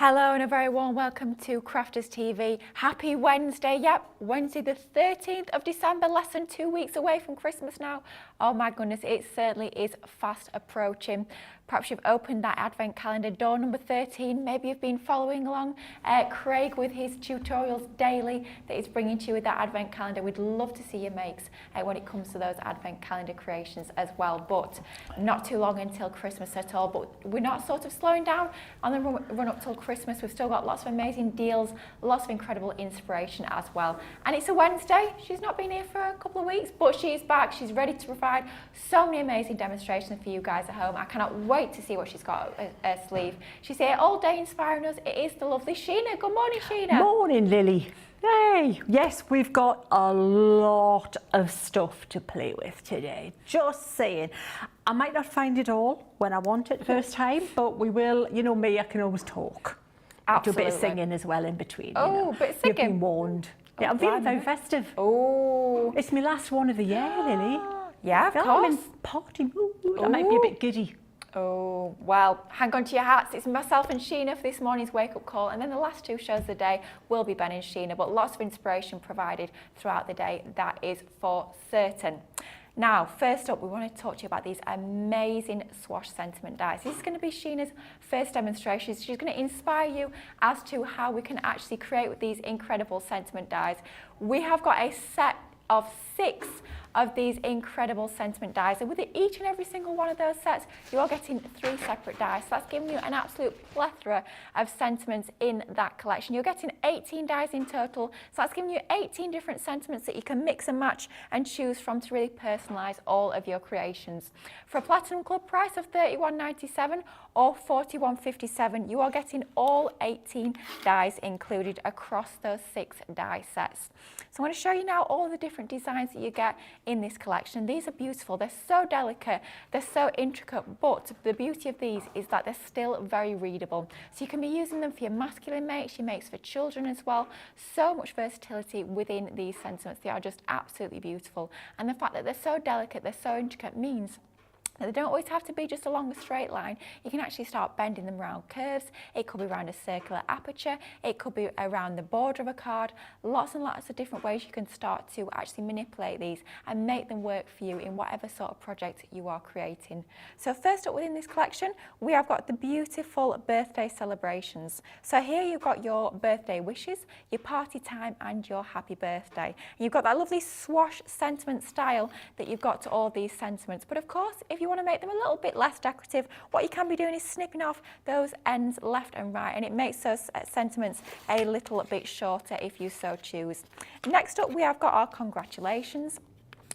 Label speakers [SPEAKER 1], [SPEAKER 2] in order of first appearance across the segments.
[SPEAKER 1] Hello and a very warm welcome to Crafters TV. Happy Wednesday. Yep, Wednesday the 13th of December, less than 2 weeks away from Christmas now. Oh my goodness, it certainly is fast approaching. Perhaps you've opened that advent calendar, door number 13. Maybe you've been following along Craig with his tutorials daily that he's bringing to you with that advent calendar. We'd love to see your makes when it comes to those advent calendar creations as well, but not too long until Christmas at all. But we're not sort of slowing down on the run up till Christmas. We've still got lots of amazing deals, lots of incredible inspiration as well. And it's a Wednesday. She's not been here for a couple of weeks, but she's back. She's ready to provide so many amazing demonstrations for you guys at home. I cannot wait to see what she's got up her sleeve. She's here all day inspiring us. It is the lovely Sheena. Good morning, Sheena.
[SPEAKER 2] Morning, Lily. Hey, yes, we've got a lot of stuff to play with today. Just saying. I might not find it all when I want it first time, but we will. You know me, I can always talk.
[SPEAKER 1] Absolutely.
[SPEAKER 2] Do a bit of singing as well in between.
[SPEAKER 1] Oh,
[SPEAKER 2] you know.
[SPEAKER 1] bit of singing.
[SPEAKER 2] You've been warned. Yeah, I'm feeling very festive.
[SPEAKER 1] Oh.
[SPEAKER 2] It's my last one of the year, Lily.
[SPEAKER 1] Yeah, of course.
[SPEAKER 2] I'm in party mood. I might be a bit giddy.
[SPEAKER 1] Oh, well, hang on to your hats. It's myself and Sheena for this morning's wake-up call, and then the last two shows of the day will be Ben and Sheena, but lots of inspiration provided throughout the day, that is for certain. Now, first up, we want to talk to you about these amazing Swash sentiment dies. This is going to be Sheena's first demonstration. She's going to inspire you as to how we can actually create with these incredible sentiment dies. We have got a set of 6 of these incredible sentiment dies, and with each and every single one of those sets you are getting 3 separate dies, so that's giving you an absolute plethora of sentiments in that collection. You're getting 18 dies in total, so that's giving you 18 different sentiments that you can mix and match and choose from to really personalize all of your creations. For a Platinum Club price of £31.97 or £41.57, you are getting all 18 dies included across those 6 die sets. So I'm going to show you now all the different designs that you get in this collection. These are beautiful. They're so delicate, they're so intricate, but the beauty of these is that they're still very readable. So you can be using them for your masculine makes, your makes for children as well. So much versatility within these sentiments. They are just absolutely beautiful. And the fact that they're so delicate, they're so intricate means they don't always have to be just along a straight line. You can actually start bending them around curves. It could be around a circular aperture. It could be around the border of a card. Lots and lots of different ways you can start to actually manipulate these and make them work for you in whatever sort of project you are creating. So first up within this collection, we have got the beautiful birthday celebrations. So here you've got your birthday wishes, your party time and your happy birthday. And you've got that lovely Swash sentiment style that you've got to all these sentiments. But of course, if you want to make them a little bit less decorative, what you can be doing is snipping off those ends left and right, and it makes those sentiments a little bit shorter if you so choose. Next up, we have got our congratulations,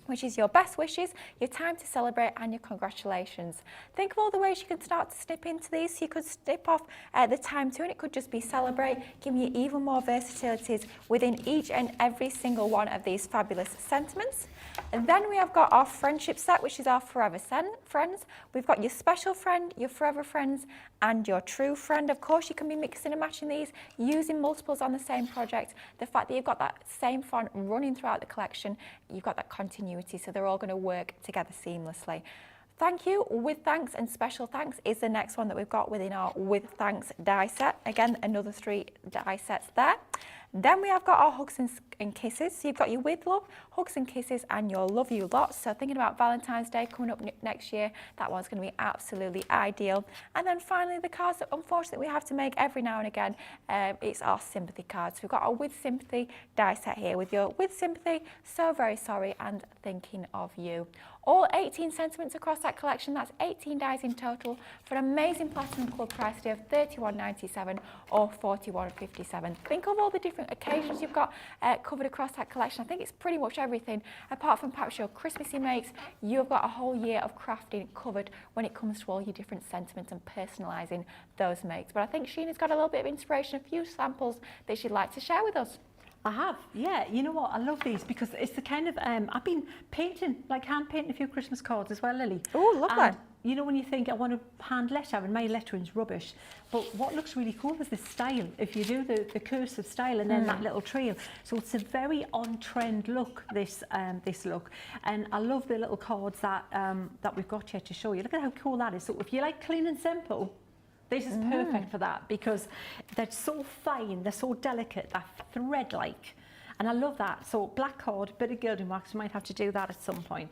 [SPEAKER 1] which is your best wishes, your time to celebrate and your congratulations. Think of all the ways you can start to snip into these. So you could snip off the time to, and it could just be celebrate, giving you even more versatilities within each and every single one of these fabulous sentiments. And then we have got our friendship set, which is our forever friends. We've got your special friend, your forever friends, and your true friend. Of course, you can be mixing and matching these, using multiples on the same project. The fact that you've got that same font running throughout the collection, you've got that continuity, so they're all going to work together seamlessly. Thank you, with thanks and special thanks is the next one that we've got within our with thanks die set. Again, another 3 die sets there. Then we have got our hugs and kisses. So you've got your with love, hugs and kisses, and your love you lots. So thinking about Valentine's Day coming up next year, that one's going to be absolutely ideal. And then finally, the cards that unfortunately we have to make every now and again, it's our sympathy cards. We've got our with sympathy die set here with your with sympathy, so very sorry, and thinking of you. All 18 sentiments across that collection, that's 18 dies in total for an amazing Platinum Club price of £31.97 or £41.57. Think of all the different occasions you've got covered across that collection. I think it's pretty much everything, apart from perhaps your Christmassy makes. You've got a whole year of crafting covered when it comes to all your different sentiments and personalising those makes. But I think Sheena's got a little bit of inspiration, a few samples that she'd like to share with us.
[SPEAKER 2] I have, yeah. You know what? I love these because it's the kind of, I've been painting, like hand painting a few Christmas cards as well, Lily.
[SPEAKER 1] Oh, love that.
[SPEAKER 2] You know when you think, I want to hand letter, and my lettering's rubbish, but what looks really cool is the style. If you do the cursive style and then that little trail. So it's a very on-trend look, this look. And I love the little cards that we've got here to show you. Look at how cool that is. So if you like clean and simple, This is perfect for that because they're so fine, they're so delicate, they're thread-like. And I love that. So black card, bit of gilding wax, we might have to do that at some point.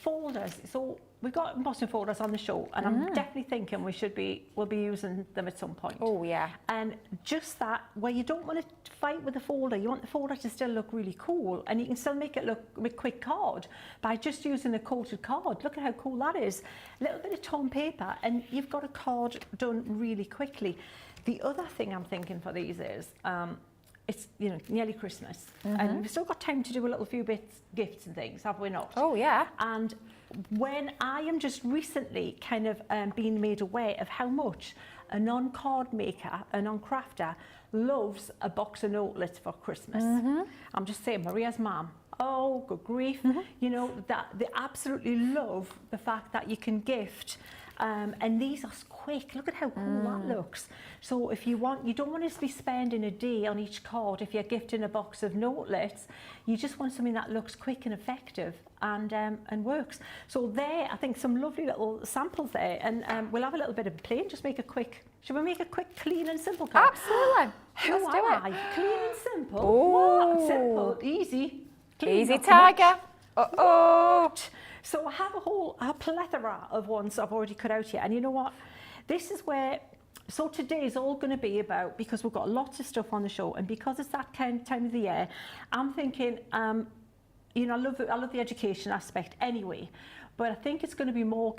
[SPEAKER 2] Folders, so we've got embossing folders on the show, and I'm definitely thinking we'll be using them at some point.
[SPEAKER 1] Oh yeah.
[SPEAKER 2] And just that, where you don't want to fight with the folder, you want the folder to still look really cool, and you can still make it look a quick card by just using a coated card. Look at how cool that is. A little bit of torn paper, and you've got a card done really quickly. The other thing I'm thinking for these is, it's nearly Christmas, and we've still got time to do a little few gifts and things, have we not?
[SPEAKER 1] Oh yeah.
[SPEAKER 2] And when I am just recently kind of being made aware of how much a non-card maker, a non-crafter, loves a box of notelets for Christmas. I'm just saying, Maria's mum, oh good grief, that they absolutely love the fact that you can gift. And these are quick. Look at how cool that looks. So if you don't want to be spending a day on each card if you're gifting a box of notelets. You just want something that looks quick and effective and works. So there, I think some lovely little samples there, and we'll have a little bit of play and just make a quick. Should we make a quick, clean and simple card?
[SPEAKER 1] Absolutely.
[SPEAKER 2] Who
[SPEAKER 1] Let's do
[SPEAKER 2] am
[SPEAKER 1] it.
[SPEAKER 2] I? Clean and simple.
[SPEAKER 1] Oh.
[SPEAKER 2] What? Simple, easy. Clean,
[SPEAKER 1] Easy
[SPEAKER 2] not so much.
[SPEAKER 1] tiger. Uh-oh.
[SPEAKER 2] So I have a plethora of ones I've already cut out here, and you know what? This is where. So today is all going to be about, because we've got lots of stuff on the show, and because it's that kind of time of the year, I'm thinking, I love the education aspect anyway, but I think it's going to be more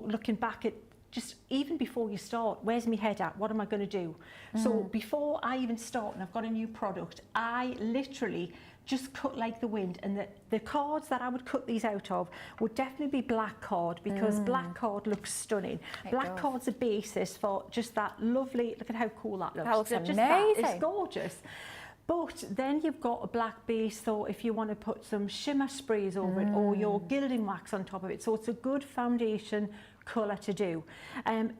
[SPEAKER 2] looking back at just even before you start, where's my head at? What am I going to do? So before I even start and I've got a new product, I literally just cut like the wind, and the cards that I would cut these out of would definitely be black card, because black card looks stunning. Black card's a basis for just that lovely, look at how cool that looks.
[SPEAKER 1] That looks
[SPEAKER 2] Just
[SPEAKER 1] amazing.
[SPEAKER 2] It's gorgeous. But then you've got a black base, so if you want to put some shimmer sprays over it, or your gilding wax on top of it, so it's a good foundation colour to do.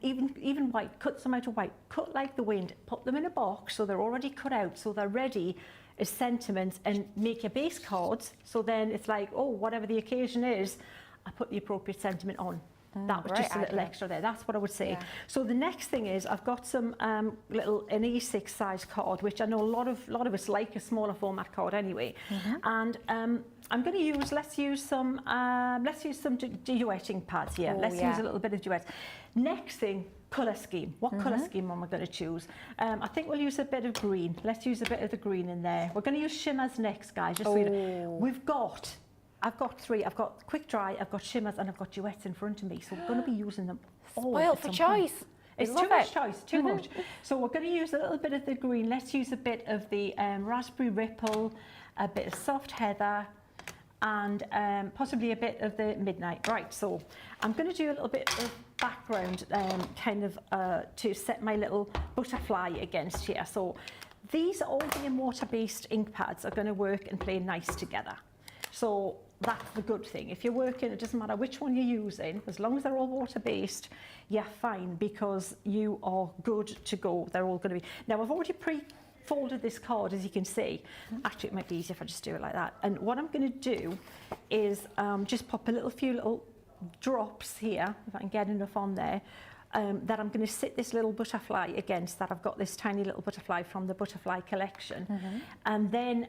[SPEAKER 2] Even white, cut some out of white, cut like the wind, put them in a box so they're already cut out, so they're ready as sentiments, and make your base cards, so then it's like, oh, whatever the occasion is, I put the appropriate sentiment on. That was just a little extra there. That's what I would say.
[SPEAKER 1] Yeah.
[SPEAKER 2] So the next thing is, I've got some an E6 size card, which I know a lot of us like a smaller format card anyway. And I'm going to use, let's use some duetting pads here. Let's use a little bit of duet. Next thing, colour scheme. What colour scheme am I going to choose? I think we'll use a bit of green. Let's use a bit of the green in there. We're going to use shimmers next, guys. Just so you know. I've got three. I've got quick dry, I've got shimmers, and I've got duets in front of me. So we're going to be using them all.
[SPEAKER 1] Spoiled for choice.
[SPEAKER 2] It's too much choice, too much. So we're going to use a little bit of the green. Let's use a bit of the raspberry ripple, a bit of soft heather, and possibly a bit of the midnight. Right, so I'm going to do a little bit of background to set my little butterfly against here. So these all being water-based ink pads are going to work and play nice together. So that's the good thing. If you're working, it doesn't matter which one you're using, as long as they're all water-based, you're fine, because you are good to go. They're all going to be. Now, I've already pre-folded this card, as you can see. Actually, it might be easier if I just do it like that. And what I'm going to do is just pop a few little drops here, if I can get enough on there, that I'm going to sit this little butterfly against, that I've got this tiny little butterfly from the butterfly collection. And then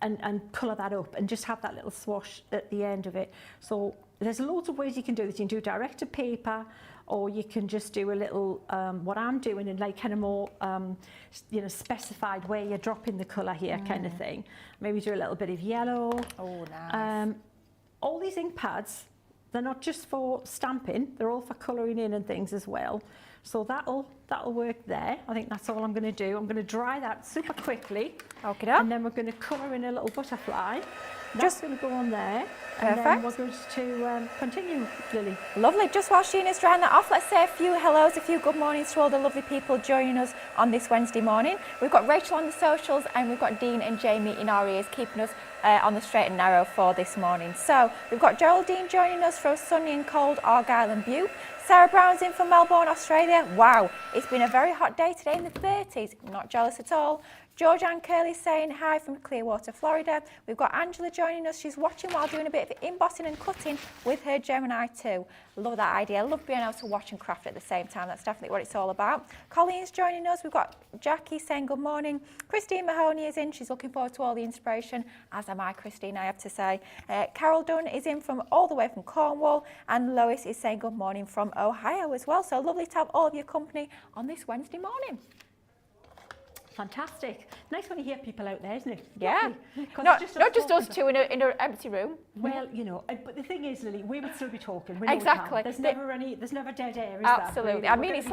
[SPEAKER 2] and colour that up, and just have that little swash at the end of it. So there's loads of ways you can do this. You can do direct to paper, or you can just do a little, what I'm doing, in like kind of more, specified where you're dropping the colour here kind of thing. Maybe do a little bit of yellow.
[SPEAKER 1] Oh, nice.
[SPEAKER 2] All these ink pads, they're not just for stamping, they're all for colouring in and things as well. So that'll work there. I think that's all I'm going to do. I'm going to dry that super quickly.
[SPEAKER 1] Okay.
[SPEAKER 2] And then we're going to colour in a little butterfly. That's going to go on there. And then we're going to continue, Lily.
[SPEAKER 1] Lovely. Just while Sheena's drying that off, let's say a few hellos, a few good mornings to all the lovely people joining us on this Wednesday morning. We've got Rachel on the socials, and we've got Dean and Jamie in our ears, keeping us on the straight and narrow for this morning. So we've got Geraldine joining us from sunny and cold Argyll and Bute. Sarah Brown's in from Melbourne, Australia. Wow, It's been a very hot day today in the 30s. I'm not jealous at all. Georgianne Curley saying hi from Clearwater, Florida. We've got Angela joining us. She's watching while doing a bit of embossing and cutting with her Gemini 2. Love that idea. Love being able to watch and craft at the same time. That's definitely what it's all about. Colleen's joining us. We've got Jackie saying good morning. Christine Mahoney is in. She's looking forward to all the inspiration, as am I, Christine, I have to say. Carol Dunn is in from all the way from Cornwall, and Lois is saying good morning from Ohio as well. So lovely to have all of your company on this Wednesday morning.
[SPEAKER 2] Fantastic. Nice when you hear people out there, isn't it?
[SPEAKER 1] Yeah. Not just us two in an empty room.
[SPEAKER 2] Well, you know, but the thing is, Lily, we would still be talking.
[SPEAKER 1] Exactly.
[SPEAKER 2] There's never dead air, is
[SPEAKER 1] absolutely.
[SPEAKER 2] Really?
[SPEAKER 1] I mean, it's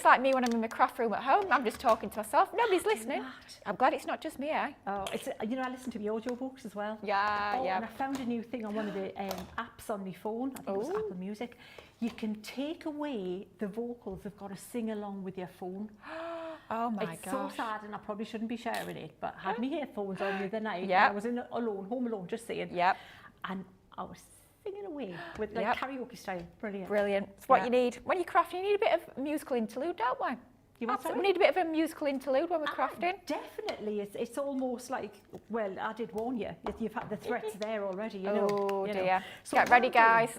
[SPEAKER 1] like me when I'm in my craft room at home. I'm just talking to myself. Nobody's listening. I'm glad it's not just me, eh?
[SPEAKER 2] Oh, it's you know, I listen to the audiobooks as well.
[SPEAKER 1] Yeah, yeah.
[SPEAKER 2] And I found a new thing on one of the apps on my phone. I think it was Apple Music. You can take away the vocals they've got to sing along with your phone.
[SPEAKER 1] Oh my
[SPEAKER 2] gosh. It's so sad, and I probably shouldn't be sharing it, but I had my headphones on the other night.
[SPEAKER 1] Yeah.
[SPEAKER 2] I was home alone, just saying.
[SPEAKER 1] Yep.
[SPEAKER 2] And I was singing away with like karaoke style. Brilliant.
[SPEAKER 1] Brilliant. It's what you need. When you're crafting, you need a bit of musical interlude, don't we? We need a bit of a musical interlude when we're crafting.
[SPEAKER 2] Definitely. It's almost like, well, I did warn you. You've had the threats there already, you know.
[SPEAKER 1] Oh, dear.
[SPEAKER 2] Know.
[SPEAKER 1] So get ready, guys.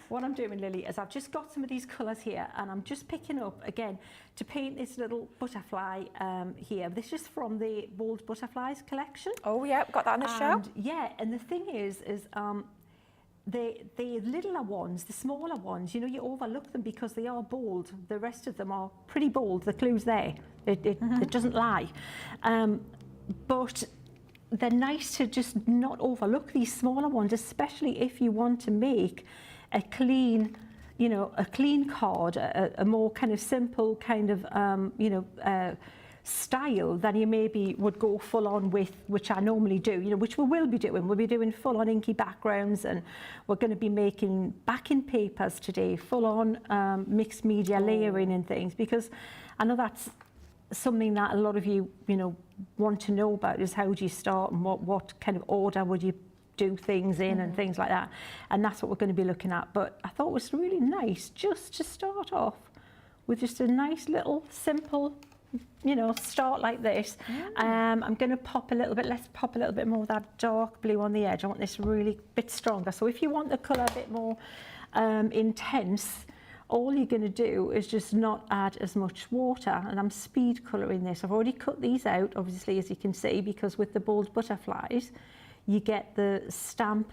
[SPEAKER 2] What I'm doing, Lily, is I've just got some of these colours here, and I'm just picking up, again, to paint this little butterfly here. This is from the Bold Butterflies collection.
[SPEAKER 1] Oh, yeah, got that on the show.
[SPEAKER 2] Yeah, and the thing is the littler ones, the smaller ones, you know, you overlook them because they are bold. The rest of them are pretty bold. The clue's there. It doesn't lie. But they're nice to just not overlook these smaller ones, especially if you want to make a clean, you know, a clean card, a more kind of simple kind of, you know, style than you maybe would go full on with, which I normally do, you know, which we will be doing. We'll be doing full on inky backgrounds, and we're going to be making backing papers today, full on mixed media layering and things, because I know that's something that a lot of you, you know, want to know about, is how do you start and what kind of order would you do things in and things like that. And that's what we're going to be looking at. But I thought it was really nice just to start off with just a nice little simple, you know, start like this. I'm going to pop a little bit, let's pop a little bit more of that dark blue on the edge. I want this really bit stronger. So if you want the colour a bit more intense, all you're going to do is just not add as much water. And I'm speed colouring this. I've already cut these out, obviously, as you can see, because with the Bold Butterflies, you get the stamp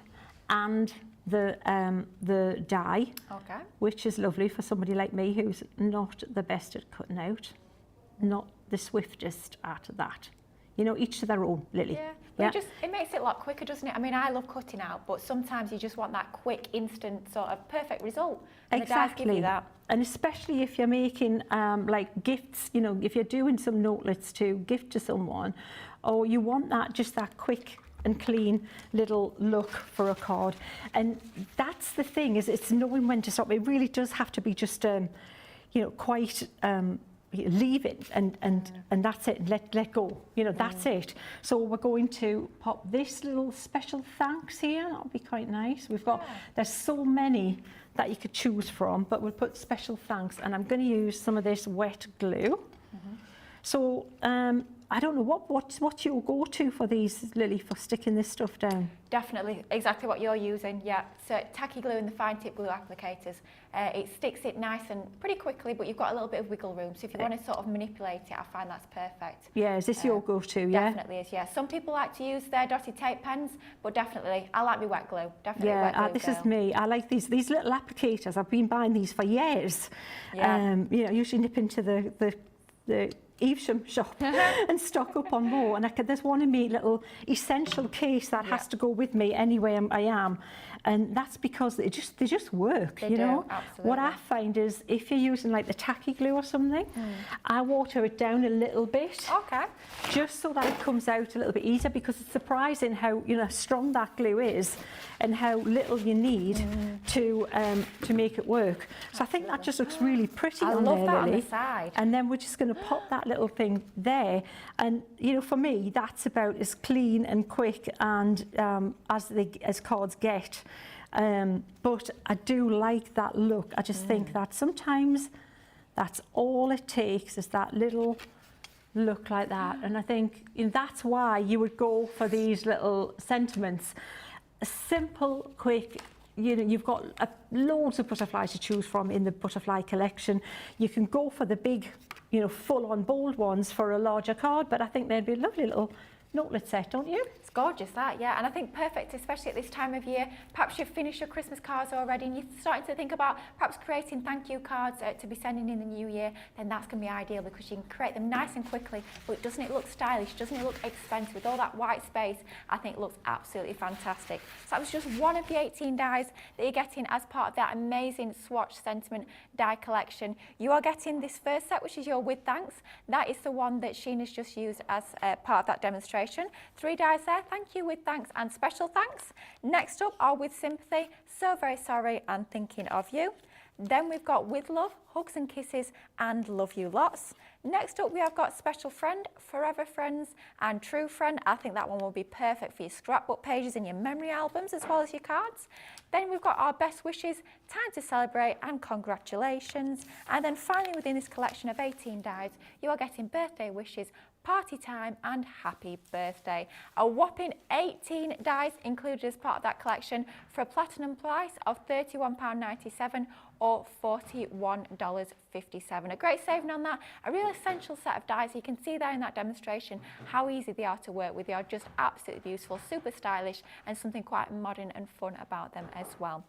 [SPEAKER 2] and the die, which is lovely for somebody like me who's not the best at cutting out. Not the swiftest at that. You know, each to their own, Lily.
[SPEAKER 1] Yeah. It makes it a lot quicker, doesn't it? I mean, I love cutting out, but sometimes you just want that quick, instant sort of perfect result. And the dies give you that.
[SPEAKER 2] And especially if you're making like gifts, you know, if you're doing some notelets to gift to someone, or you want that, just that quick and clean little look for a card. And that's the thing, is it's knowing when to stop. It really does have to be just, you know, quite, leave it and that's it. Let go. You know, that's it. So we're going to pop this little special thanks here. That'll be quite nice. We've got, there's so many that you could choose from, but we'll put special thanks, and I'm going to use some of this wet glue. So I don't know, what's your go-to for these, Lily, for sticking this stuff down?
[SPEAKER 1] Definitely, exactly what you're using, yeah. So tacky glue and the fine tip glue applicators. It sticks it nice and pretty quickly, but you've got a little bit of wiggle room. So if you want to sort of manipulate it, I find that's perfect.
[SPEAKER 2] Yeah, is this your go-to, yeah?
[SPEAKER 1] Definitely is, yeah. Some people like to use their dotted tape pens, but definitely, I like my wet glue. Definitely wet glue,
[SPEAKER 2] this
[SPEAKER 1] girl.
[SPEAKER 2] is me. I like these little applicators. I've been buying these for years.
[SPEAKER 1] Yeah.
[SPEAKER 2] You know, usually nip into the Evesham shop and stock up on more, and there's one in me little essential case that has to go with me anywhere I am, and that's because they just work.
[SPEAKER 1] They
[SPEAKER 2] you know,
[SPEAKER 1] absolutely.
[SPEAKER 2] What I find is if you're using like the tacky glue or something, I water it down a little bit, just so that it comes out a little bit easier, because it's surprising how, you know, strong that glue is and how little you need to make it work. So I think that just looks really pretty on there, Lily.
[SPEAKER 1] I love that on the side.
[SPEAKER 2] And then we're just going to pop that little thing there, and you know, for me that's about as clean and quick and as cards get, but I do like that look. I just think that sometimes That's all it takes, is that little look like that. And I think that's why you would go for these little sentiments. A simple, quick, you've got loads of butterflies to choose from in the butterfly collection. You can go for the big, full-on bold ones for a larger card, but I think they'd be a lovely little notelet set, don't you?
[SPEAKER 1] It's gorgeous, that, yeah, and I think perfect, especially at this time of year. Perhaps you've finished your Christmas cards already and you're starting to think about perhaps creating thank you cards to be sending in the new year. Then that's going to be ideal, because you can create them nice and quickly, but doesn't it look stylish? Doesn't it look expensive? With all that white space, I think it looks absolutely fantastic. So that was just one of the 18 dies that you're getting as part of that amazing Swatch Sentiment die collection. You are getting this first set, which is your With Thanks. That is the one that Sheena's just used as part of that demonstration. 3 dies there, thank you, With Thanks and Special Thanks. Next up are With Sympathy, So Very Sorry and Thinking of You. Then we've got With Love, Hugs and Kisses and Love You Lots. Next up we have got Special Friend, Forever Friends and True Friend. I think that one will be perfect for your scrapbook pages and your memory albums as well as your cards. Then we've got our Best Wishes, Time to Celebrate and Congratulations. And then finally, within this collection of 18 dies, you are getting Birthday Wishes, Party Time and Happy Birthday. A whopping 18 dies included as part of that collection for a platinum price of £31.97 or $41.57. A great saving on that. A real essential set of dies. You can see there in that demonstration how easy they are to work with. They are just absolutely beautiful, super stylish, and something quite modern and fun about them as well.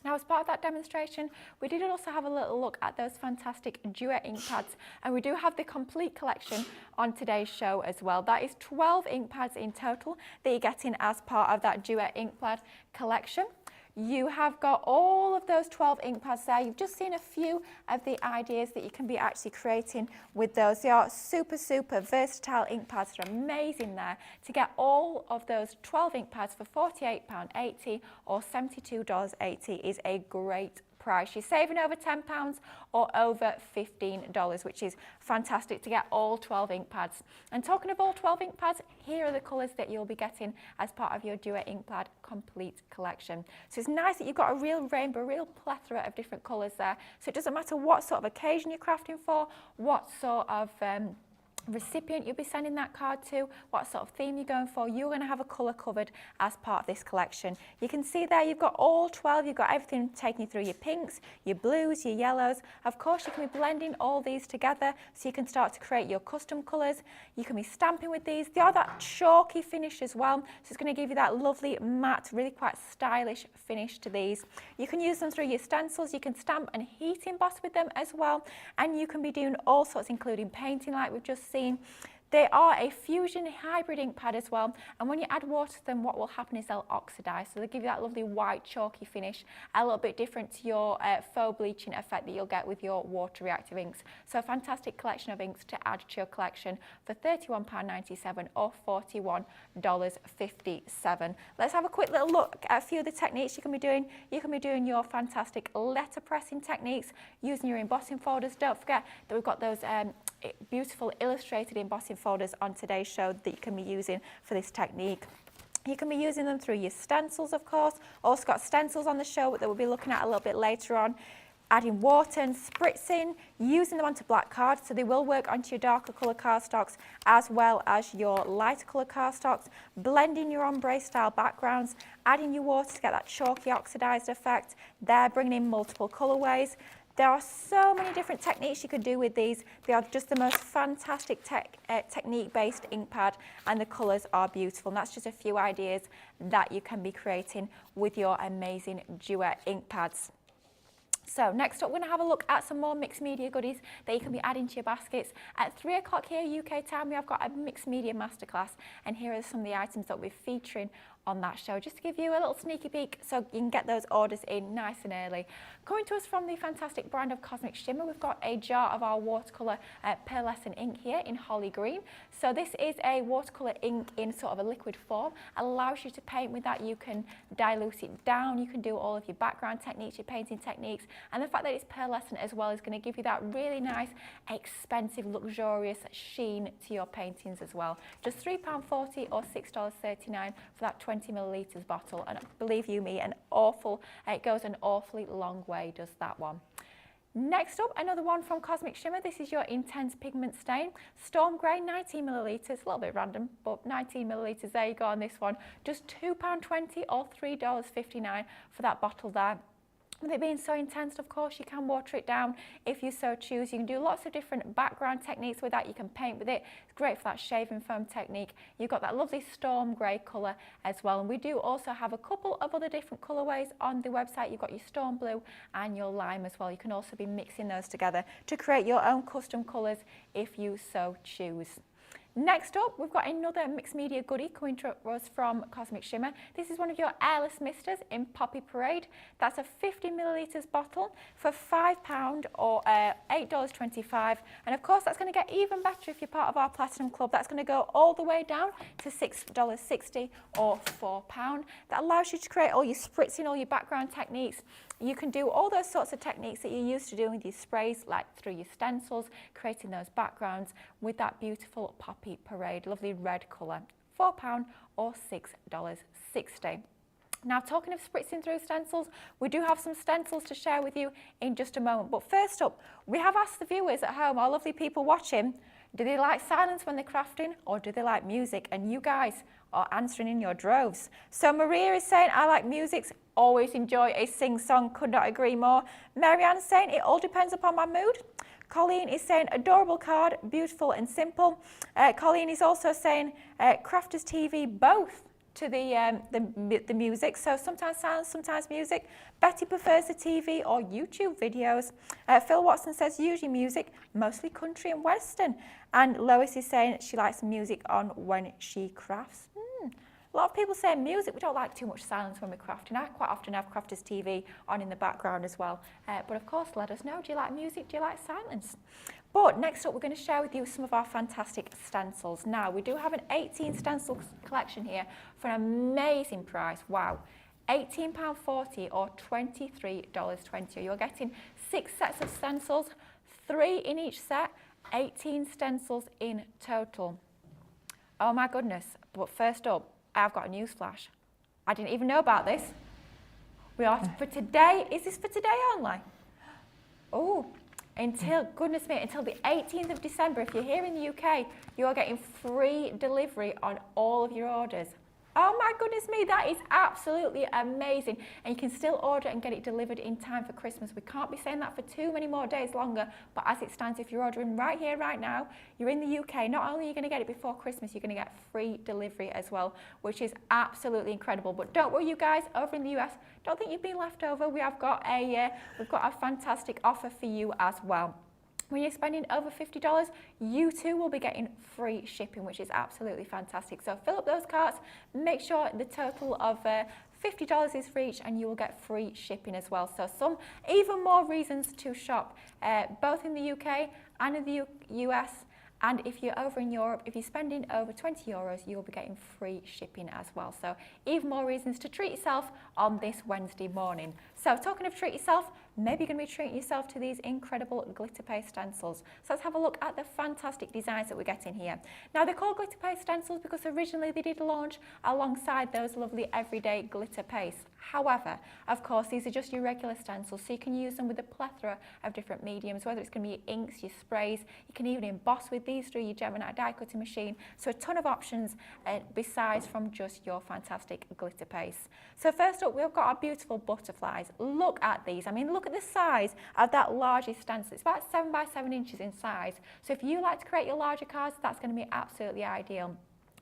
[SPEAKER 1] Now, as part of that demonstration, we did also have a little look at those fantastic Duet ink pads, and we do have the complete collection on today's show as well. That is 12 ink pads in total that you're getting as part of that Duet ink pad collection. You have got all of those 12 ink pads there. You've just seen a few of the ideas that you can be actually creating with those. They are super, super versatile ink pads. They're amazing there. To get all of those 12 ink pads for £48.80 or $72.80 is a great price. You're saving over £10 or over $15, which is fantastic to get all 12 ink pads. And talking of all 12 ink pads, here are the colours that you'll be getting as part of your Duet ink pad complete collection. So it's nice that you've got a real rainbow, a real plethora of different colours there. So it doesn't matter what sort of occasion you're crafting for, what sort of recipient you'll be sending that card to, what sort of theme you're going for, you're going to have a colour covered as part of this collection. You can see there you've got all 12, you've got everything taking you through your pinks, your blues, your yellows. Of course, you can be blending all these together so you can start to create your custom colours. You can be stamping with these. They are that chalky finish as well, so it's going to give you that lovely matte, really quite stylish finish to these. You can use them through your stencils, you can stamp and heat emboss with them as well, and you can be doing all sorts, including painting like we've just seen. They are a fusion hybrid ink pad as well, and when you add water to them, what will happen is they'll oxidize, so they'll give you that lovely white chalky finish, a little bit different to your faux bleaching effect that you'll get with your water reactive inks. So a fantastic collection of inks to add to your collection for £31.97 or $41.57. Let's have a quick little look at a few of the techniques you can be doing. You can be doing your fantastic letter pressing techniques using your embossing folders. Don't forget that we've got those beautiful illustrated embossing folders on today's show that you can be using for this technique. You can be using them through your stencils, of course. Also got stencils on the show that we'll be looking at a little bit later on. Adding water and spritzing, using them onto black cards, so they will work onto your darker colour cardstocks as well as your lighter colour cardstocks. Blending your ombre style backgrounds, adding your water to get that chalky oxidized effect. There, bringing in multiple colourways. There are so many different techniques you could do with these. They are just the most fantastic technique-based ink pad, and the colours are beautiful. And that's just a few ideas that you can be creating with your amazing Duet ink pads. So next up, we're going to have a look at some more mixed media goodies that you can be adding to your baskets. At 3 o'clock here UK time, we have got a mixed media masterclass, and here are some of the items that we're featuring on that show, just to give you a little sneaky peek so you can get those orders in nice and early. Coming to us from the fantastic brand of Cosmic Shimmer, we've got a jar of our watercolour pearlescent ink here in Holly Green. So this is a watercolour ink in sort of a liquid form, allows you to paint with that. You can dilute it down, you can do all of your background techniques, your painting techniques, and the fact that it's pearlescent as well is going to give you that really nice, expensive, luxurious sheen to your paintings as well. Just £3.40 or $6.39 for that 20 millilitres bottle, and believe you me, it goes an awfully long way, does that one. Next up, another one from Cosmic Shimmer. This is your Intense Pigment Stain. Storm Grey, 19 millilitres, a little bit random, but 19 millilitres, there you go on this one. Just £2.20 or $3.59 for that bottle there. With it being so intense, of course, you can water it down if you so choose. You can do lots of different background techniques with that. You can paint with it. It's great for that shaving foam technique. You've got that lovely storm grey colour as well. And we do also have a couple of other different colourways on the website. You've got your storm blue and your lime as well. You can also be mixing those together to create your own custom colours if you so choose. Next up, we've got another mixed media goodie coming to us from Cosmic Shimmer. This is one of your airless misters in Poppy Parade. That's a 50 millilitres bottle for £5 or $8.25. And of course, that's going to get even better if you're part of our Platinum Club. That's going to go all the way down to $6.60 or £4. That allows you to create all your spritzing, all your background techniques. You can do all those sorts of techniques that you're used to doing with your sprays, like through your stencils, creating those backgrounds with that beautiful Poppy Parade, lovely red colour. £4 or $6.60. Now, talking of spritzing through stencils, we do have some stencils to share with you in just a moment. But first up, we have asked the viewers at home, our lovely people watching, do they like silence when they're crafting or do they like music? And you guys are answering in your droves. So Maria is saying, I like music, always enjoy a sing-song, could not agree more. Marianne's saying, it all depends upon my mood. Colleen is saying, adorable card, beautiful and simple. Colleen is also saying, Crafters TV, both to the music, so sometimes silence, sometimes music. Betty prefers the TV or YouTube videos. Phil Watson says usually music, mostly country and western. And Lois is saying she likes music on when she crafts. A lot of people say music, we don't like too much silence when we're crafting. I quite often have Crafters TV on in the background as well. But of course, let us know, do you like music, do you like silence? But next up, we're going to share with you some of our fantastic stencils. Now, we do have an 18 stencil collection here for an amazing price. Wow. £18.40 or $23.20. You're getting 6 sets of stencils, 3 in each set, 18 stencils in total. Oh my goodness. But first up, I've got a news flash. I didn't even know about this. We are for today. Is this for today only? Oh, goodness me, until the 18th of December, if you're here in the UK, you are getting free delivery on all of your orders. Oh my goodness me, that is absolutely amazing. And you can still order and get it delivered in time for Christmas. We can't be saying that for too many more days longer, but as it stands, if you're ordering right here, right now, you're in the UK, not only are you going to get it before Christmas, you're going to get free delivery as well, which is absolutely incredible. But don't worry, you guys, over in the US, don't think you've been left over. We've got a fantastic offer for you as well. When you're spending over $50, you too will be getting free shipping, which is absolutely fantastic. So fill up those carts, make sure the total of $50 is for each, and you will get free shipping as well. So some even more reasons to shop, both in the UK and in the US. And if you're over in Europe, if you're spending over €20, you'll be getting free shipping as well. So even more reasons to treat yourself on this Wednesday morning. So talking of treat yourself, maybe you're going to be treating yourself to these incredible glitter paste stencils. So let's have a look at the fantastic designs that we're getting here. Now they're called glitter paste stencils because originally they did launch alongside those lovely everyday glitter paste. However, of course, these are just your regular stencils, so you can use them with a plethora of different mediums, whether it's going to be your inks, your sprays. You can even emboss with these through your Gemini die cutting machine. So a ton of options besides from just your fantastic glitter paste. So first up, we've got our beautiful butterflies. Look at these. I mean, look at the size of that largest stencil. It's about 7 by 7 inches in size. So if you like to create your larger cards, that's going to be absolutely ideal.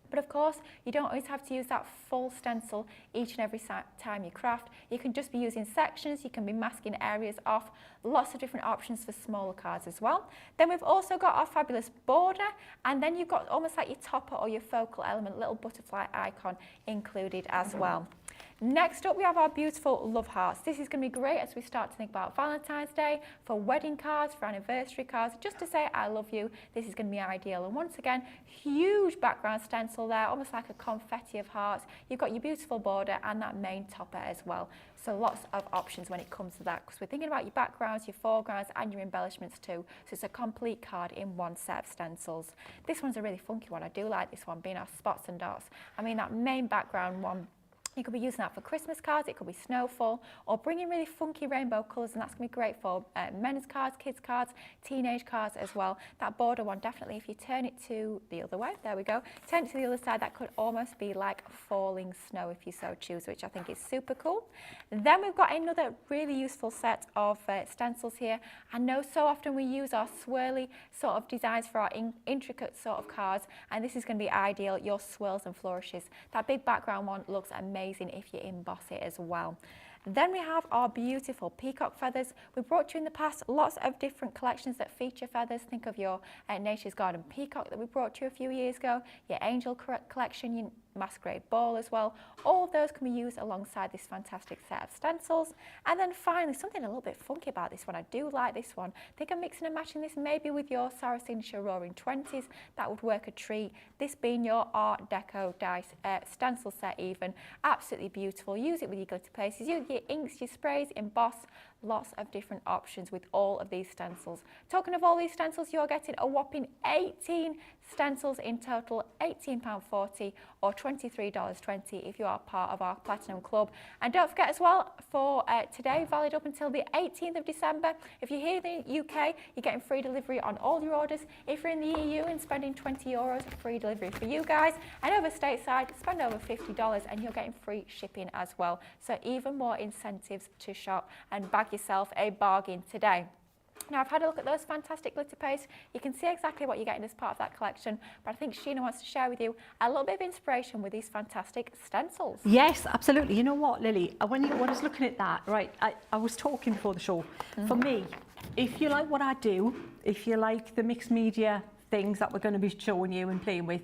[SPEAKER 1] But of course, you don't always have to use that full stencil each and every time you craft. You can just be using sections, you can be masking areas off, lots of different options for smaller cards as well. Then we've also got our fabulous border, and then you've got almost like your topper or your focal element, little butterfly icon included as well. Next up, we have our beautiful love hearts. This is going to be great as we start to think about Valentine's Day, for wedding cards, for anniversary cards, just to say I love you. This is going to be ideal. And once again, huge background stencil there, almost like a confetti of hearts. You've got your beautiful border and that main topper as well. So lots of options when it comes to that, because we're thinking about your backgrounds, your foregrounds and your embellishments too. So it's a complete card in one set of stencils. This one's a really funky one. I do like this one, being our spots and dots. I mean, that main background one, You could be using that for Christmas cards, it could be snowfall, or bring in really funky rainbow colours, and that's going to be great for men's cards, kids cards, teenage cards as well. That border one, definitely, if you turn it to the other way, there we go, turn it to the other side, that could almost be like falling snow if you so choose, which I think is super cool. Then we've got another really useful set of stencils here. I know so often we use our swirly sort of designs for our intricate sort of cards, and this is going to be ideal, your swirls and flourishes. That big background one looks amazing if you emboss it as well. Then we have our beautiful peacock feathers. We brought you in the past lots of different collections that feature feathers. Think of your Nature's Garden peacock that we brought you a few years ago, your angel collection, your masquerade ball as well. All of those can be used alongside this fantastic set of stencils. And then finally, something a little bit funky about this one. I do like this one. Think of mixing and matching this maybe with your Sarah Signature Roaring 20s. That would work a treat. This being your Art Deco dice stencil set even. Absolutely beautiful. Use it with your glitter pastes, use your inks, your sprays, emboss. Lots of different options with all of these stencils. Talking of all these stencils, you're getting a whopping 18 stencils in total, £18.40 or $23.20 if you are part of our Platinum Club. And don't forget as well, for today, valid up until the 18th of December, if you're here in the UK, you're getting free delivery on all your orders. If you're in the EU and spending €20, free delivery for you guys. And over stateside, spend over $50 and you're getting free shipping as well. So even more incentives to shop and bag yourself a bargain today. Now, I've had a look at those fantastic glitter pastes. You can see exactly what you're getting as part of that collection, but I think Sheena wants to share with you a little bit of inspiration with these fantastic stencils.
[SPEAKER 2] Yes, absolutely. You know what, Lily, when I was looking at that, right, I was talking before the show. For me, if you like what I do, if you like the mixed media things that we're going to be showing you and playing with,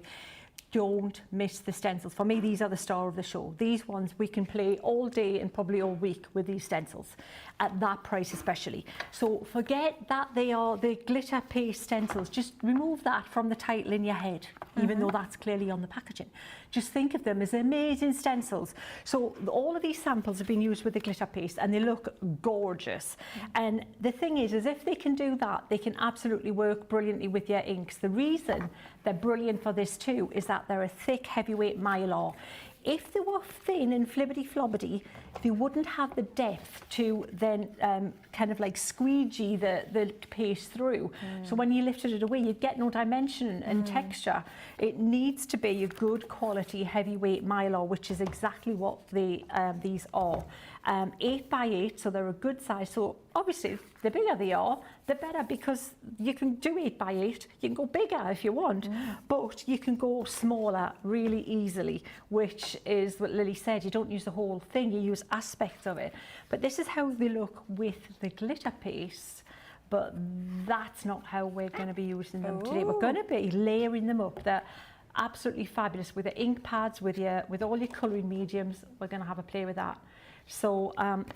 [SPEAKER 2] don't miss the stencils. For me, these are the star of the show. These ones we can play all day and probably all week with these stencils, at that price especially. So forget that they are the glitter paste stencils. Just remove that from the title in your head, even though that's clearly on the packaging. Just think of them as amazing stencils. So all of these samples have been used with the glitter paste and they look gorgeous. And the thing is if they can do that, they can absolutely work brilliantly with your inks. The reason they're brilliant for this too is that they're a thick, heavyweight mylar. If they were thin and flibbity-flobbity, they wouldn't have the depth to then kind of like squeegee the paste through. So when you lifted it away, you'd get no dimension and texture. It needs to be a good quality heavyweight mylar, which is exactly what these are. 8 by 8, so they're a good size. So obviously, the bigger they are, the better, because you can do 8 by 8. You can go bigger if you want, but you can go smaller really easily, which is what Lily said. You don't use the whole thing, you use aspects of it. But this is how they look with the glitter paste. But that's not how we're going to be using them today. We're going to be layering them up. They're absolutely fabulous with the ink pads, with all your colouring mediums. We're going to have a play with that. So,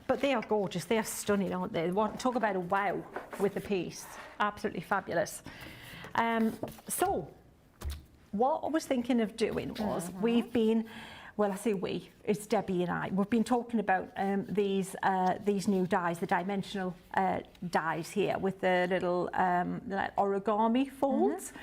[SPEAKER 2] but they are gorgeous. They are stunning, aren't they? Talk about a wow with the paste. Absolutely fabulous. So, what I was thinking of doing was we've been, well, I say we, it's Debbie and I. We've been talking about these new dies, the dimensional dies here with the little like origami folds.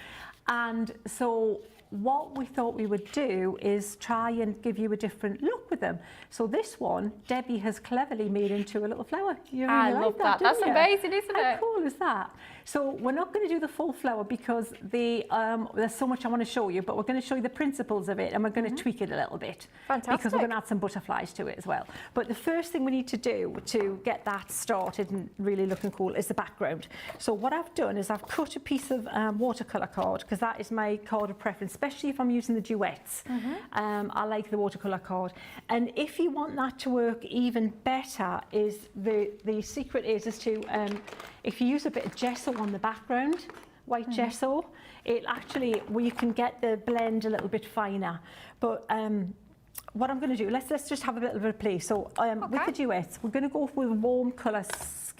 [SPEAKER 2] And so what we thought we would do is try and give you a different look with them. So this one, Debbie has cleverly made into a little flower. You really
[SPEAKER 1] I love that. That's amazing, isn't it?
[SPEAKER 2] How cool is that? So we're not going to do the full flower because there's so much I want to show you, but we're going to show you the principles of it and we're going to tweak it a little bit.
[SPEAKER 1] Fantastic.
[SPEAKER 2] Because we're going to add some butterflies to it as well. But the first thing we need to do to get that started and really looking cool is the background. So what I've done is I've cut a piece of watercolour card, because that is my card of preference, especially if I'm using the duets. I like the watercolour card. And if you want that to work even better, is the secret is to if you use a bit of gesso on the background, white gesso, it actually, where you can get the blend a little bit finer. But what I'm going to do, let's just have a little bit of play. So with the duets, we're going to go with warm colour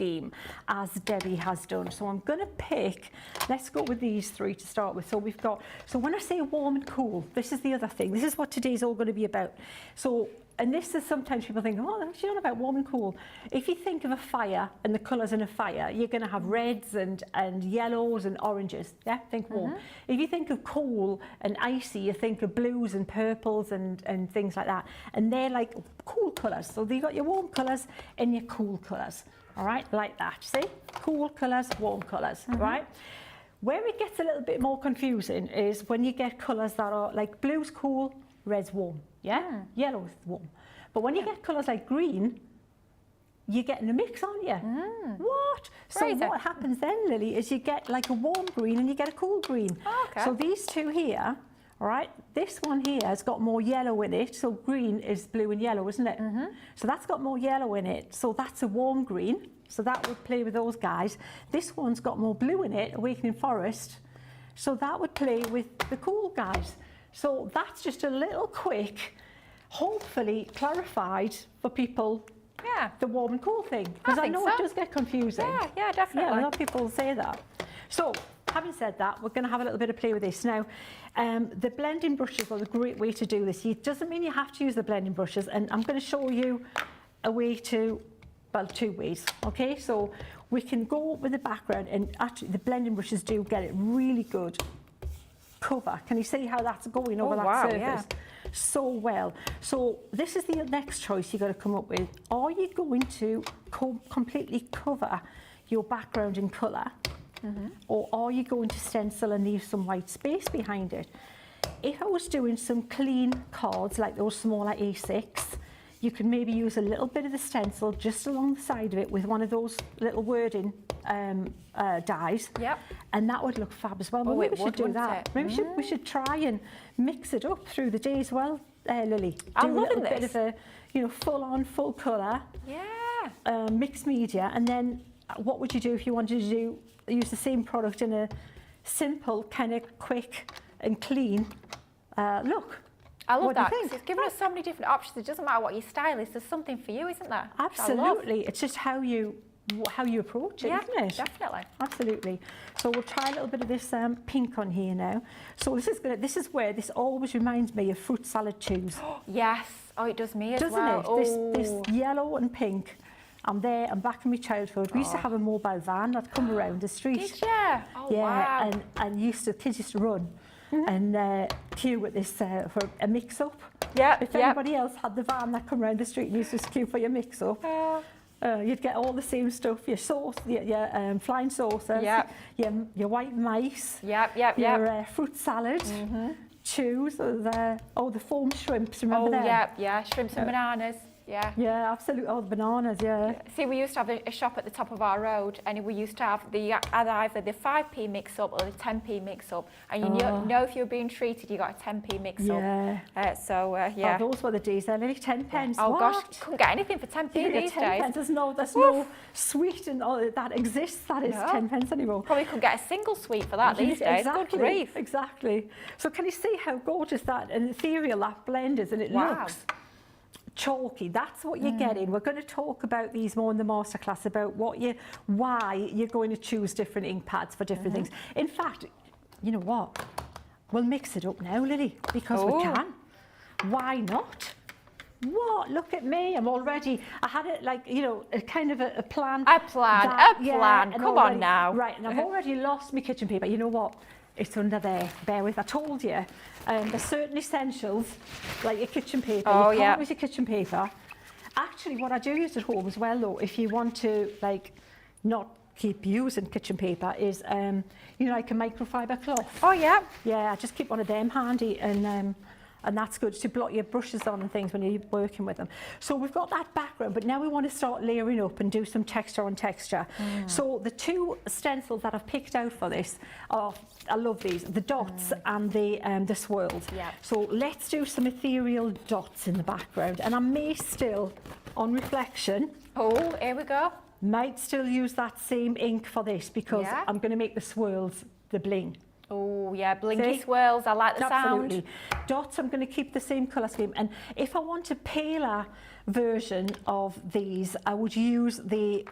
[SPEAKER 2] scheme as Debbie has done. So I'm going to pick, let's go with these three to start with. So we've got, so when I say warm and cool, this is the other thing. This is what today's all going to be about. So, and this is sometimes people think, oh, that's not about warm and cool. If you think of a fire and the colours in a fire, you're going to have reds and yellows and oranges. Yeah, think warm. If you think of cool and icy, you think of blues and purples and things like that. And they're like cool colours. So you've got your warm colours and your cool colours. All right, like that. See? Cool colours, warm colours, right? Where it gets a little bit more confusing is when you get colours that are like blue's cool, red's warm. Yeah, yellow is warm. But when you get colours like green, you're getting a mix, aren't you? What? So what happens then, Lily, is you get like a warm green and you get a cool green.
[SPEAKER 1] Oh, okay.
[SPEAKER 2] So these two here, all right, this one here has got more yellow in it. So green is blue and yellow, isn't it? So that's got more yellow in it. So that's a warm green. So that would play with those guys. This one's got more blue in it, Awakening Forest. So that would play with the cool guys. So that's just a little quick, hopefully clarified for people, the warm and cool thing. Because I know it does get confusing.
[SPEAKER 1] Yeah, definitely.
[SPEAKER 2] Yeah, a lot of people say that. So, having said that, we're going to have a little bit of play with this. Now, the blending brushes are a great way to do this. It doesn't mean you have to use the blending brushes, and I'm going to show you a way to, well, two ways, okay? So, we can go with the background, and actually the blending brushes do get it really good cover. Can you see how that's going over that surface so well? So this is the next choice you've got to come up with. Are you going to completely cover your background in colour, or are you going to stencil and leave some white space behind it? If I was doing some clean cards like those smaller A6, you could maybe use a little bit of the stencil just along the side of it with one of those little wording dies, and that would look fab as well. Well, maybe we should do that. Maybe we should try and mix it up through the day as well, Lily.
[SPEAKER 1] I'm
[SPEAKER 2] do a
[SPEAKER 1] loving
[SPEAKER 2] little bit of a, you know, full colour, mixed media, and then what would you do if you wanted to use the same product in a simple, kind of quick and clean look?
[SPEAKER 1] I love that, because it's given us so many different options. It doesn't matter what your style is, there's something for you, isn't there?
[SPEAKER 2] Absolutely. It's just how you approach it, isn't it?
[SPEAKER 1] Definitely.
[SPEAKER 2] Absolutely. So we'll try a little bit of this pink on here now. So this is where this always reminds me of fruit salad chews.
[SPEAKER 1] Yes. Oh, it does me as
[SPEAKER 2] Doesn't
[SPEAKER 1] well.
[SPEAKER 2] it? This yellow and pink. I'm back in my childhood. We used to have a mobile van that come around the street.
[SPEAKER 1] Did you? Oh, wow.
[SPEAKER 2] And kids used to run and queue at this for a mix-up. If anybody else had the van that come around the street and used to queue for your mix-up, you'd get all the same stuff, your sauce, your flying saucers, your white mice, your fruit salad, chews, the foam shrimps, remember them?
[SPEAKER 1] Oh, shrimps and bananas.
[SPEAKER 2] Yeah, absolutely. Oh, the bananas,
[SPEAKER 1] See, we used to have a shop at the top of our road, and we used to have either the 5p mix-up or the 10p mix-up, and you know if you were being treated, you got a 10p mix-up.
[SPEAKER 2] Oh, those were the days. They're nearly 10 pence.
[SPEAKER 1] Oh gosh, couldn't get anything for 10p these days.
[SPEAKER 2] Pence. There's no sweet and all that exists that is 10 pence anymore.
[SPEAKER 1] Probably could get a single sweet for that these days.
[SPEAKER 2] Exactly.
[SPEAKER 1] Good grief.
[SPEAKER 2] Exactly. So can you see how gorgeous that and ethereal that blend is, and it looks chalky. That's what you're getting. We're going to talk about these more in the masterclass, about why you're going to choose different ink pads for different things. In fact, you know what? We'll mix it up now, Lily, because we can. Why not? What? Look at me. I had it like, you know, a kind of a plan.
[SPEAKER 1] A plan. Come on now.
[SPEAKER 2] Right, and I've already lost my kitchen paper. You know what? It's under there. Bear with. I told you. There's certain essentials, like your kitchen paper. You can't use your kitchen paper. Actually, what I do use at home as well, though, if you want to, like, not keep using kitchen paper, is, you know, like a microfiber cloth.
[SPEAKER 1] Oh, yeah.
[SPEAKER 2] Yeah, I just keep one of them handy, and that's good to blot your brushes on and things when you're working with them. So we've got that background, but now we want to start layering up and do some texture on texture. So the two stencils that I've picked out for this are, I love these, the dots and the swirls. So let's do some ethereal dots in the background, and I may still, on reflection,
[SPEAKER 1] here we go,
[SPEAKER 2] might still use that same ink for this, because I'm going to make the swirls the bling.
[SPEAKER 1] Oh yeah, blinky
[SPEAKER 2] See?
[SPEAKER 1] swirls. I like the
[SPEAKER 2] Absolutely.
[SPEAKER 1] sound.
[SPEAKER 2] Dots, I'm going to keep the same colour scheme. And if I want a paler version of these, I would use the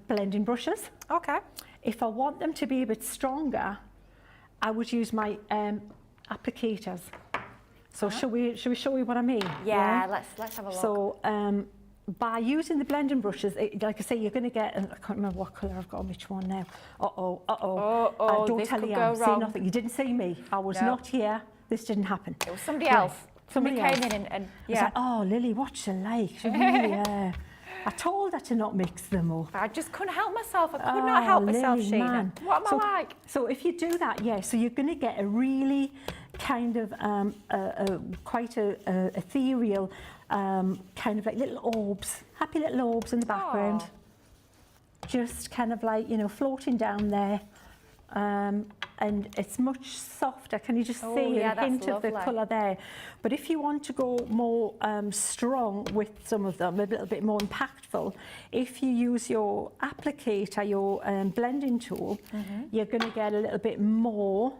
[SPEAKER 2] blending brushes.
[SPEAKER 1] Okay.
[SPEAKER 2] If I want them to be a bit stronger, I would use my applicators. So shall we show you what I mean?
[SPEAKER 1] Yeah, let's have a look.
[SPEAKER 2] So by using the blending brushes, like I say, you're going to get, and I can't remember what colour I've got on which one now. Don't
[SPEAKER 1] this
[SPEAKER 2] tell
[SPEAKER 1] could
[SPEAKER 2] you,
[SPEAKER 1] go
[SPEAKER 2] see
[SPEAKER 1] wrong.
[SPEAKER 2] nothing. You didn't see me. I was
[SPEAKER 1] No.
[SPEAKER 2] not here. This didn't happen.
[SPEAKER 1] It was somebody else. Somebody
[SPEAKER 2] Somebody
[SPEAKER 1] came
[SPEAKER 2] else.
[SPEAKER 1] in and
[SPEAKER 2] I was
[SPEAKER 1] yeah.
[SPEAKER 2] like, oh, Lily, what's she like? She really, I told her to not mix them up.
[SPEAKER 1] I just couldn't help myself. I could not help myself,
[SPEAKER 2] Lily,
[SPEAKER 1] Sheena.
[SPEAKER 2] man.
[SPEAKER 1] What am I like?
[SPEAKER 2] So if you do that, yeah, so you're going to get a really kind of quite a ethereal kind of like little orbs, happy little orbs in the background.
[SPEAKER 1] Aw.
[SPEAKER 2] Just kind of like, you know, floating down there. And it's much softer. Can you just see
[SPEAKER 1] yeah,
[SPEAKER 2] a
[SPEAKER 1] that's
[SPEAKER 2] hint of the
[SPEAKER 1] lovely.
[SPEAKER 2] colour there? But if you want to go more strong with some of them, a little bit more impactful, if you use your applicator, your blending tool, you're going to get a little bit more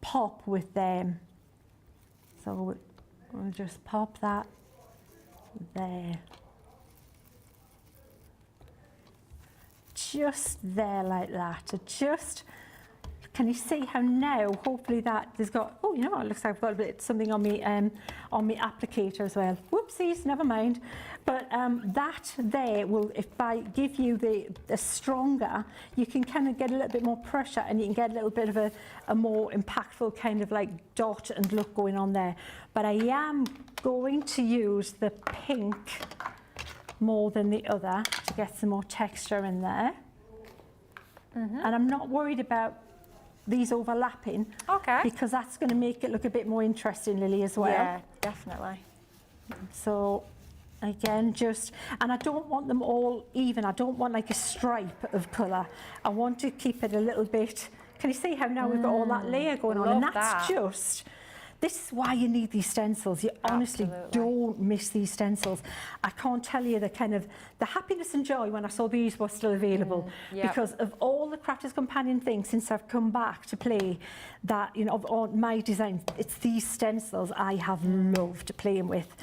[SPEAKER 2] pop with them. So we'll just pop that there. Just there like that. Just, can you see how now, hopefully that there's got, oh, you know what, it looks like I've got a bit something on me applicator as well. Whoopsies, never mind. But that there will, if I give you the stronger, you can kind of get a little bit more pressure and you can get a little bit of a more impactful kind of like dot and look going on there. But I am going to use the pink more than the other to get some more texture in there. And I'm not worried about these overlapping,
[SPEAKER 1] Okay.
[SPEAKER 2] because that's going to make it look a bit more interesting, Lily, as well.
[SPEAKER 1] Yeah, definitely.
[SPEAKER 2] So again, just, and I don't want them all even. I don't want like a stripe of colour. I want to keep it a little bit. Can you see how now we've got all that layer going on? And
[SPEAKER 1] love
[SPEAKER 2] that's
[SPEAKER 1] that.
[SPEAKER 2] just, this is why you need these stencils. You honestly
[SPEAKER 1] Absolutely.
[SPEAKER 2] don't miss these stencils. I can't tell you the kind of, the happiness and joy when I saw these were still available.
[SPEAKER 1] yep.
[SPEAKER 2] Because of all the Crafters Companion things since I've come back to play, that, you know, of all my designs, it's these stencils I have loved playing with.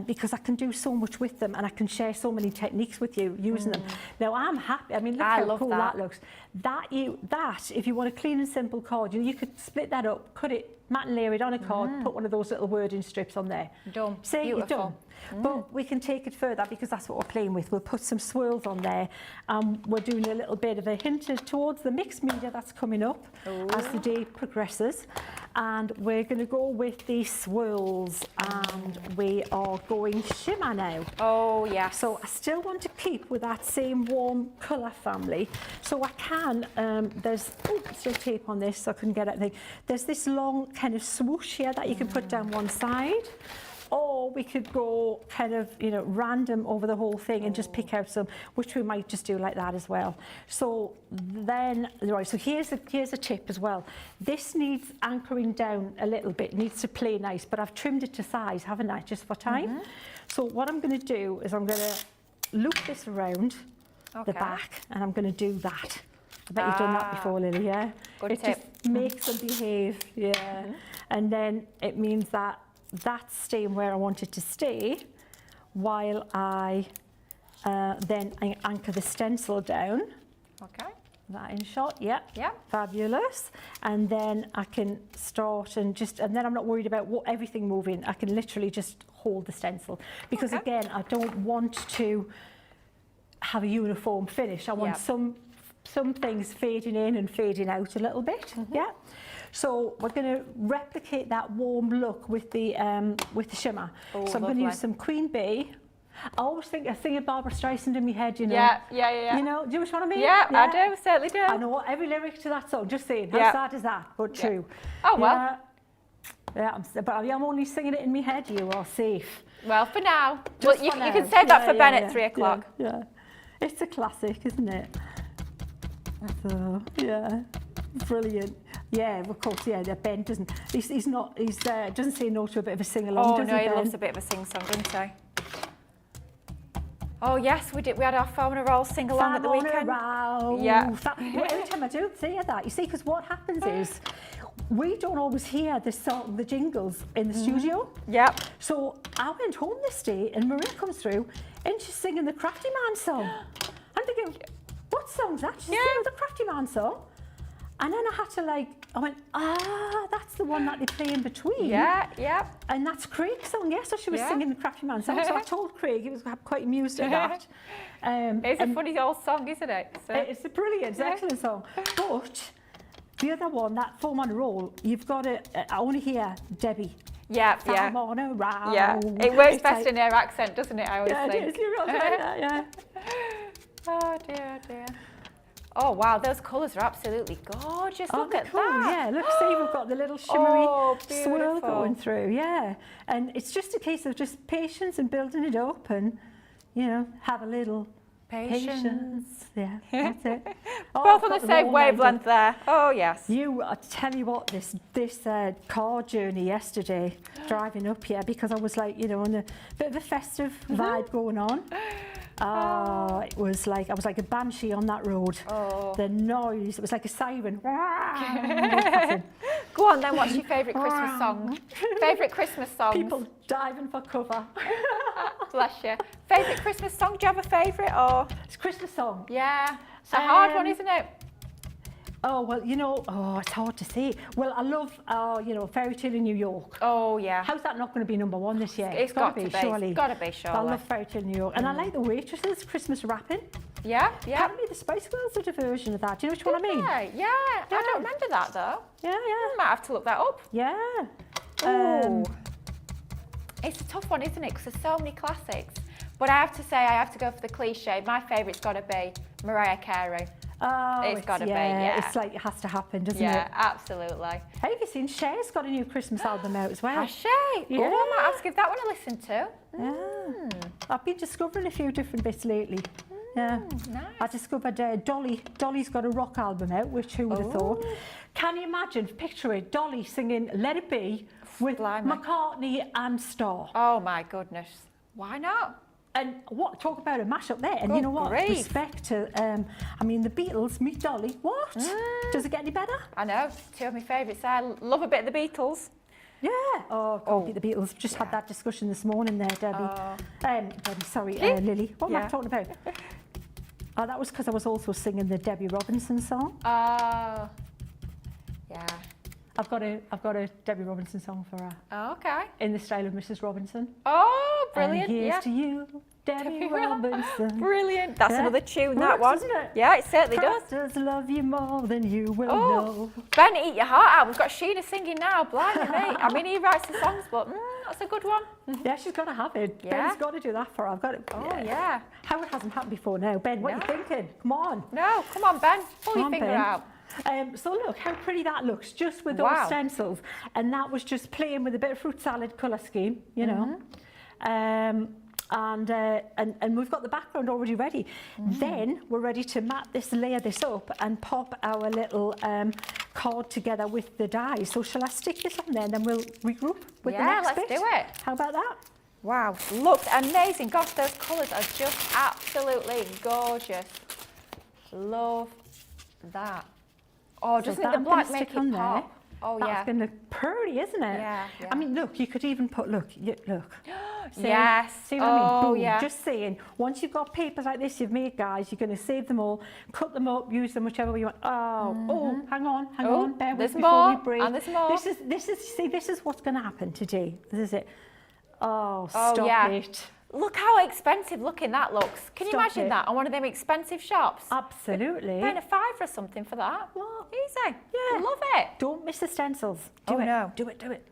[SPEAKER 2] Because I can do so much with them and I can share so many techniques with you using them. Now I'm happy. I mean, look
[SPEAKER 1] I
[SPEAKER 2] how
[SPEAKER 1] love
[SPEAKER 2] cool
[SPEAKER 1] that.
[SPEAKER 2] that looks. That, if you want a clean and simple card, you could split that up, cut it, matte and layer it on a card, put one of those little wording strips on there.
[SPEAKER 1] Done.
[SPEAKER 2] See, you're done.
[SPEAKER 1] Beautiful.
[SPEAKER 2] But we can take it further because that's what we're playing with. We'll put some swirls on there. We're doing a little bit of a hint towards the mixed media that's coming up as the day progresses. And we're going to go with the swirls, and we are going shimmer now.
[SPEAKER 1] Oh, yes.
[SPEAKER 2] So I still want to keep with that same warm colour family. So I can, there's still tape on this, so I couldn't get it. There's this long kind of swoosh here that you can put down one side. Or we could go kind of, you know, random over the whole thing and just pick out some, which we might just do like that as well. So then, right, so here's a tip as well. This needs anchoring down a little bit, needs to play nice, but I've trimmed it to size, haven't I, just for time? So what I'm going to do is I'm going to loop this around the back, and I'm going to do that. I bet you've done that before, Lily, yeah?
[SPEAKER 1] Good
[SPEAKER 2] it
[SPEAKER 1] tip.
[SPEAKER 2] just makes them behave, yeah. And then it means that that's staying where I want it to stay while I then anchor the stencil down.
[SPEAKER 1] Okay.
[SPEAKER 2] That in shot, yeah.
[SPEAKER 1] Yeah.
[SPEAKER 2] Fabulous. And then I can start and then I'm not worried about everything moving. I can literally just hold the stencil. Because again, I don't want to have a uniform finish. I want some things fading in and fading out a little bit, yeah. So we're going to replicate that warm look with the shimmer.
[SPEAKER 1] Oh,
[SPEAKER 2] so I'm going to use some Queen Bee. I always think I sing a Barbara Streisand in my head, you know.
[SPEAKER 1] Yeah.
[SPEAKER 2] You know, do you know what I mean?
[SPEAKER 1] Yeah, I do, certainly do.
[SPEAKER 2] I know every lyric to that song. Just saying, how sad is that? But true.
[SPEAKER 1] Oh well.
[SPEAKER 2] Yeah, but I'm only singing it in my head. You are safe.
[SPEAKER 1] Well, for now.
[SPEAKER 2] Just
[SPEAKER 1] Well, you
[SPEAKER 2] for
[SPEAKER 1] can
[SPEAKER 2] now.
[SPEAKER 1] save that for Ben at 3 o'clock.
[SPEAKER 2] Yeah. It's a classic, isn't it? So, yeah, brilliant. Yeah, of course, yeah, Ben doesn't, he's not, doesn't say no to a bit of a sing-along,
[SPEAKER 1] Oh
[SPEAKER 2] does
[SPEAKER 1] no, he
[SPEAKER 2] Ben?
[SPEAKER 1] loves a bit of a sing-song, doesn't he? Oh yes, we did. We had our foam and a roll sing along at the weekend.
[SPEAKER 2] Yeah. Every time I do hear that, you see, because what happens is we don't always hear the song, the jingles in the studio.
[SPEAKER 1] Yep.
[SPEAKER 2] So I went home this day and Maria comes through and she's singing the Crafty Man song. I'm thinking, what song's that? She's singing the Crafty Man song. And then I had to I went, that's the one that they play in between.
[SPEAKER 1] Yeah.
[SPEAKER 2] And that's Craig's song, yes. So she was singing the Crafty Man song. So I told Craig, he was quite amused at that.
[SPEAKER 1] It's a funny old song, isn't it? So.
[SPEAKER 2] It's a brilliant, it's an excellent song. But the other one, that foam on a roll, you've got to, I only hear Debbie.
[SPEAKER 1] Yeah.
[SPEAKER 2] On a roll.
[SPEAKER 1] Yeah. It works best in her accent, doesn't it? I always think.
[SPEAKER 2] It is. You're right, yeah.
[SPEAKER 1] Oh dear. Oh wow, those colours are absolutely gorgeous. Look at that.
[SPEAKER 2] Yeah, look, see, we've got the little shimmery swirl
[SPEAKER 1] beautiful.
[SPEAKER 2] going through. Yeah, and it's just a case of just patience and building it up, and have a little patience. Yeah, that's it.
[SPEAKER 1] Both on the same wavelength there. Oh yes.
[SPEAKER 2] I tell you what, this car journey yesterday, driving up here, because I was on a bit of a festive vibe going on. It was I was like a banshee on that road. The noise, it was like a siren.
[SPEAKER 1] Go on then, what's your favourite Christmas song? Favourite Christmas song?
[SPEAKER 2] People diving for cover.
[SPEAKER 1] Bless you. Favourite Christmas song? Do you have a favourite or?
[SPEAKER 2] It's a Christmas song.
[SPEAKER 1] Yeah. It's a hard one, isn't it?
[SPEAKER 2] Oh, well, it's hard to say. Well, I love, Fairy Tale in New York.
[SPEAKER 1] Oh, yeah.
[SPEAKER 2] How's that not going to be number one this year?
[SPEAKER 1] It's got to be,
[SPEAKER 2] surely.
[SPEAKER 1] It's got to be, surely.
[SPEAKER 2] I love Fairy Tale in New York. And I like the Waitresses Christmas wrapping.
[SPEAKER 1] Yeah.
[SPEAKER 2] Apparently the Spice Girls did a version of that. Do you know which one I mean?
[SPEAKER 1] Yeah. I don't remember that, though.
[SPEAKER 2] Yeah.
[SPEAKER 1] Might have to look that up.
[SPEAKER 2] Yeah.
[SPEAKER 1] It's a tough one, isn't it? Because there's so many classics. But I have to say, I have to go for the cliche. My favourite's got to be Mariah Carey.
[SPEAKER 2] Oh,
[SPEAKER 1] it's got to be, yeah.
[SPEAKER 2] It's it has to happen, doesn't it?
[SPEAKER 1] Yeah, absolutely.
[SPEAKER 2] Have you seen Cher's got a new Christmas album out as well?
[SPEAKER 1] Has she?
[SPEAKER 2] Yeah.
[SPEAKER 1] Oh, I might have to give that one a listen to.
[SPEAKER 2] Yeah. I've been discovering a few different bits lately. Yeah.
[SPEAKER 1] Nice.
[SPEAKER 2] I discovered Dolly. Dolly's got a rock album out, which who would have thought? Can you imagine, picture it, Dolly singing Let It Be with McCartney and Starr.
[SPEAKER 1] Oh my goodness. Why not?
[SPEAKER 2] And talk about a mashup there. And you know what?
[SPEAKER 1] Grief.
[SPEAKER 2] Respect to, the Beatles, meet Dolly. What? Does it get any better?
[SPEAKER 1] I know, two of my favourites. I love a bit of the Beatles.
[SPEAKER 2] Yeah. Oh, can't beat the Beatles. Just had that discussion this morning there, Debbie. Lily. What am I talking about? Oh, that was because I was also singing the Debbie Robinson song.
[SPEAKER 1] Yeah.
[SPEAKER 2] I've got a Debbie Robinson song for her.
[SPEAKER 1] Oh, okay.
[SPEAKER 2] In the style of Mrs. Robinson.
[SPEAKER 1] Oh, brilliant.
[SPEAKER 2] And here's to you, Debbie Robinson.
[SPEAKER 1] Brilliant. That's another tune, that
[SPEAKER 2] Works,
[SPEAKER 1] one.
[SPEAKER 2] Doesn't it?
[SPEAKER 1] Yeah, it certainly does.
[SPEAKER 2] Does love you more than you will know.
[SPEAKER 1] Ben, eat your heart out. We've got Sheena singing now. Blimey me. I mean, he writes the songs, but that's a good one.
[SPEAKER 2] Yeah, she's got to have it.
[SPEAKER 1] Yeah.
[SPEAKER 2] Ben's got to do that for her. I've got it.
[SPEAKER 1] Oh, yeah.
[SPEAKER 2] How it hasn't happened before now. Ben, what are you thinking? Come on.
[SPEAKER 1] No, come on, Ben. Pull your finger
[SPEAKER 2] Ben.
[SPEAKER 1] out.
[SPEAKER 2] So look how pretty that looks, just with those stencils, and that was just playing with a bit of fruit salad colour scheme, you know. And we've got the background already ready. Then we're ready to layer this up and pop our little card together with the die. So shall I stick this on there and then we'll regroup with the next bit?
[SPEAKER 1] Yeah, let's do it.
[SPEAKER 2] How about that?
[SPEAKER 1] Wow, looks amazing. Gosh, those colours are just absolutely gorgeous. Love that. Oh,
[SPEAKER 2] So
[SPEAKER 1] just
[SPEAKER 2] that
[SPEAKER 1] let the
[SPEAKER 2] I'm
[SPEAKER 1] black
[SPEAKER 2] gonna
[SPEAKER 1] make
[SPEAKER 2] stick on
[SPEAKER 1] it
[SPEAKER 2] there.
[SPEAKER 1] pop. Oh,
[SPEAKER 2] That's
[SPEAKER 1] yeah.
[SPEAKER 2] going to look pretty, isn't it?
[SPEAKER 1] Yeah, yeah.
[SPEAKER 2] I mean, look, you could even put, look. See,
[SPEAKER 1] Yes.
[SPEAKER 2] See what I mean? Boom.
[SPEAKER 1] Yeah.
[SPEAKER 2] Just saying, once you've got papers like this you've made, guys, you're going to save them all, cut them up, use them whichever way you want. Oh, hang on, bear with me before we break.
[SPEAKER 1] And there's more.
[SPEAKER 2] This is what's going to happen today. This is it. Oh, stop it.
[SPEAKER 1] Look how expensive looking that looks. Can you
[SPEAKER 2] Stop
[SPEAKER 1] imagine
[SPEAKER 2] it.
[SPEAKER 1] that on one of them expensive shops?
[SPEAKER 2] Absolutely.
[SPEAKER 1] Paying a £5 or something for that.
[SPEAKER 2] What?
[SPEAKER 1] Easy.
[SPEAKER 2] Yeah.
[SPEAKER 1] Love it.
[SPEAKER 2] Don't miss the stencils.
[SPEAKER 1] Oh,
[SPEAKER 2] Do it.
[SPEAKER 1] no.
[SPEAKER 2] Do it.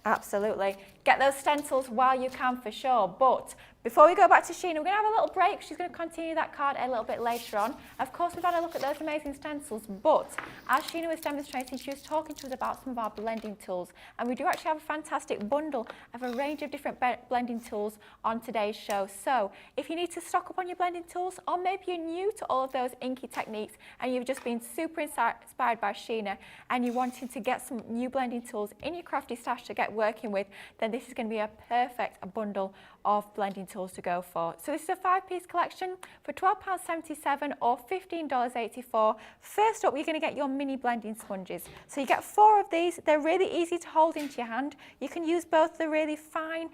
[SPEAKER 1] Absolutely. Get those stencils while you can for sure. But before we go back to Sheena, we're going to have a little break. She's going to continue that card a little bit later on. Of course, we've had a look at those amazing stencils, but as Sheena was demonstrating, she was talking to us about some of our blending tools. And we do actually have a fantastic bundle of a range of different blending tools on today's show. So if you need to stock up on your blending tools, or maybe you're new to all of those inky techniques and you've just been super inspired by Sheena and you're wanting to get some new blending tools in your crafty stash to get working with, then this is going to be a perfect bundle of blending tools to go for. So this is a 5-piece collection for £12.77 or $15.84. First up, you're going to get your mini blending sponges. So you get 4 of these. They're really easy to hold into your hand. You can use both the really fine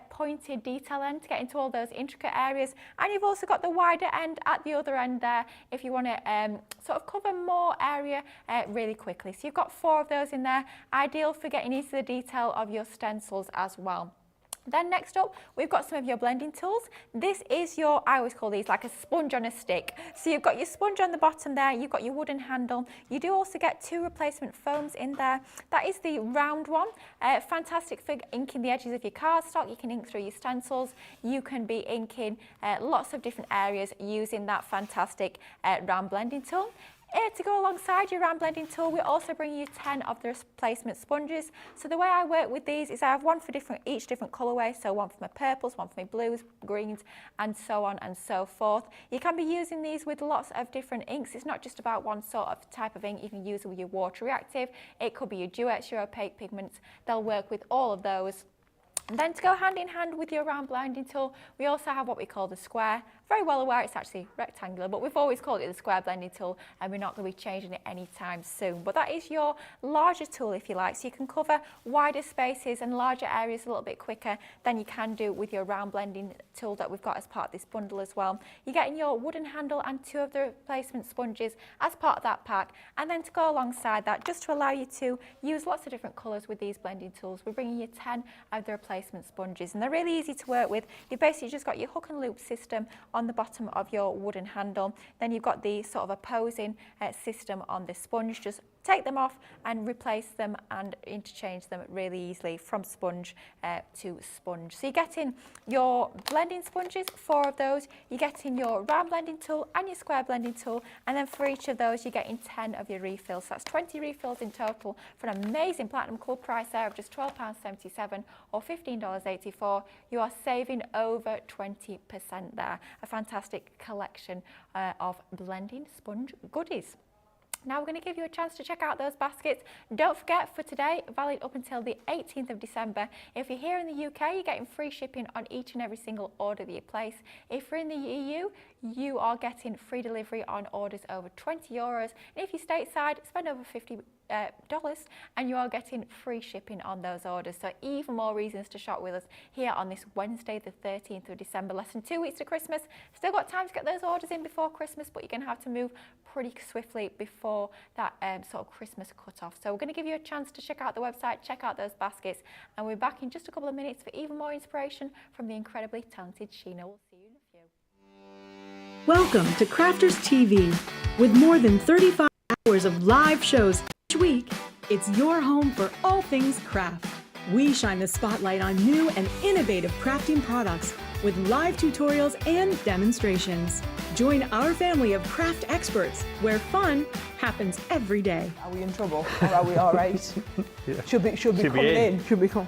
[SPEAKER 1] pointed detail end to get into all those intricate areas, and you've also got the wider end at the other end there if you want to sort of cover more area really quickly. So you've got 4 of those in there, ideal for getting into the detail of your stencils as well. Then next up, we've got some of your blending tools. This is your, I always call these like a sponge on a stick. So you've got your sponge on the bottom there, you've got your wooden handle. You do also get 2 replacement foams in there. That is the round one. Fantastic for inking the edges of your cardstock. You can ink through your stencils. You can be inking lots of different areas using that fantastic round blending tool. To go alongside your round blending tool, we're also bringing you 10 of the replacement sponges. So the way I work with these is I have one for each different colourway, so one for my purples, one for my blues, greens, and so on and so forth. You can be using these with lots of different inks. It's not just about one sort of type of ink. You can use it with your water reactive. It could be your duets, your opaque pigments. They'll work with all of those. And then to go hand in hand with your round blending tool, we also have what we call the square. Very well aware it's actually rectangular, but we've always called it the square blending tool, and we're not going to be changing it anytime soon. But that is your larger tool, if you like, so you can cover wider spaces and larger areas a little bit quicker than you can do with your round blending tool that we've got as part of this bundle as well. You're getting your wooden handle and 2 of the replacement sponges as part of that pack, and then to go alongside that, just to allow you to use lots of different colours with these blending tools, we're bringing you 10 of the replacement sponges, and they're really easy to work with. You've basically just got your hook and loop system on the bottom of your wooden handle. Then you've got the sort of opposing system on the sponge. Just take them off and replace them and interchange them really easily from sponge to sponge. So you're getting your blending sponges, 4 of those. You're getting your round blending tool and your square blending tool, and then for each of those you're getting 10 of your refills. So that's 20 refills in total for an amazing platinum club price there of just £12.77 or $15.84. You are saving over 20% there. A fantastic collection of blending sponge goodies. Now we're going to give you a chance to check out those baskets. Don't forget, for today, valid up until the 18th of December. If you're here in the UK, you're getting free shipping on each and every single order that you place. If you're in the EU, you are getting free delivery on orders over €20. And if you're stateside, spend over $50 and you are getting free shipping on those orders. So even more reasons to shop with us here on this Wednesday the 13th of December, less than 2 weeks to Christmas. Still got time to get those orders in before Christmas, but you're going to have to move pretty swiftly before that sort of Christmas cut-off. So we're going to give you a chance to check out the website, check out those baskets, and we're back in just a couple of minutes for even more inspiration from the incredibly talented Sheena. We'll see you in a few.
[SPEAKER 3] Welcome to Crafters TV. With more than 35 hours of live shows each week, it's your home for all things craft. We shine the spotlight on new and innovative crafting products with live tutorials and demonstrations. Join our family of craft experts where fun happens every day.
[SPEAKER 4] Are we in trouble or are we all right?
[SPEAKER 5] Yeah.
[SPEAKER 4] Should be coming in. Should be coming.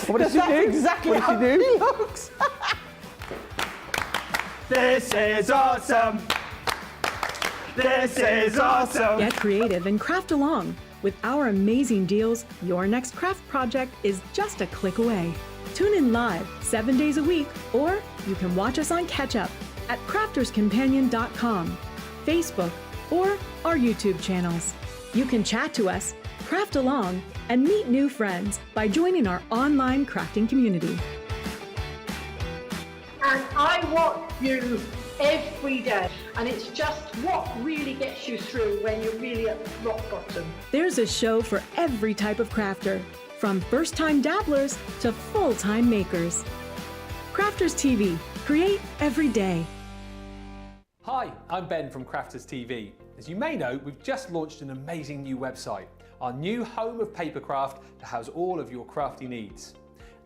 [SPEAKER 5] What did she do?
[SPEAKER 4] Exactly
[SPEAKER 5] What
[SPEAKER 4] how
[SPEAKER 5] did she
[SPEAKER 4] he
[SPEAKER 5] do?
[SPEAKER 4] looks.
[SPEAKER 5] This is awesome! This is awesome!
[SPEAKER 3] Get creative and craft along. With our amazing deals, your next craft project is just a click away. Tune in live 7 days a week, or you can watch us on Catch Up at crafterscompanion.com, Facebook, or our YouTube channels. You can chat to us, craft along, and meet new friends by joining our online crafting community.
[SPEAKER 6] And I watch you every day, and it's just what really gets you through when you're really at rock bottom.
[SPEAKER 3] There's a show for every type of crafter, from first-time dabblers to full-time makers. Crafters TV, create every day.
[SPEAKER 7] Hi, I'm Ben from Crafters TV. As you may know, we've just launched an amazing new website, our new home of papercraft to house all of your crafty needs.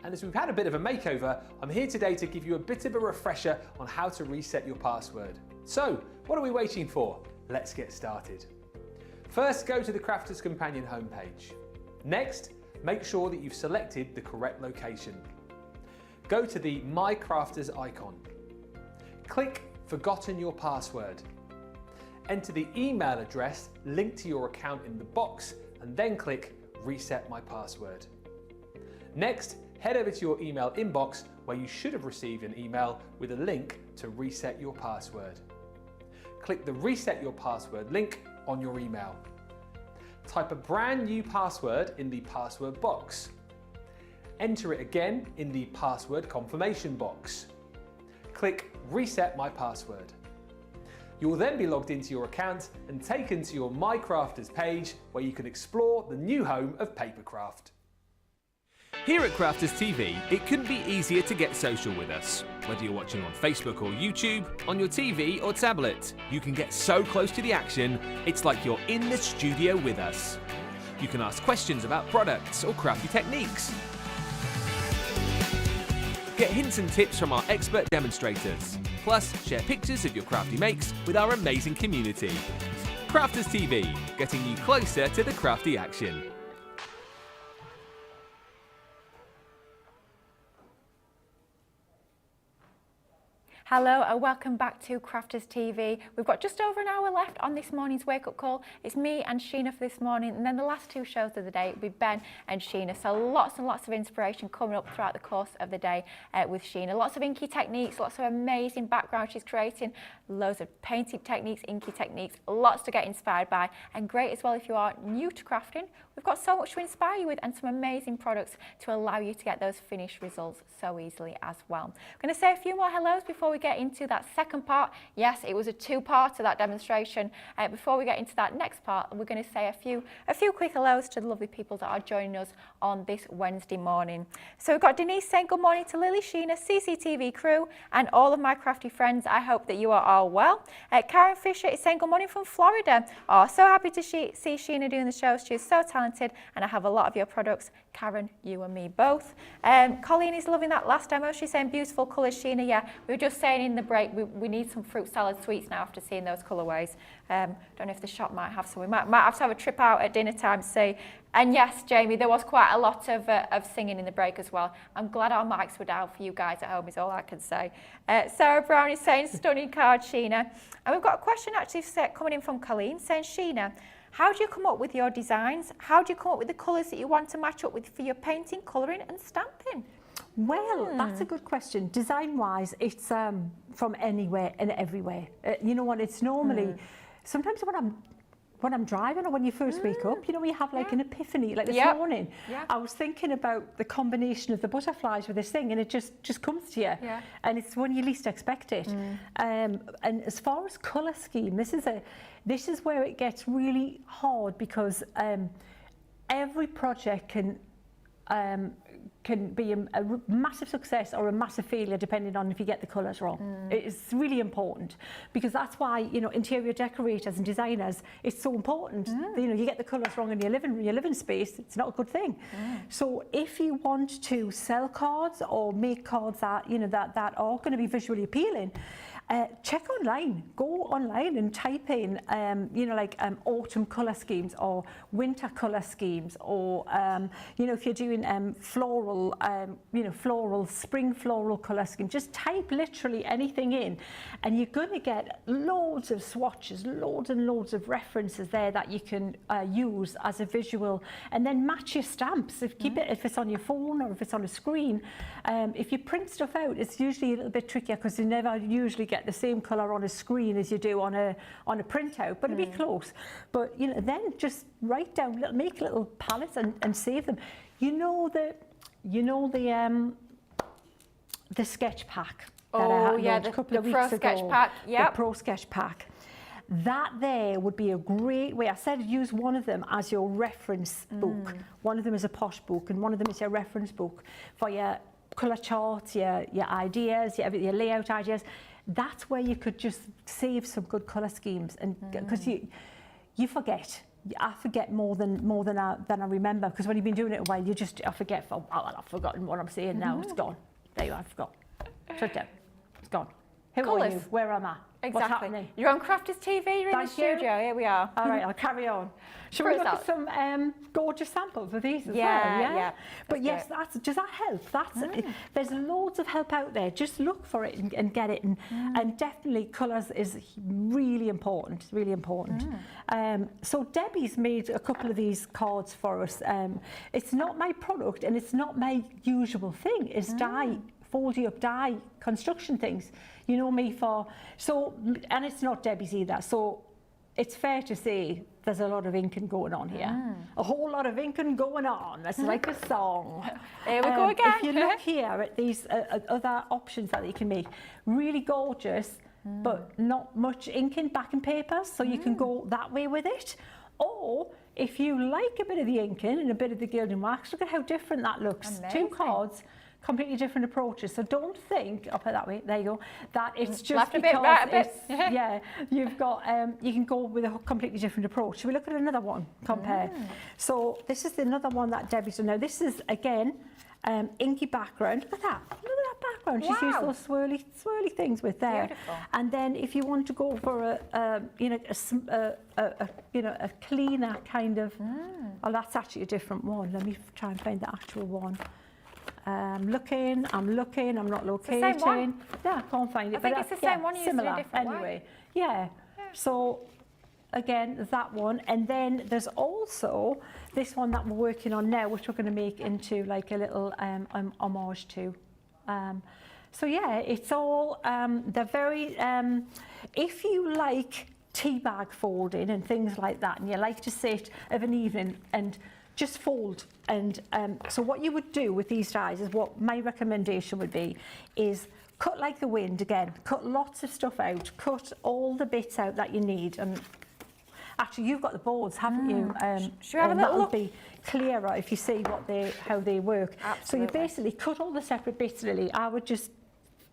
[SPEAKER 7] And as we've had a bit of a makeover, I'm here today to give you a bit of a refresher on how to reset your password. So, what are we waiting for? Let's get started. First, go to the Crafters Companion homepage. Next, make sure that you've selected the correct location. Go to the My Crafters icon. Click Forgotten Your Password. Enter the email address linked to your account in the box and then click Reset My Password. Next, head over to your email inbox where you should have received an email with a link to reset your password. Click the Reset Your Password link on your email. Type a brand new password in the password box. Enter it again in the password confirmation box. Click Reset My Password. You will then be logged into your account and taken to your My Crafters page where you can explore the new home of Papercraft.
[SPEAKER 8] Here at Crafters TV, it couldn't be easier to get social with us. Whether you're watching on Facebook or YouTube, on your TV or tablet, you can get so close to the action, it's like you're in the studio with us. You can ask questions about products or crafty techniques. Get hints and tips from our expert demonstrators. Plus, share pictures of your crafty makes with our amazing community. Crafters TV, getting you closer to the crafty action.
[SPEAKER 1] Hello and welcome back to Crafters TV. We've got just over an hour left on this morning's wake-up call. It's me and Sheena for this morning, and then the last two shows of the day will be Ben and Sheena. So lots and lots of inspiration coming up throughout the course of the day with Sheena. Lots of inky techniques, lots of amazing background she's creating, loads of painting techniques, inky techniques, lots to get inspired by, and great as well if you are new to crafting. We've got so much to inspire you with and some amazing products to allow you to get those finished results so easily as well. I'm going to say a few more hellos before we get into that second part. Yes, it was a two-part to that demonstration. Before we get into that next part, we're going to say a few quick hellos to the lovely people that are joining us on this Wednesday morning. So we've got Denise saying good morning to Lily, Sheena, CCTV crew, and all of my crafty friends. I hope that you are all well. Karen Fisher is saying good morning from Florida. Oh, so happy to see Sheena doing the show. She is so talented, and I have a lot of your products. Karen, you and me both. Colleen is loving that last demo. She's saying beautiful colours, Sheena. Yeah, we were just saying in the break we need some fruit salad sweets now after seeing those colourways. Don't know if the shop might have some. We might have to have a trip out at dinner time to see. And yes, Jamie, there was quite a lot of singing in the break as well. I'm glad our mics were down for you guys at home is all I can say. Sarah Brown is saying stunning card, Sheena. And we've got a question actually coming in from Colleen saying, Sheena, how do you come up with your designs? How do you come up with the colours that you want to match up with for your painting, colouring and stamping?
[SPEAKER 2] Well, that's a good question. Design-wise, it's from anywhere and everywhere. You know what? It's normally sometimes when I'm driving or when you first wake up, you know, you have like an epiphany. Like this morning, I was thinking about the combination of the butterflies with this thing, and it just comes to you. Yeah. And it's when you least expect it. And as far as colour scheme, this is where it gets really hard because every project can be a massive success or a massive failure depending on if you get the colours wrong. It's really important because that's why, you know, interior decorators and designers, it's so important. You know, you get the colours wrong in your living space, it's not a good thing. So if you want to sell cards or make cards that, you know, that are going to be visually appealing, check online, go online and type in, you know, like autumn colour schemes or winter colour schemes or, you know, if you're doing floral, you know, spring floral colour scheme, just type literally anything in and you're going to get loads of swatches, loads and loads of references there that you can use as a visual and then match your stamps. Keep it if it's on your phone or if it's on a screen. If you print stuff out, it's usually a little bit trickier because you never usually get the same colour on a screen as you do on a printout, but it'll be close. But you know, then just write down, make little palettes and save them. You know the sketch pack.
[SPEAKER 1] Oh yeah, the Pro Sketch Pack.
[SPEAKER 2] Yeah, the Pro Sketch Pack. That there would be a great way. I said use one of them as your reference book. One of them is a posh book, and one of them is your reference book for your colour charts, your ideas, your layout ideas. That's where you could just save some good colour schemes, and because you forget. I forget more than I remember, because when you've been doing it a while, I forget. Oh, I've forgotten what I'm saying now. It's gone. There you are. I forgot. Shut down. It's gone. Who
[SPEAKER 1] Colours.
[SPEAKER 2] are you? Where am I? What's
[SPEAKER 1] Exactly.
[SPEAKER 2] happening?
[SPEAKER 1] You're on Crafters TV, you're in the
[SPEAKER 2] Thank you.
[SPEAKER 1] studio, here we are.
[SPEAKER 2] All right, I'll carry on. Shall we
[SPEAKER 1] Throw
[SPEAKER 2] look
[SPEAKER 1] us
[SPEAKER 2] at some gorgeous samples of these as
[SPEAKER 1] Yeah,
[SPEAKER 2] well?
[SPEAKER 1] yeah.
[SPEAKER 2] But
[SPEAKER 1] Let's
[SPEAKER 2] yes, does that help? There's loads of help out there. Just look for it and get it. And definitely colours is really important, really important. So Debbie's made a couple of these cards for us. It's not my product and it's not my usual thing. It's die, foldy up die construction things. You know me for, so, and it's not Debbie's either. So it's fair to say there's a lot of inking going on here. A whole lot of inking going on. That's like a song.
[SPEAKER 1] Here we go again.
[SPEAKER 2] If you look here at these other options that you can make, really gorgeous, but not much inking backing papers. So you can go that way with it. Or if you like a bit of the inking and a bit of the gilding wax, look at how different that looks.
[SPEAKER 1] Amazing.
[SPEAKER 2] 2 cards. Completely different approaches. So don't think, I'll put it that way, there you go, that it's just
[SPEAKER 1] Left a
[SPEAKER 2] because
[SPEAKER 1] bit, right a bit.
[SPEAKER 2] it's, yeah, you've got, you can go with a completely different approach. Should we look at another one, compare? So this is another one that Debbie's done. Now this is, again, inky background. Look at that, look at that background. She's used
[SPEAKER 1] Wow.
[SPEAKER 2] those swirly things with there.
[SPEAKER 1] Beautiful.
[SPEAKER 2] And then if you want to go for a cleaner kind of, oh, that's actually a different one. Let me try and find the actual one. I'm looking, I'm not locating.
[SPEAKER 1] the same one?
[SPEAKER 2] Yeah, I can't find it.
[SPEAKER 1] I think
[SPEAKER 2] but
[SPEAKER 1] it's the same one, used in a
[SPEAKER 2] similar
[SPEAKER 1] different way.
[SPEAKER 2] anyway. Yeah. So again, there's that one. And then there's also this one that we're working on now, which we're going to make into like a little homage to. So yeah, it's all, they're very, if you like tea bag folding and things like that, and you like to sit of an evening and just fold. And so what you would do with these dies is, what my recommendation would be, is cut like the wind again. Cut lots of stuff out. Cut all the bits out that you need. And actually, you've got the boards, haven't you?
[SPEAKER 1] Should we have a little
[SPEAKER 2] that'll
[SPEAKER 1] look?
[SPEAKER 2] be clearer if you see how they work.
[SPEAKER 1] Absolutely.
[SPEAKER 2] So you basically cut all the separate bits, Lily. I would just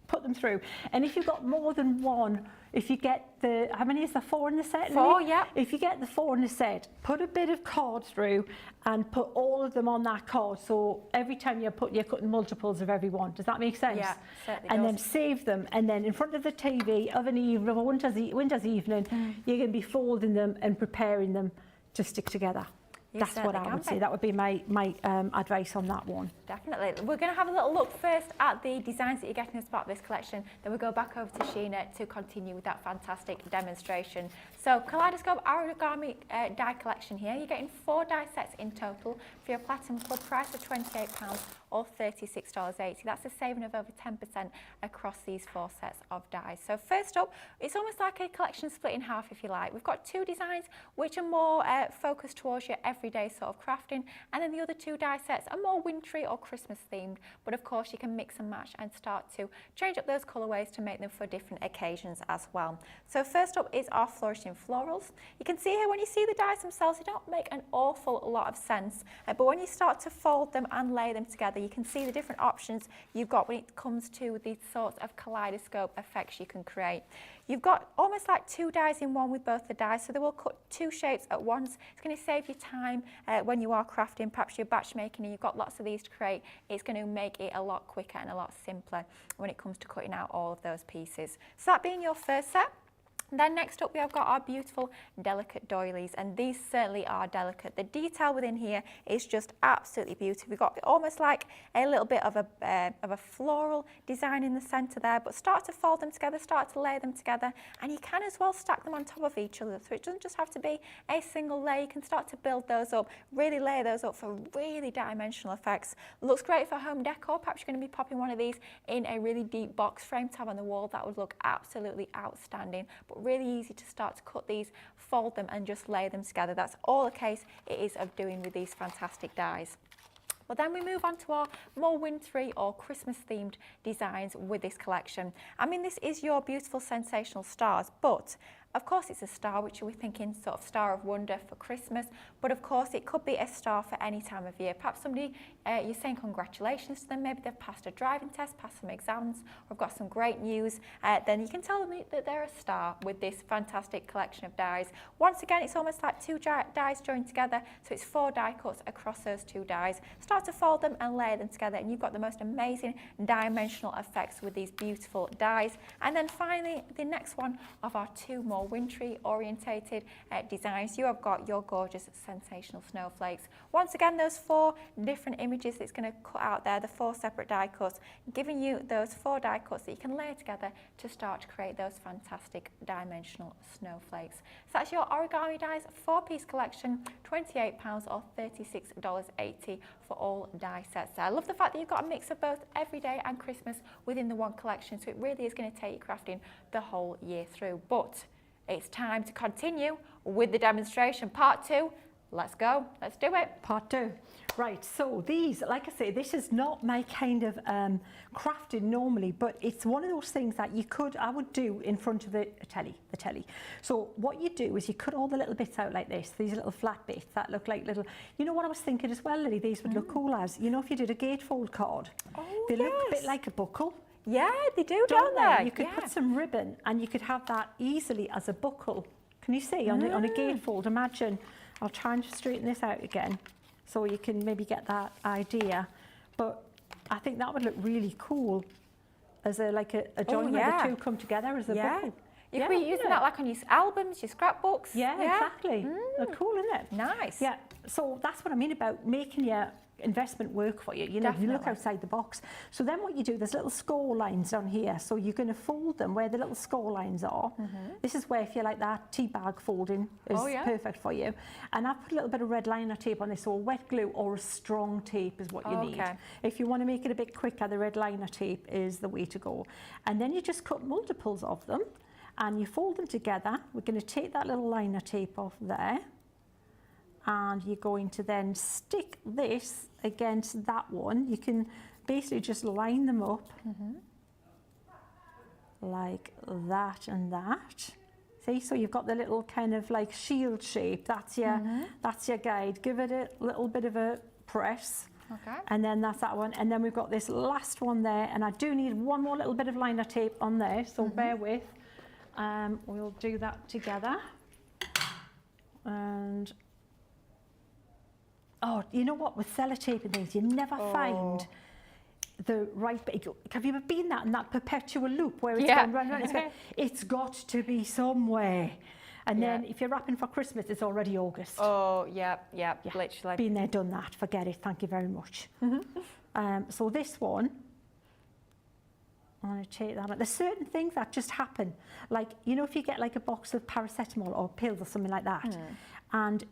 [SPEAKER 2] put them through. And if you've got more than one, if you get the, how many is there, 4 in the set?
[SPEAKER 1] 4,
[SPEAKER 2] Lily?
[SPEAKER 1] yeah.
[SPEAKER 2] If you get the 4 in the set, put a bit of card through and put all of them on that card. So every time you're cutting multiples of every one. Does that make sense?
[SPEAKER 1] Yeah, certainly
[SPEAKER 2] And then
[SPEAKER 1] does.
[SPEAKER 2] save them. And then in front of the TV of an evening, of a winter's evening, you're going to be folding them and preparing them to stick together.
[SPEAKER 1] You
[SPEAKER 2] That's what
[SPEAKER 1] certainly
[SPEAKER 2] I
[SPEAKER 1] can
[SPEAKER 2] would
[SPEAKER 1] be.
[SPEAKER 2] say. That would be my advice on that one.
[SPEAKER 1] Definitely. We're going to have a little look first at the designs that you're getting as part of this collection. Then we'll go back over to Sheena to continue with that fantastic demonstration. So Kaleidoscope origami die collection here. You're getting 4 die sets in total for your Platinum Club price of £28 or $36.80. That's a saving of over 10% across these 4 sets of dies. So first up, it's almost like a collection split in half, if you like. We've got 2 designs which are more focused towards your everyday sort of crafting, and then the other 2 die sets are more wintry or Christmas themed, but of course you can mix and match and start to change up those colourways to make them for different occasions as well. So first up is our Flourishing Florals. You can see here, when you see the dies themselves, they don't make an awful lot of sense, but when you start to fold them and lay them together, you can see the different options you've got when it comes to these sorts of kaleidoscope effects you can create. You've got almost like 2 dies in one with both the dies, so they will cut 2 shapes at once. It's going to save you time when you are crafting, perhaps you're batch making and you've got lots of these to create. It's going to make it a lot quicker and a lot simpler when it comes to cutting out all of those pieces. So that being your first set. Then next up we have got our beautiful delicate doilies, and these certainly are delicate. The detail within here is just absolutely beautiful. We've got almost like a little bit of a floral design in the centre there, but start to fold them together, start to lay them together, and you can as well stack them on top of each other. So it doesn't just have to be a single layer. You can start to build those up, really layer those up for really dimensional effects. Looks great for home decor. Perhaps you're going to be popping one of these in a really deep box frame to have on the wall. That would look absolutely outstanding. But really easy to start to cut these, fold them and just lay them together. That's all the case it is of doing with these fantastic dies. But then we move on to our more wintry or Christmas themed designs with this collection. I mean, this is your beautiful sensational stars, but Of course, it's a star, which we're thinking sort of star of wonder for Christmas, but of course it could be a star for any time of year. Perhaps somebody, you're saying congratulations to them, maybe they've passed a driving test, passed some exams, or have got some great news, then you can tell them that they're a star with this fantastic collection of dies. Once again, it's almost like two dies joined together, so it's 4 die cuts across those 2 dies. Start to fold them and layer them together, and you've got the most amazing dimensional effects with these beautiful dies. And then finally, the next one of our 2 more wintry orientated designs, you have got your gorgeous sensational snowflakes. Once again, those 4 different images it's going to cut out there, the 4 separate die cuts, giving you those 4 die cuts that you can layer together to start to create those fantastic dimensional snowflakes. So that's your origami dies 4-piece collection, £28 or $36.80 for all die sets there. I love the fact that you've got a mix of both everyday and Christmas within the one collection, so it really is going to take you crafting the whole year through. But it's time to continue with the demonstration. Part 2. Let's go. Let's do it.
[SPEAKER 2] Part 2. Right, so these, like I say, this is not my kind of crafting normally, but it's one of those things that I would do in front of the telly. So what you do is you cut all the little bits out like this, these little flat bits that look like little, you know what I was thinking as well, Lily, these would look cool as, you know, if you did a gatefold card, they look a bit like a buckle.
[SPEAKER 1] Yeah, they do, don't they?
[SPEAKER 2] You could put some ribbon and you could have that easily as a buckle. Can you see on a gatefold? Imagine, I'll try and straighten this out again so you can maybe get that idea. But I think that would look really cool as a join where the 2 come together as a buckle.
[SPEAKER 1] You could be using that like on your albums, your scrapbooks.
[SPEAKER 2] Yeah, exactly. They're cool, isn't it?
[SPEAKER 1] Nice.
[SPEAKER 2] Yeah, so that's what I mean about making your investment work for you. You know, you look outside the box. So then what you do, there's little score lines on here. So you're going to fold them where the little score lines are. This is where, if you like that, tea bag folding is perfect for you. And I've put a little bit of red liner tape on this, or wet glue or a strong tape is what you need. If you want to make it a bit quicker, the red liner tape is the way to go. And then you just cut multiples of them and you fold them together. We're going to take that little liner tape off there. And you're going to then stick this against that one. You can basically just line them up like that and that. See, so you've got the little kind of like shield shape. That's your guide. Give it a little bit of a press.
[SPEAKER 1] Okay.
[SPEAKER 2] And then that's that one. And then we've got this last one there. And I do need one more little bit of liner tape on there, so bear with. We'll do that together. And oh, you know what? With sellotape and things, you never find the right bit. Have you ever been in that perpetual loop where it's going round? It's got to be somewhere. And then if you're wrapping for Christmas, it's already August.
[SPEAKER 1] Oh, yeah, literally.
[SPEAKER 2] Been there, done that. Forget it. Thank you very much. So this one, I'm going to take that out. There's certain things that just happen. Like, you know, if you get like a box of paracetamol or pills or something like that, and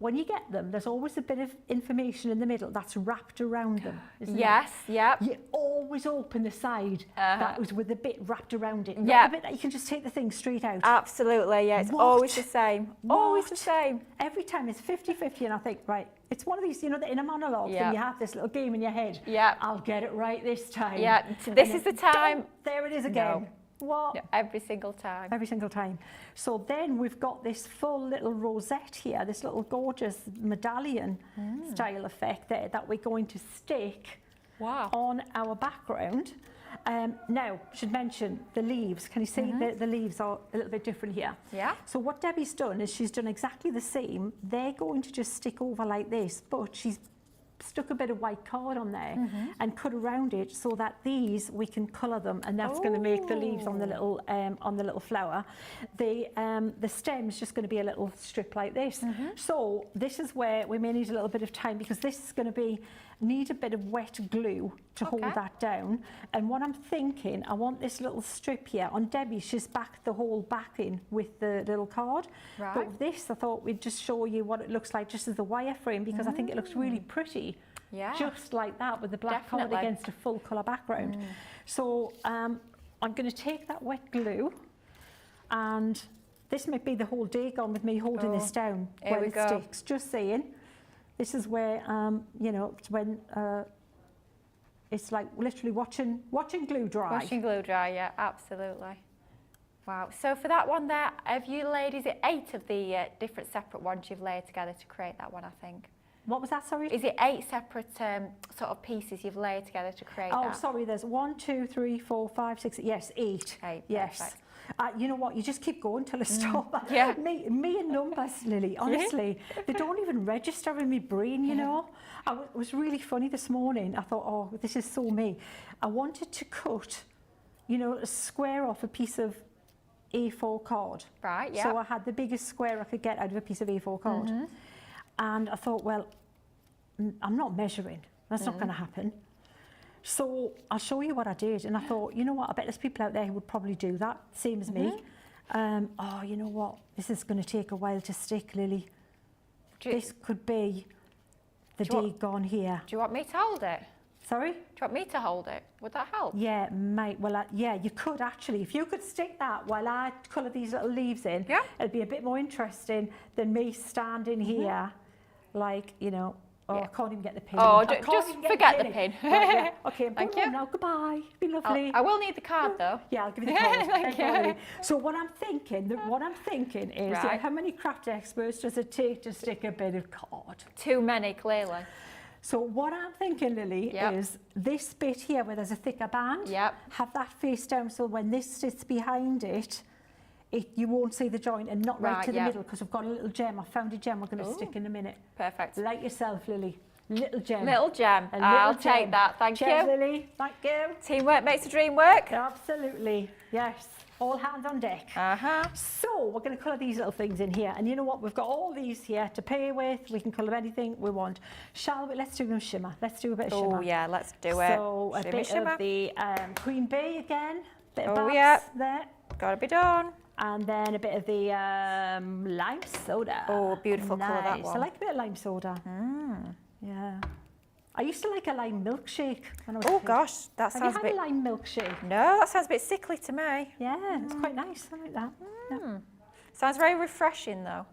[SPEAKER 2] when you get them, there's always a bit of information in the middle that's wrapped around them, isn't it?
[SPEAKER 1] Yes, yep.
[SPEAKER 2] You always open the side that was with a bit wrapped around it. Not
[SPEAKER 1] Yeah.
[SPEAKER 2] a bit that you can just take the thing straight out.
[SPEAKER 1] Absolutely, yeah. It's always the same. Always the same.
[SPEAKER 2] Every time it's 50-50 and I think, right, it's one of these, you know, that in a monologue
[SPEAKER 1] Yeah.
[SPEAKER 2] and you have this little game in your head.
[SPEAKER 1] Yeah.
[SPEAKER 2] I'll get it right this time.
[SPEAKER 1] Yeah, this is the time.
[SPEAKER 2] There it is again.
[SPEAKER 1] No.
[SPEAKER 2] What?
[SPEAKER 1] Yeah, every single time.
[SPEAKER 2] Every single time. So then we've got this full little rosette here, this little gorgeous medallion style effect there that we're going to stick on our background. Now, should mention the leaves. Can you see the leaves are a little bit different here?
[SPEAKER 1] Yeah.
[SPEAKER 2] So what Debbie's done is she's done exactly the same. They're going to just stick over like this, but she's stuck a bit of white card on there and cut around it so that these we can colour them, and that's going to make the leaves on the little flower. The stem is just going to be a little strip like this. So this is where we may need a little bit of time, because this is going to need a bit of wet glue to hold that down. And what I'm thinking, I want this little strip here on Debbie. She's backed the whole backing with the little card.
[SPEAKER 1] Right.
[SPEAKER 2] But with this, I thought we'd just show you what it looks like just as the wireframe, because I think it looks really pretty.
[SPEAKER 1] Yeah.
[SPEAKER 2] Just like that, with the black card against a full colour background. So I'm going to take that wet glue, and this might be the whole day gone with me holding this down
[SPEAKER 1] Here
[SPEAKER 2] when
[SPEAKER 1] we
[SPEAKER 2] it
[SPEAKER 1] go.
[SPEAKER 2] sticks. Just saying. This is where, you know, it's when it's like literally watching glue dry.
[SPEAKER 1] Watching glue dry, yeah, absolutely. Wow. So for that one there, have you laid, is it 8 of the different separate ones you've layered together to create that one, I think?
[SPEAKER 2] What was that, sorry?
[SPEAKER 1] Is it 8 separate sort of pieces you've layered together to create that?
[SPEAKER 2] Oh, sorry, there's 1, 2, 3, 4, 5, 6, yes, 8.
[SPEAKER 1] 8,
[SPEAKER 2] yes.
[SPEAKER 1] perfect.
[SPEAKER 2] You know what, you just keep going till I stop.
[SPEAKER 1] Yeah.
[SPEAKER 2] Me and numbers, Lily, honestly, they don't even register in my brain, you know. It was really funny this morning. I thought, oh, this is so me. I wanted to cut, you know, a square off a piece of A4 card.
[SPEAKER 1] Right, yeah.
[SPEAKER 2] So I had the biggest square I could get out of a piece of A4 card. And I thought, well, I'm not measuring. That's not going to happen. So I'll show you what I did. And I thought, you know what, I bet there's people out there who would probably do that, same as me. Oh, you know what, this is going to take a while to stick, Lily. This could be the day gone here.
[SPEAKER 1] Do you want me to hold it?
[SPEAKER 2] Sorry?
[SPEAKER 1] Do you want me to hold it? Would that help?
[SPEAKER 2] Yeah, mate. Well, yeah, you could actually. If you could stick that while I colour these little leaves in, it'd be a bit more interesting than me standing here, like, you know. Oh, I can't even get the pin.
[SPEAKER 1] Oh, just forget the pin.
[SPEAKER 2] Right, yeah. Okay, I'm
[SPEAKER 1] Thank
[SPEAKER 2] going
[SPEAKER 1] you.
[SPEAKER 2] home now. Goodbye. Be lovely.
[SPEAKER 1] I will need the card though.
[SPEAKER 2] Yeah, I'll give you the card.
[SPEAKER 1] Thank you.
[SPEAKER 2] So what I'm thinking is,
[SPEAKER 1] Right.
[SPEAKER 2] how many craft experts does it take to stick a bit of card?
[SPEAKER 1] Too many, clearly.
[SPEAKER 2] So what I'm thinking, Lily, is this bit here where there's a thicker band, have that face down so when this sits behind it, you won't see the joint and not right to the middle because I've got a little gem. I found a gem we're going to stick in a minute.
[SPEAKER 1] Perfect.
[SPEAKER 2] Like yourself, Lily. Little gem.
[SPEAKER 1] Little gem. I'll take that. Thank
[SPEAKER 2] Cheers,
[SPEAKER 1] you.
[SPEAKER 2] Lily. Thank you.
[SPEAKER 1] Teamwork makes the dream work.
[SPEAKER 2] Absolutely. Yes. All hands on deck. So we're going to colour these little things in here. And you know what? We've got all these here to play with. We can colour anything we want. Shall we? Let's do them shimmer. Let's do a bit of shimmer.
[SPEAKER 1] Oh, yeah. Let's do it.
[SPEAKER 2] So a bit
[SPEAKER 1] shimmer.
[SPEAKER 2] of the Queen Bee again. Bit of there.
[SPEAKER 1] Got to be done.
[SPEAKER 2] And then a bit of the lime soda.
[SPEAKER 1] Oh, beautiful colour that one.
[SPEAKER 2] I like a bit of lime soda. Yeah. I used to like a lime milkshake when I was a kid.
[SPEAKER 1] Gosh, that
[SPEAKER 2] Have
[SPEAKER 1] sounds
[SPEAKER 2] you
[SPEAKER 1] a bit...
[SPEAKER 2] had a lime milkshake?
[SPEAKER 1] No, that sounds a bit sickly to me.
[SPEAKER 2] Yeah, it's quite nice. I like that. Yeah.
[SPEAKER 1] Sounds very refreshing though.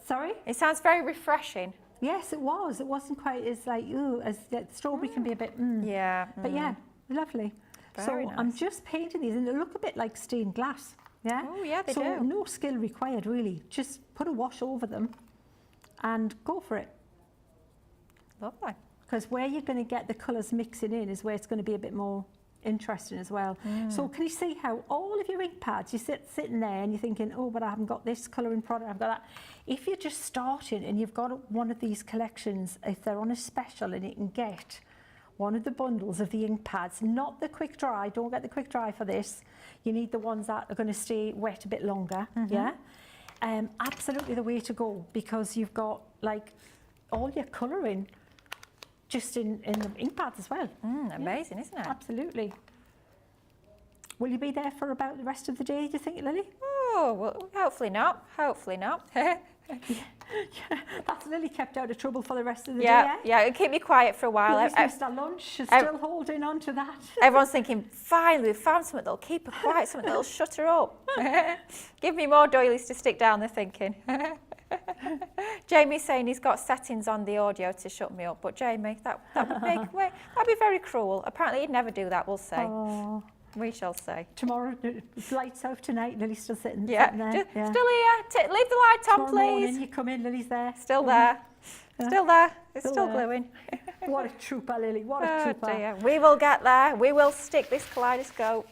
[SPEAKER 2] Sorry?
[SPEAKER 1] It sounds very refreshing.
[SPEAKER 2] Yes, it was. It wasn't quite as like, ooh, as the strawberry can be a bit,
[SPEAKER 1] Yeah.
[SPEAKER 2] But yeah, lovely.
[SPEAKER 1] Very
[SPEAKER 2] so
[SPEAKER 1] nice.
[SPEAKER 2] I'm just painting these and they look a bit like stained glass. Yeah?
[SPEAKER 1] Oh, yeah, they
[SPEAKER 2] so
[SPEAKER 1] do.
[SPEAKER 2] no skill required really. Just put a wash over them and go for it.
[SPEAKER 1] Lovely.
[SPEAKER 2] Because where you're going to get the colours mixing in is where it's going to be a bit more interesting as well. So can you see how all of your ink pads, you're sitting there and you're thinking, oh, but I haven't got this colouring product, I've got that. If you're just starting and you've got one of these collections, if they're on a special and you can get one of the bundles of the ink pads, not the quick dry, don't get the quick dry for this. You need the ones that are going to stay wet a bit longer, yeah? Absolutely the way to go because you've got like all your colouring just in the ink pads as well.
[SPEAKER 1] Amazing, isn't it?
[SPEAKER 2] Absolutely. Will you be there for about the rest of the day, do you think, Lily?
[SPEAKER 1] Oh, well, hopefully not. Hopefully not.
[SPEAKER 2] That's Lily kept out of trouble for the rest of the
[SPEAKER 1] Yeah,
[SPEAKER 2] day,
[SPEAKER 1] yeah, it'll keep me quiet for a while.
[SPEAKER 2] Lily's missed her lunch, she's still holding on to that.
[SPEAKER 1] Everyone's thinking, finally, we've found something that'll keep her quiet, something that'll shut her up. Give me more doilies to stick down, they're thinking. Jamie's saying he's got settings on the audio to shut me up, but Jamie, that would make that'd be very cruel. Apparently he'd never do that, we'll see.
[SPEAKER 2] Oh.
[SPEAKER 1] We shall see.
[SPEAKER 2] Tomorrow, lights off tonight, Lily's still sitting
[SPEAKER 1] Yeah,
[SPEAKER 2] there.
[SPEAKER 1] still here. Leave the light on,
[SPEAKER 2] Tomorrow
[SPEAKER 1] please.
[SPEAKER 2] morning, you come in, Lily's there.
[SPEAKER 1] Still there. Still there. It's still
[SPEAKER 2] there.
[SPEAKER 1] gluing.
[SPEAKER 2] What a trooper, Lily, what a trooper.
[SPEAKER 1] Dear. We will get there. We will stick this kaleidoscope.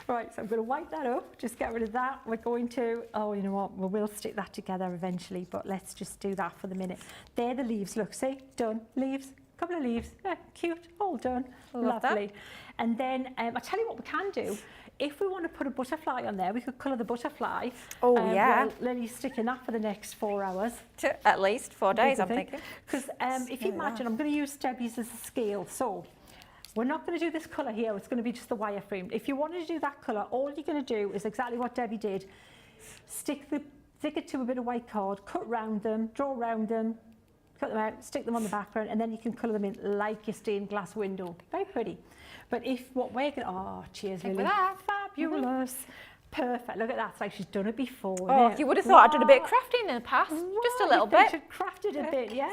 [SPEAKER 2] Right, so I'm going to wipe that up, just get rid of that. We're going to, oh, you know what, we will stick that together eventually, but let's just do that for the minute. They're the leaves, look, see, done, leaves, couple of leaves, yeah, cute, all done,
[SPEAKER 1] Love that.
[SPEAKER 2] lovely. And then, I'll tell you what we can do. If we want to put a butterfly on there, we could colour the butterfly.
[SPEAKER 1] Oh, yeah.
[SPEAKER 2] Well, Lily's sticking that for the next 4 hours.
[SPEAKER 1] At least 4 days, I'm thinking.
[SPEAKER 2] Because if you imagine, I'm going to use Debbie's as a scale, so we're not going to do this colour here, it's going to be just the wireframe. If you wanted to do that colour, all you're going to do is exactly what Debbie did. Stick it to a bit of white card, cut round them, draw round them, cut them out, stick them on the background, and then you can colour them in like your stained glass window. Very pretty. But if what we're going to, oh, cheers, Lily.
[SPEAKER 1] Look at that.
[SPEAKER 2] Fabulous. Perfect. Look at that. It's like she's done it before.
[SPEAKER 1] Oh, you would have thought I'd done a bit of crafting in the past. Just a little bit.
[SPEAKER 2] She'd crafted a bit, yeah.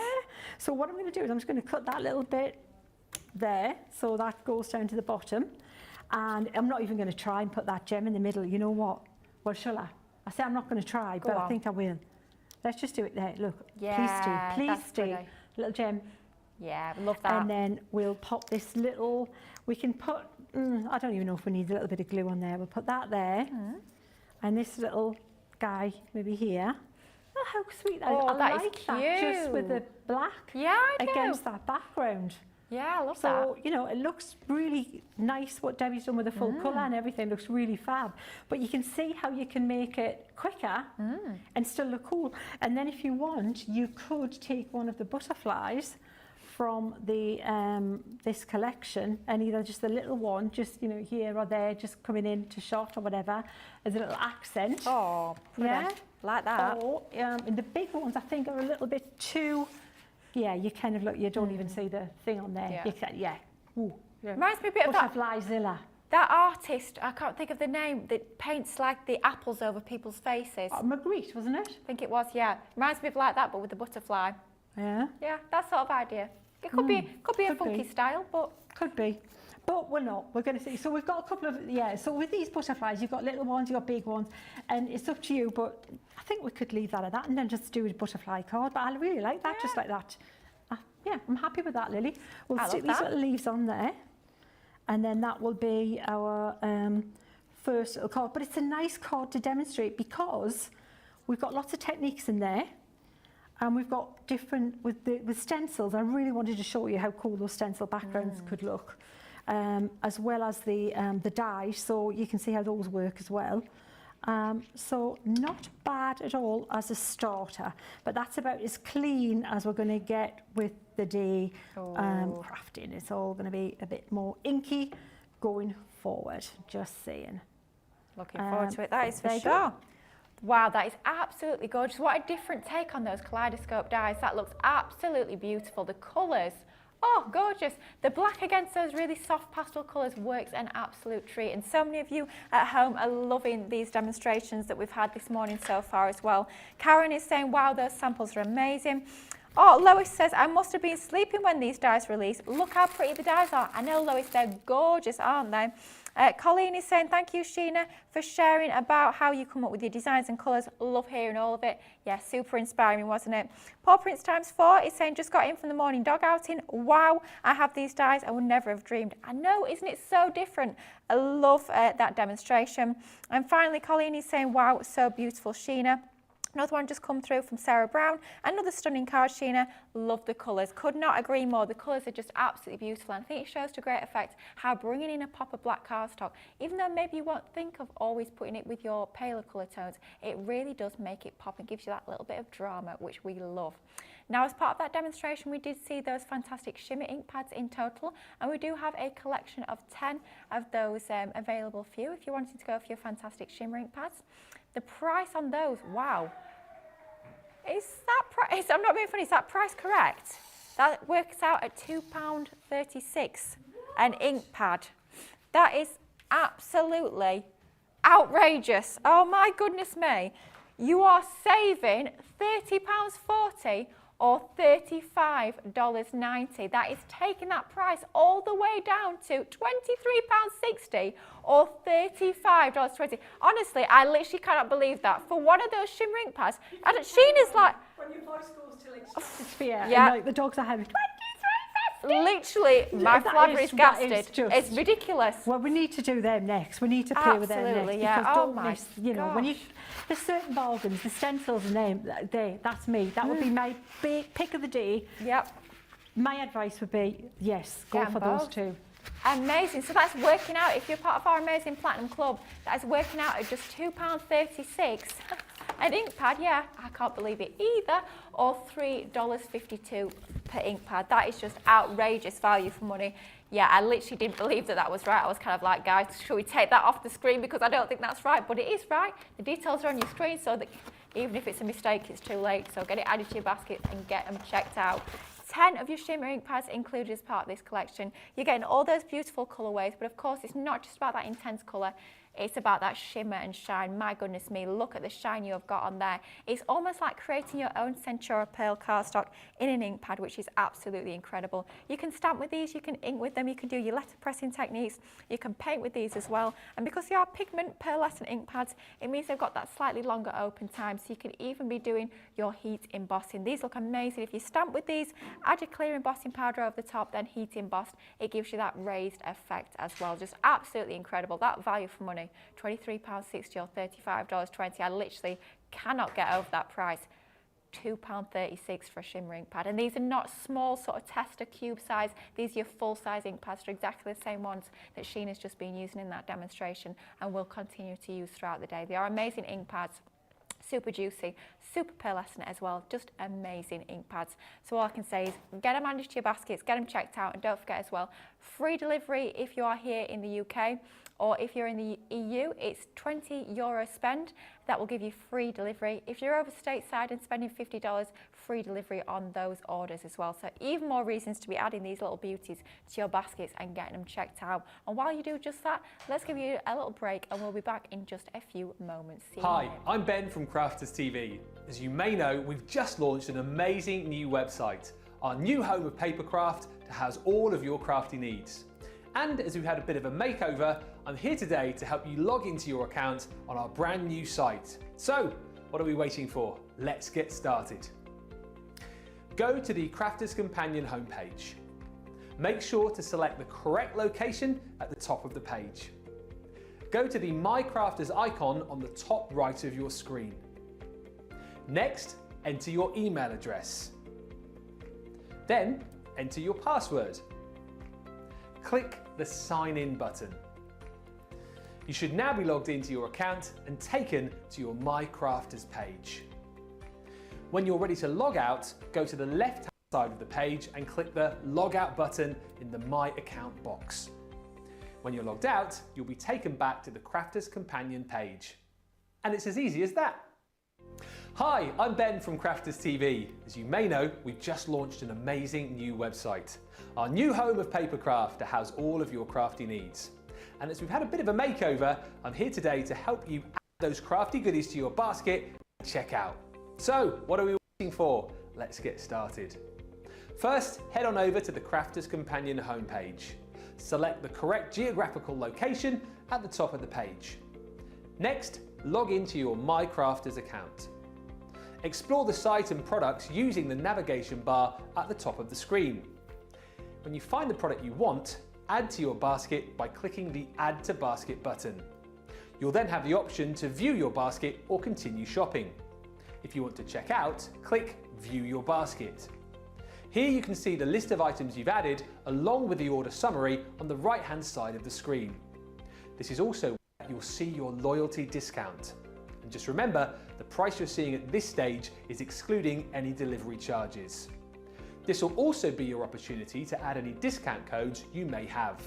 [SPEAKER 2] So what I'm going to do is I'm just going to cut that little bit there, so that goes down to the bottom. And I'm not even going to try and put that gem in the middle. You know what? Well, shall I? I say I'm not going to try,
[SPEAKER 1] Go
[SPEAKER 2] but
[SPEAKER 1] on.
[SPEAKER 2] I think I will. Let's just do it there. Look,
[SPEAKER 1] Yeah,
[SPEAKER 2] please
[SPEAKER 1] that's
[SPEAKER 2] do.
[SPEAKER 1] pretty.
[SPEAKER 2] Little gem.
[SPEAKER 1] Yeah, love that.
[SPEAKER 2] And then we'll pop this little, we can put, I don't even know if we need a little bit of glue on there. We'll put that there. And this little guy maybe here. Oh, how sweet that is.
[SPEAKER 1] Oh,
[SPEAKER 2] I
[SPEAKER 1] that is
[SPEAKER 2] like that just with the
[SPEAKER 1] cute.
[SPEAKER 2] black
[SPEAKER 1] Yeah, I do.
[SPEAKER 2] against that background.
[SPEAKER 1] Yeah, I love
[SPEAKER 2] So, you know, it looks really nice what Debbie's done with the full colour and everything. Looks really fab. But you can see how you can make it quicker and still look cool. And then if you want, you could take one of the butterflies from the this collection, and either just the little one, just, you know, here or there, just coming into shot or whatever, as a little accent.
[SPEAKER 1] that. Oh, pretty.
[SPEAKER 2] Yeah.
[SPEAKER 1] Like that.
[SPEAKER 2] Or, and the big ones, I think, are a little bit too... Yeah, you kind of look, you don't even see the thing on there.
[SPEAKER 1] Yeah.
[SPEAKER 2] You can, yeah. Ooh.
[SPEAKER 1] Reminds me a bit of that,
[SPEAKER 2] Butterflyzilla.
[SPEAKER 1] that artist, I can't think of the name, that paints like the apples over people's faces.
[SPEAKER 2] Magritte, wasn't it?
[SPEAKER 1] I think it was, yeah. Reminds me of like that, but with the butterfly.
[SPEAKER 2] Yeah.
[SPEAKER 1] Yeah, that sort of idea. It could be a
[SPEAKER 2] could
[SPEAKER 1] funky
[SPEAKER 2] be.
[SPEAKER 1] style, but
[SPEAKER 2] Could be. But we're not. We're going to see. So we've got a couple of, yeah. So with these butterflies, you've got little ones, you've got big ones, and it's up to you. But I think we could leave that at that and then just do a butterfly card. But I really like that, just like that. Yeah, I'm happy with that, Lily. We'll
[SPEAKER 1] I
[SPEAKER 2] stick
[SPEAKER 1] love
[SPEAKER 2] these
[SPEAKER 1] that.
[SPEAKER 2] little leaves on there. And then that will be our first little card. But it's a nice card to demonstrate because we've got lots of techniques in there. And we've got different, with stencils, I really wanted to show you how cool those stencil backgrounds could look. As well as the die, so you can see how those work as well. So not bad at all as a starter, but that's about as clean as we're going to get with the day crafting. It's all going to be a bit more inky going forward, just saying.
[SPEAKER 1] looking forward to it. That is for
[SPEAKER 2] there you
[SPEAKER 1] sure.
[SPEAKER 2] go.
[SPEAKER 1] Wow, that is absolutely gorgeous. What a different take on those Kaleidoscope dies. That looks absolutely beautiful. The colours, oh, gorgeous. The black against those really soft pastel colours works an absolute treat. And so many of you at home are loving these demonstrations that we've had this morning so far as well. Karen is saying, wow, those samples are amazing. Oh, Lois says, I must have been sleeping when these dies released. Look how pretty the dies are. I know, Lois, they're gorgeous, aren't they? Colleen is saying, thank you, Sheena, for sharing about how you come up with your designs and colours. Love hearing all of it. Yeah, super inspiring, wasn't it? Paul Prince ×4 is saying, just got in from the morning dog outing. Wow, I have these dies. I would never have dreamed. I know, isn't it so different? I love that demonstration. And finally, Colleen is saying, wow, so beautiful, Sheena. Another one just come through from Sarah Brown. Another stunning card, Sheena. Love the colours. Could not agree more. The colours are just absolutely beautiful. And I think it shows to great effect how bringing in a pop of black cardstock, even though maybe you won't think of always putting it with your paler colour tones, it really does make it pop and gives you that little bit of drama, which we love. Now, as part of that demonstration, we did see those fantastic shimmer ink pads in total, and we do have a collection of 10 of those available for you if you're wanting to go for your fantastic shimmer ink pads. The price on those, wow. Is that price, I'm not being funny, is that price correct? That works out at £2.36 an ink pad. That is absolutely outrageous. Oh my goodness me. You are saving £30.40 or $35.90. That is taking that price all the way down to £23.60 or $35.20. Honestly, I literally cannot believe that. For one of those shimmer ink pads, Sheena's like...
[SPEAKER 2] When your voice goes to like sphere,
[SPEAKER 1] yeah.
[SPEAKER 2] and like the dogs are having 23.50.
[SPEAKER 1] Literally, my flabber is gasted. It's ridiculous.
[SPEAKER 2] Well, we need to do them next. We need to play with them next.
[SPEAKER 1] Absolutely, yeah.
[SPEAKER 2] Because
[SPEAKER 1] Oh
[SPEAKER 2] don't
[SPEAKER 1] my
[SPEAKER 2] miss, you know, when you, there's certain bargains, the stencils and them, that's me. That would be my big pick of the day.
[SPEAKER 1] Yep.
[SPEAKER 2] My advice would be, yes, go
[SPEAKER 1] Get
[SPEAKER 2] for
[SPEAKER 1] them
[SPEAKER 2] those
[SPEAKER 1] both.
[SPEAKER 2] two.
[SPEAKER 1] Amazing. So that's working out, if you're part of our amazing Platinum Club, that is working out at just £2.36. An ink pad, yeah, I can't believe it either, or $3.52 per ink pad. That is just outrageous value for money. Yeah, I literally didn't believe that that was right. I was kind of like, guys, should we take that off the screen because I don't think that's right, but it is right. The details are on your screen so that even if it's a mistake, it's too late. So get it added to your basket and get them checked out. 10 of your Shimmer ink pads included as part of this collection. You're getting all those beautiful colourways, but of course it's not just about that intense colour, it's about that shimmer and shine. My goodness me, look at the shine you have got on there. It's almost like creating your own Centura Pearl cardstock in an ink pad, which is absolutely incredible. You can stamp with these, you can ink with them, you can do your letter pressing techniques, you can paint with these as well. And because they are pigment pearlescent ink pads, it means they've got that slightly longer open time, so you can even be doing your heat embossing. These look amazing. If you stamp with these, add your clear embossing powder over the top, then heat embossed, it gives you that raised effect as well. Just absolutely incredible. That value for money. £23.60 or $35.20. I literally cannot get over that price. £2.36 for a Shimmer ink pad. And these are not small sort of tester cube size. These are your full size ink pads. They're exactly the same ones that Sheena's just been using in that demonstration and will continue to use throughout the day. They are amazing ink pads. Super juicy, super pearlescent as well, just amazing ink pads. So all I can say is get them added to your baskets, get them checked out, and don't forget as well, free delivery if you are here in the UK, or if you're in the EU, it's €20 spend. That will give you free delivery. If you're over stateside and spending $50, free delivery on those orders as well. So even more reasons to be adding these little beauties to your baskets and getting them checked out. And while you do just that, let's give you a little break and we'll be back in just a few moments.
[SPEAKER 7] Hi, I'm Ben from Crafters TV. As you may know, we've just launched an amazing new website, our new home of papercraft to house all of your crafty needs. And as we've had a bit of a makeover, I'm here today to help you log into your account on our brand new site. So, what are we waiting for? Let's get started. Go to the Crafters Companion homepage. Make sure to select the correct location at the top of the page. Go to the My Crafters icon on the top right of your screen. Next, enter your email address. Then, enter your password. Click the Sign In button. You should now be logged into your account and taken to your My Crafters page. When you're ready to log out, go to the left-hand side of the page and click the Log Out button in the My Account box. When you're logged out, you'll be taken back to the Crafters Companion page. And it's as easy as that. Hi, I'm Ben from Crafters TV. As you may know, we've just launched an amazing new website, our new home of papercraft to house all of your crafty needs. And as we've had a bit of a makeover, I'm here today to help you add those crafty goodies to your basket and check out. So, what are we waiting for? Let's get started. First, head on over to the Crafters Companion homepage. Select the correct geographical location at the top of the page. Next, log into your My Crafters account. Explore the site and products using the navigation bar at the top of the screen. When you find the product you want, add to your basket by clicking the Add to Basket button. You'll then have the option to view your basket or continue shopping. If you want to check out, click View Your Basket. Here you can see the list of items you've added along with the order summary on the right-hand side of the screen. This is also where you'll see your loyalty discount. And just remember, the price you're seeing at this stage is excluding any delivery charges. This will also be your opportunity to add any discount codes you may have.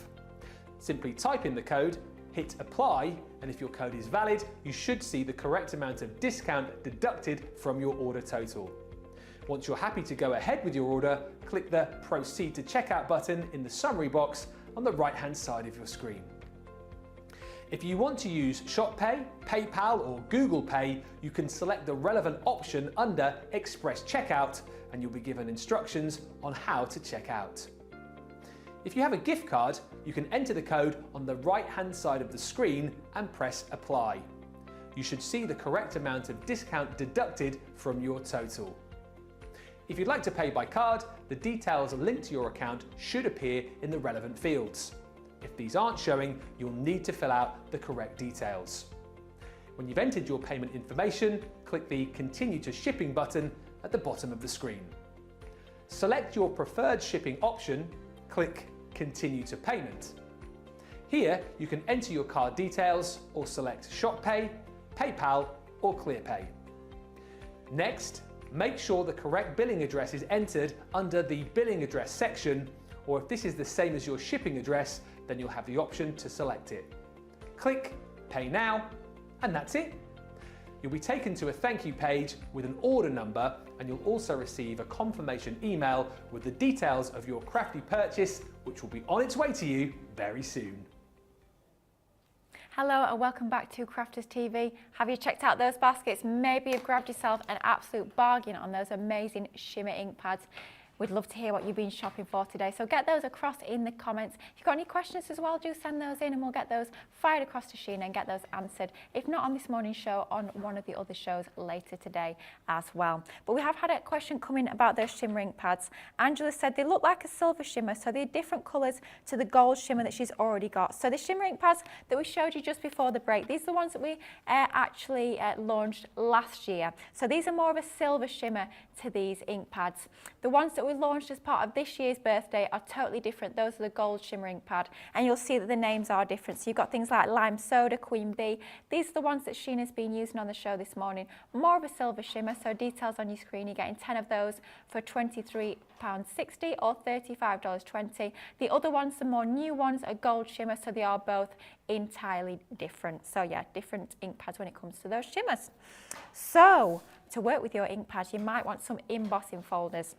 [SPEAKER 7] Simply type in the code, hit apply, and if your code is valid, you should see the correct amount of discount deducted from your order total. Once you're happy to go ahead with your order, click the Proceed to Checkout button in the summary box on the right-hand side of your screen. If you want to use ShopPay, PayPal or Google Pay, you can select the relevant option under Express Checkout and you'll be given instructions on how to check out. If you have a gift card, you can enter the code on the right-hand side of the screen and press Apply. You should see the correct amount of discount deducted from your total. If you'd like to pay by card, the details linked to your account should appear in the relevant fields. If these aren't showing, you'll need to fill out the correct details. When you've entered your payment information, click the Continue to Shipping button at the bottom of the screen. Select your preferred shipping option, click Continue to Payment. Here you can enter your card details or select ShopPay, PayPal or ClearPay. Next, make sure the correct billing address is entered under the billing address section, or if this is the same as your shipping address, then you'll have the option to select it. Click Pay Now, and that's it. You'll be taken to a thank you page with an order number, and and you'll also receive a confirmation email with the details of your crafty purchase, which will be on its way to you very soon.
[SPEAKER 1] Hello and welcome back to Crafters TV. Have you checked out those baskets? Maybe you've grabbed yourself an absolute bargain on those amazing Shimmer ink pads. We'd love to hear what you've been shopping for today, so get those across in the comments. If you've got any questions as well, do send those in and we'll get those fired across to Sheena and get those answered. If not on this morning's show, on one of the other shows later today as well. But we have had a question come in about those shimmer ink pads. Angela said they look like a silver shimmer, so they're different colours to the gold shimmer that she's already got. So the shimmer ink pads that we showed you just before the break, these are the ones that we actually launched last year. So these are more of a silver shimmer to these ink pads. The ones that we launched as part of this year's birthday are totally different. Those are the gold shimmer ink pad, and you'll see that the names are different. So you've got things like Lime Soda, Queen Bee. These are the ones that Sheena's been using on the show this morning. More of a silver shimmer, so details on your screen. You're getting 10 of those for £23.60 or $35.20. The other ones, the more new ones, are gold shimmer, so they are both entirely different. So yeah, different ink pads when it comes to those shimmers. So to work with your ink pads, you might want some embossing folders.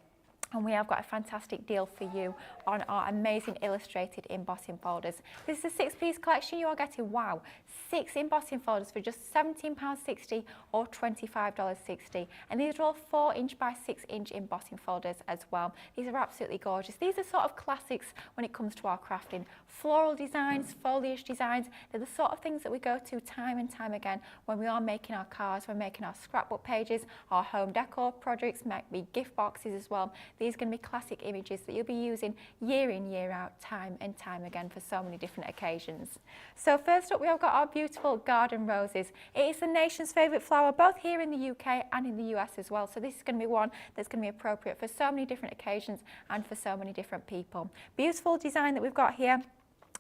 [SPEAKER 1] And we have got a fantastic deal for you on our amazing illustrated embossing folders. This is a 6-piece collection. You are getting, wow, 6 embossing folders for just £17.60 or $25.60. And these are all 4" by 6" embossing folders as well. These are absolutely gorgeous. These are sort of classics when it comes to our crafting. Floral designs, foliage designs, they're the sort of things that we go to time and time again when we are making our cards, we're making our scrapbook pages, our home decor projects, might be gift boxes as well. These are going to be classic images that you'll be using year in, year out, time and time again for so many different occasions. So first up, we have got our beautiful garden roses. It is the nation's favourite flower, both here in the UK and in the US as well. So this is going to be one that's going to be appropriate for so many different occasions and for so many different people. Beautiful design that we've got here.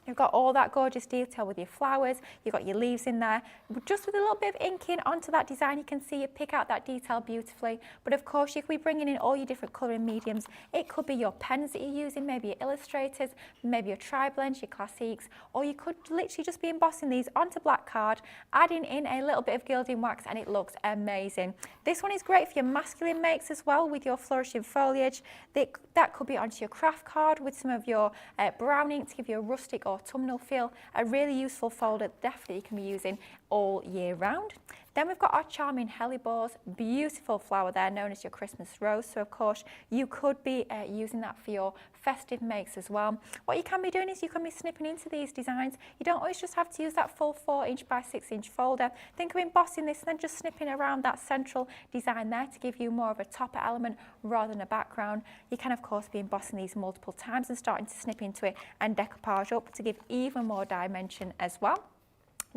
[SPEAKER 1] You've got all that gorgeous detail with your flowers, you've got your leaves in there. Just with a little bit of inking onto that design, you can see you pick out that detail beautifully. But of course, you could be bringing in all your different colouring mediums. It could be your pens that you're using, maybe your illustrators, maybe your tri-blends, your classiques, or you could literally just be embossing these onto black card, adding in a little bit of gilding wax, and it looks amazing. This one is great for your masculine makes as well, with your flourishing foliage. That could be onto your craft card with some of your brown ink to give you a rustic or autumnal feel. A really useful folder, definitely you can be using all year round. Then we've got our charming hellebores, beautiful flower there, known as your Christmas rose. So of course you could be using that for your festive makes as well. What you can be doing is you can be snipping into these designs. You don't always just have to use that full 4" by 6" folder. Think of embossing this and then just snipping around that central design there to give you more of a topper element rather than a background. You can of course be embossing these multiple times and starting to snip into it and decoupage up to give even more dimension as well.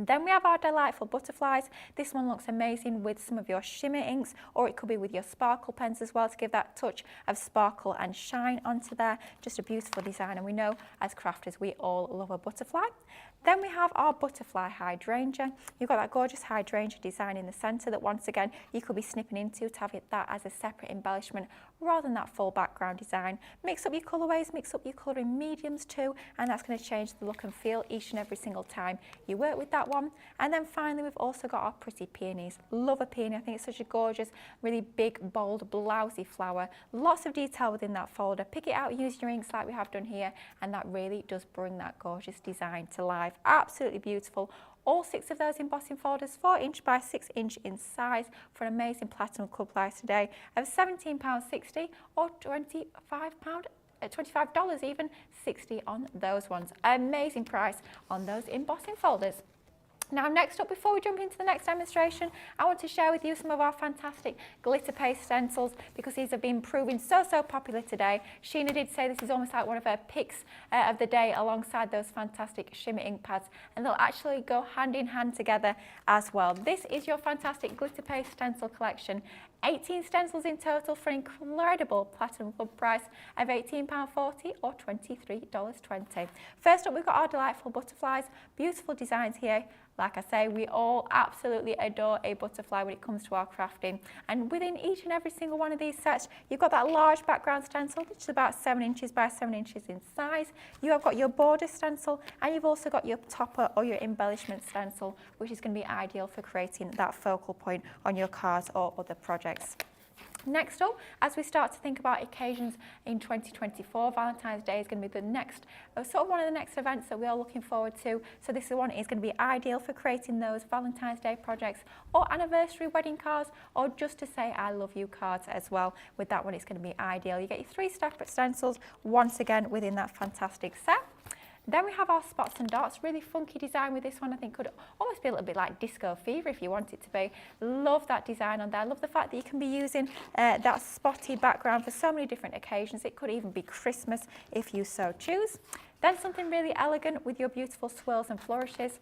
[SPEAKER 1] Then we have our delightful butterflies. This one looks amazing with some of your shimmer inks, or it could be with your sparkle pens as well to give that touch of sparkle and shine onto there. Just a beautiful design, and we know as crafters we all love a butterfly. Then we have our butterfly hydrangea. You've got that gorgeous hydrangea design in the centre that once again you could be snipping into to have that as a separate embellishment rather than that full background design. Mix up your colourways, mix up your colouring mediums too, and that's going to change the look and feel each and every single time you work with that one. And then finally we've also got our pretty peonies. Love a peony. I think it's such a gorgeous, really big, bold, blousy flower. Lots of detail within that folder. Pick it out, use your inks like we have done here, and that really does bring that gorgeous design to life. Absolutely beautiful. All 6 of those embossing folders, 4" by 6" in size, for an amazing platinum club price today of £17.60 or $25 even, 60 on those ones. Amazing price on those embossing folders. Now next up, before we jump into the next demonstration, I want to share with you some of our fantastic glitter paste stencils, because these have been proving so popular today. Sheena did say this is almost like one of her picks of the day alongside those fantastic shimmer ink pads, and they'll actually go hand in hand together as well. This is your fantastic glitter paste stencil collection. 18 stencils in total for an incredible platinum club price of £18.40 or $23.20. First up, we've got our delightful butterflies. Beautiful designs here. Like I say, we all absolutely adore a butterfly when it comes to our crafting. And within each and every single one of these sets, you've got that large background stencil, which is about 7" by 7" in size. You have got your border stencil, and you've also got your topper or your embellishment stencil, which is going to be ideal for creating that focal point on your cards or other projects. Next up, as we start to think about occasions in 2024, Valentine's Day is going to be the next, sort of one of the next events that we are looking forward to. So this one is going to be ideal for creating those Valentine's Day projects or anniversary wedding cards, or just to say I love you cards as well. With that one, it's going to be ideal. You get your 3 separate stencils once again within that fantastic set. Then we have our spots and dots, really funky design with this one. I think could almost be a little bit like Disco Fever if you want it to be. Love that design on there. Love the fact that you can be using that spotty background for so many different occasions. It could even be Christmas if you so choose. Then something really elegant with your beautiful swirls and flourishes.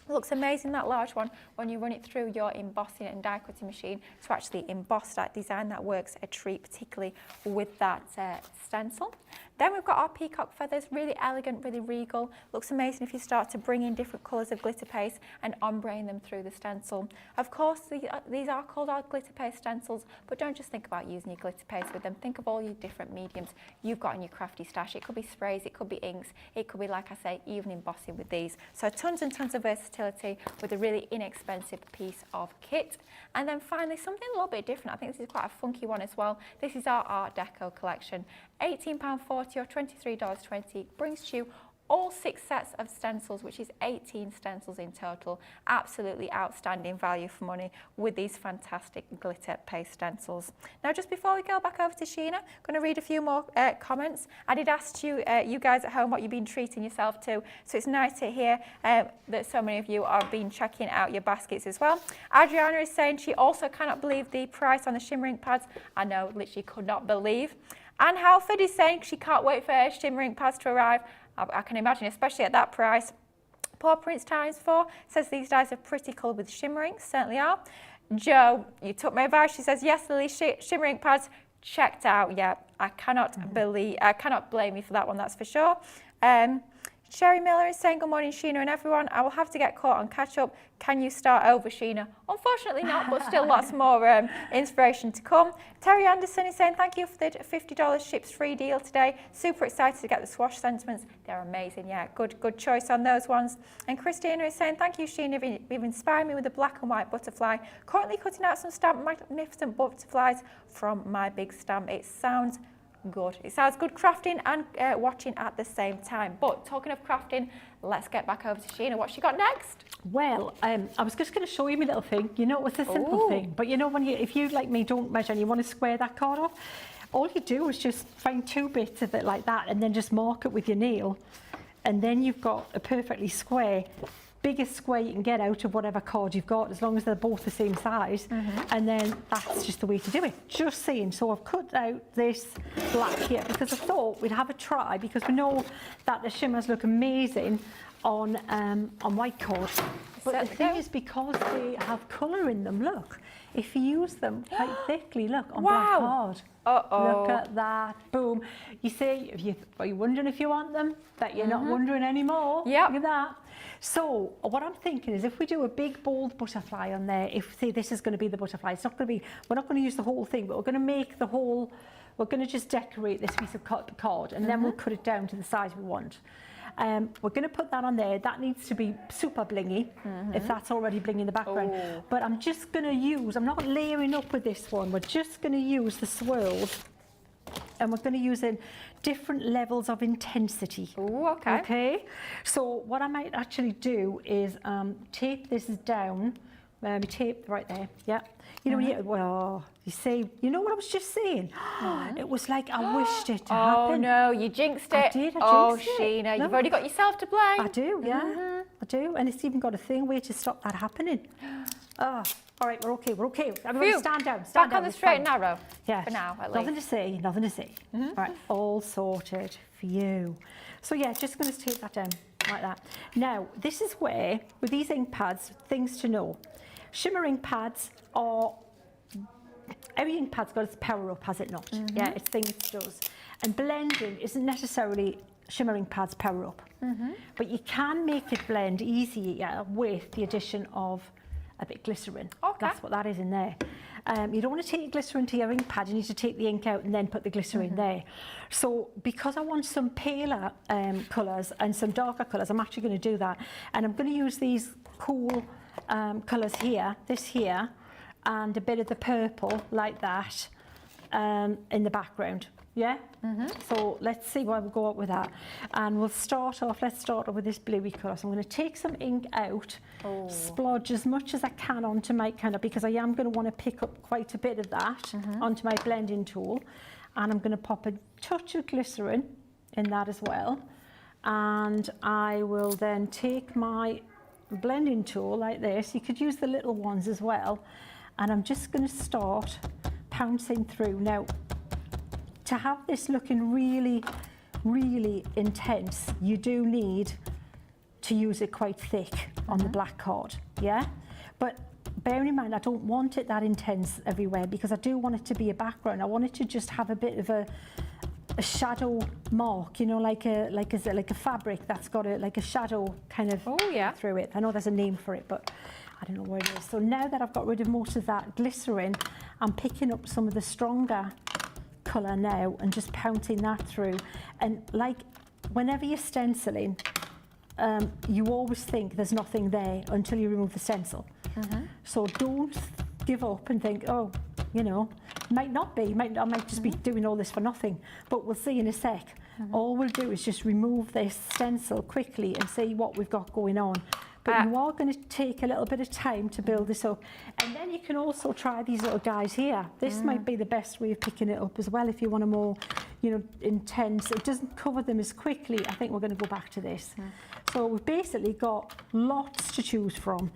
[SPEAKER 1] Looks amazing, that large one, when you run it through your embossing and die cutting machine to actually emboss that design. That works a treat, particularly with that stencil. Then we've got our peacock feathers, really elegant, really regal. Looks amazing if you start to bring in different colours of glitter paste and ombre them through the stencil. Of course, these are called our glitter paste stencils, but don't just think about using your glitter paste with them. Think of all your different mediums you've got in your crafty stash. It could be sprays, it could be inks, it could be, like I say, even embossing with these. So tons and tons of versatility with a really inexpensive piece of kit. And then finally, something a little bit different. I think this is quite a funky one as well. This is our Art Deco collection. £18.40 or $23.20 brings you all 6 sets of stencils, which is 18 stencils in total. Absolutely outstanding value for money with these fantastic glitter paste stencils. Now, just before we go back over to Sheena, I'm going to read a few more comments. I did ask you, you guys at home, what you've been treating yourself to, so it's nice to hear that so many of you are been checking out your baskets as well. Adriana is saying she also cannot believe the price on the Shimmer ink pads. I know, literally could not believe. Anne Halford is saying she can't wait for her Shimmer ink pads to arrive. I can imagine, especially at that price. Paw Prince times 4 says these dies are pretty coloured with Shimmer inks, certainly are. Jo, you took my advice. She says, yes, Lily, Shimmer ink pads checked out. Yeah, I cannot blame you for that one, that's for sure. Sherry Miller is saying, good morning, Sheena and everyone. I will have to get caught on catch up. Can you start over, Sheena? Unfortunately not, but still lots more inspiration to come. Terry Anderson is saying, thank you for the $50 ships free deal today. Super excited to get the Swash sentiments. They're amazing, yeah, good choice on those ones. And Christina is saying, thank you, Sheena. You've inspired me with the black and white butterfly. Currently cutting out some stamped magnificent butterflies from my big stamp. It sounds good. It sounds good crafting and watching at the same time. But talking of crafting, let's get back over to Sheena. What's she got next?
[SPEAKER 2] Well, I was just going to show you my little thing. You know, it's a simple thing. But you know, if you, like me, don't measure and you want to square that card off, all you do is just find 2 bits of it like that and then just mark it with your nail. And then you've got a perfectly square, biggest square you can get out of whatever card you've got, as long as they're both the same size. And then that's just the way to do it. Just saying. So I've cut out this black here because I thought we'd have a try, because we know that the shimmers look amazing on white card. But the thing is, because they have colour in them, look, if you use them quite thickly, look, on black card. Look at that, boom. You see, are you wondering if you want them? Bet you're not wondering anymore. Look at that. So what I'm thinking is, if we do a big bold butterfly on there, say this is going to be the butterfly, it's not going to be, we're not going to use the whole thing, but we're going to make the whole, we're going to just decorate this piece of card, and then we'll cut it down to the size we want. We're going to put that on there. That needs to be super blingy, if that's already blingy in the background. But I'm just going to use, I'm not layering up with this one, we're just going to use the swirls, and we're going to use in different levels of intensity. Okay. So what I might actually do is tape this down. Maybe tape right there. Yeah. You know, well, you see, you know what I was just saying? It was like I wished it to happen.
[SPEAKER 1] Oh no, you jinxed it.
[SPEAKER 2] I did. I jinxed it.
[SPEAKER 1] Sheena, you've already got yourself to blame.
[SPEAKER 2] I do. Yeah. I do, and it's even got a thing way to stop that happening. Oh. All right, we're okay. Everybody stand down.
[SPEAKER 1] Back on the straight and narrow.
[SPEAKER 2] Yeah.
[SPEAKER 1] For now, at
[SPEAKER 2] Nothing
[SPEAKER 1] least.
[SPEAKER 2] to say. All right, all sorted for you. So yeah, just going to take that down like that. Now, this is where, with these ink pads, things to know. Shimmer ink pads are, every ink pad's got its power up, has it not? Yeah, it's things it does. And blending isn't necessarily Shimmer ink pads power up. But you can make it blend easier with the addition of a bit of glycerin. That's what that is in there. You don't want to take your glycerin to your ink pad, you need to take the ink out and then put the glycerin there. So because I want some paler colours and some darker colours, I'm actually going to do that. And I'm going to use these cool colours here, this here, and a bit of the purple like that in the background. Yeah? So let's see where we go up with that. And we'll start off, let's start off with this bluey colour. So I'm going to take some ink out, splodge as much as I can onto my because I am going to want to pick up quite a bit of that onto my blending tool. And I'm going to pop a touch of glycerin in that as well. And I will then take my blending tool like this. You could use the little ones as well. And I'm just going to start pouncing through. Now, to have this looking really, really intense, you do need to use it quite thick on the black card, yeah? But bearing in mind, I don't want it that intense everywhere because I do want it to be a background. I want it to just have a bit of a shadow mark, you know, like a fabric that's got like a shadow kind of through it. I know there's a name for it, but I don't know where it is. So now that I've got rid of most of that glycerin, I'm picking up some of the stronger colour now and just pouncing that through. And like whenever you're stenciling, you always think there's nothing there until you remove the stencil. So don't give up and think, oh, you know, might not be, I might just be doing all this for nothing, but we'll see in a sec. All we'll do is just remove this stencil quickly and see what we've got going on. But you are going to take a little bit of time to build this up. And then you can also try these little guys here. This might be the best way of picking it up as well if you want a more, you know, intense. It doesn't cover them as quickly. I think we're going to go back to this. So we've basically got lots to choose from.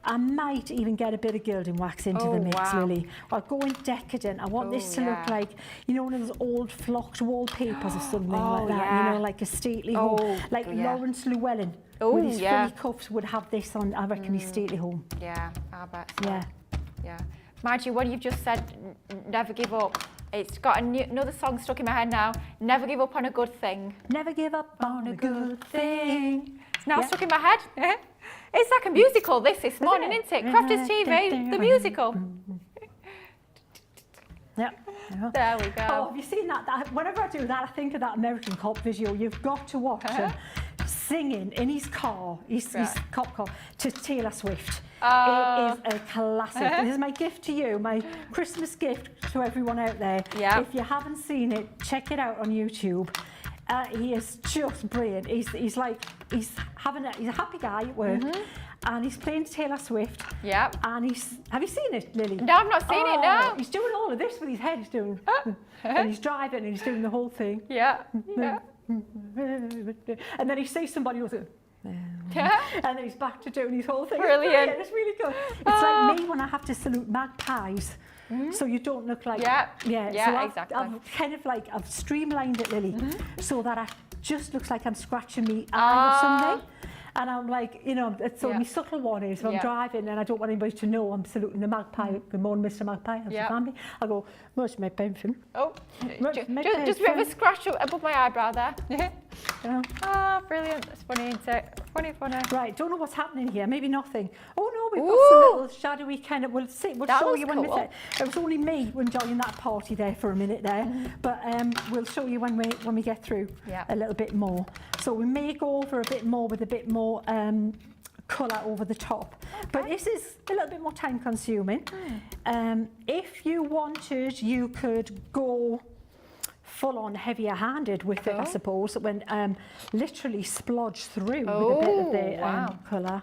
[SPEAKER 2] I might even get a bit of gilding wax into the mix, Lily. I'll go in decadent. I want this to look like, you know, one of those old flocked wallpapers or something like that. You know, like a stately home. Like Lawrence Llewellyn with his frilly cuffs would have this on, I reckon, his stately home.
[SPEAKER 1] Yeah, I bet so. Yeah. Mind you, what you've just said, never give up. It's got another song stuck in my head now. Never give up on a good thing.
[SPEAKER 2] Never give up on a good thing.
[SPEAKER 1] It's now stuck in my head. It's like a musical this morning, isn't it? Crafters TV, the musical. There we go.
[SPEAKER 2] Oh, have you seen that? Whenever I do that, I think of that American cop video. You've got to watch him singing in his car, his cop car, to Taylor Swift. It is a classic. This is my gift to you, my Christmas gift to everyone out there. If you haven't seen it, check it out on YouTube. He is just brilliant. He's a happy guy at work, and he's playing Taylor Swift. And have you seen it, Lily?
[SPEAKER 1] No, I've not seen it. No.
[SPEAKER 2] He's doing all of this with his head. He's doing, and he's driving, and he's doing the whole thing. And then he sees somebody who's and then he's back to doing his whole thing.
[SPEAKER 1] Brilliant.
[SPEAKER 2] It's really good. It's like me when I have to salute magpies. So you don't look like
[SPEAKER 1] exactly.
[SPEAKER 2] I've kind of like I've streamlined it, Lily, so that it just looks like I'm scratching me eye or something. And I'm like, you know, it's only subtle one is if I'm driving and I don't want anybody to know I'm saluting a magpie. Good morning, Mr. Magpie. How's your family? I go, much my pension.
[SPEAKER 1] Just a bit of a scratch above my eyebrow there. Brilliant. That's funny, isn't it? Funny.
[SPEAKER 2] Right, don't know what's happening here. Maybe nothing. Oh no, we've got some little shadowy kind of. We'll see. We'll show you when we get. It was only me enjoying that party there for a minute there, but we'll show you when we get through a little bit more. So we may go over a bit more with a bit more colour over the top, but this is a little bit more time consuming. If you wanted, you could go full on heavier handed with it, I suppose, when literally splodge through with a bit of the colour.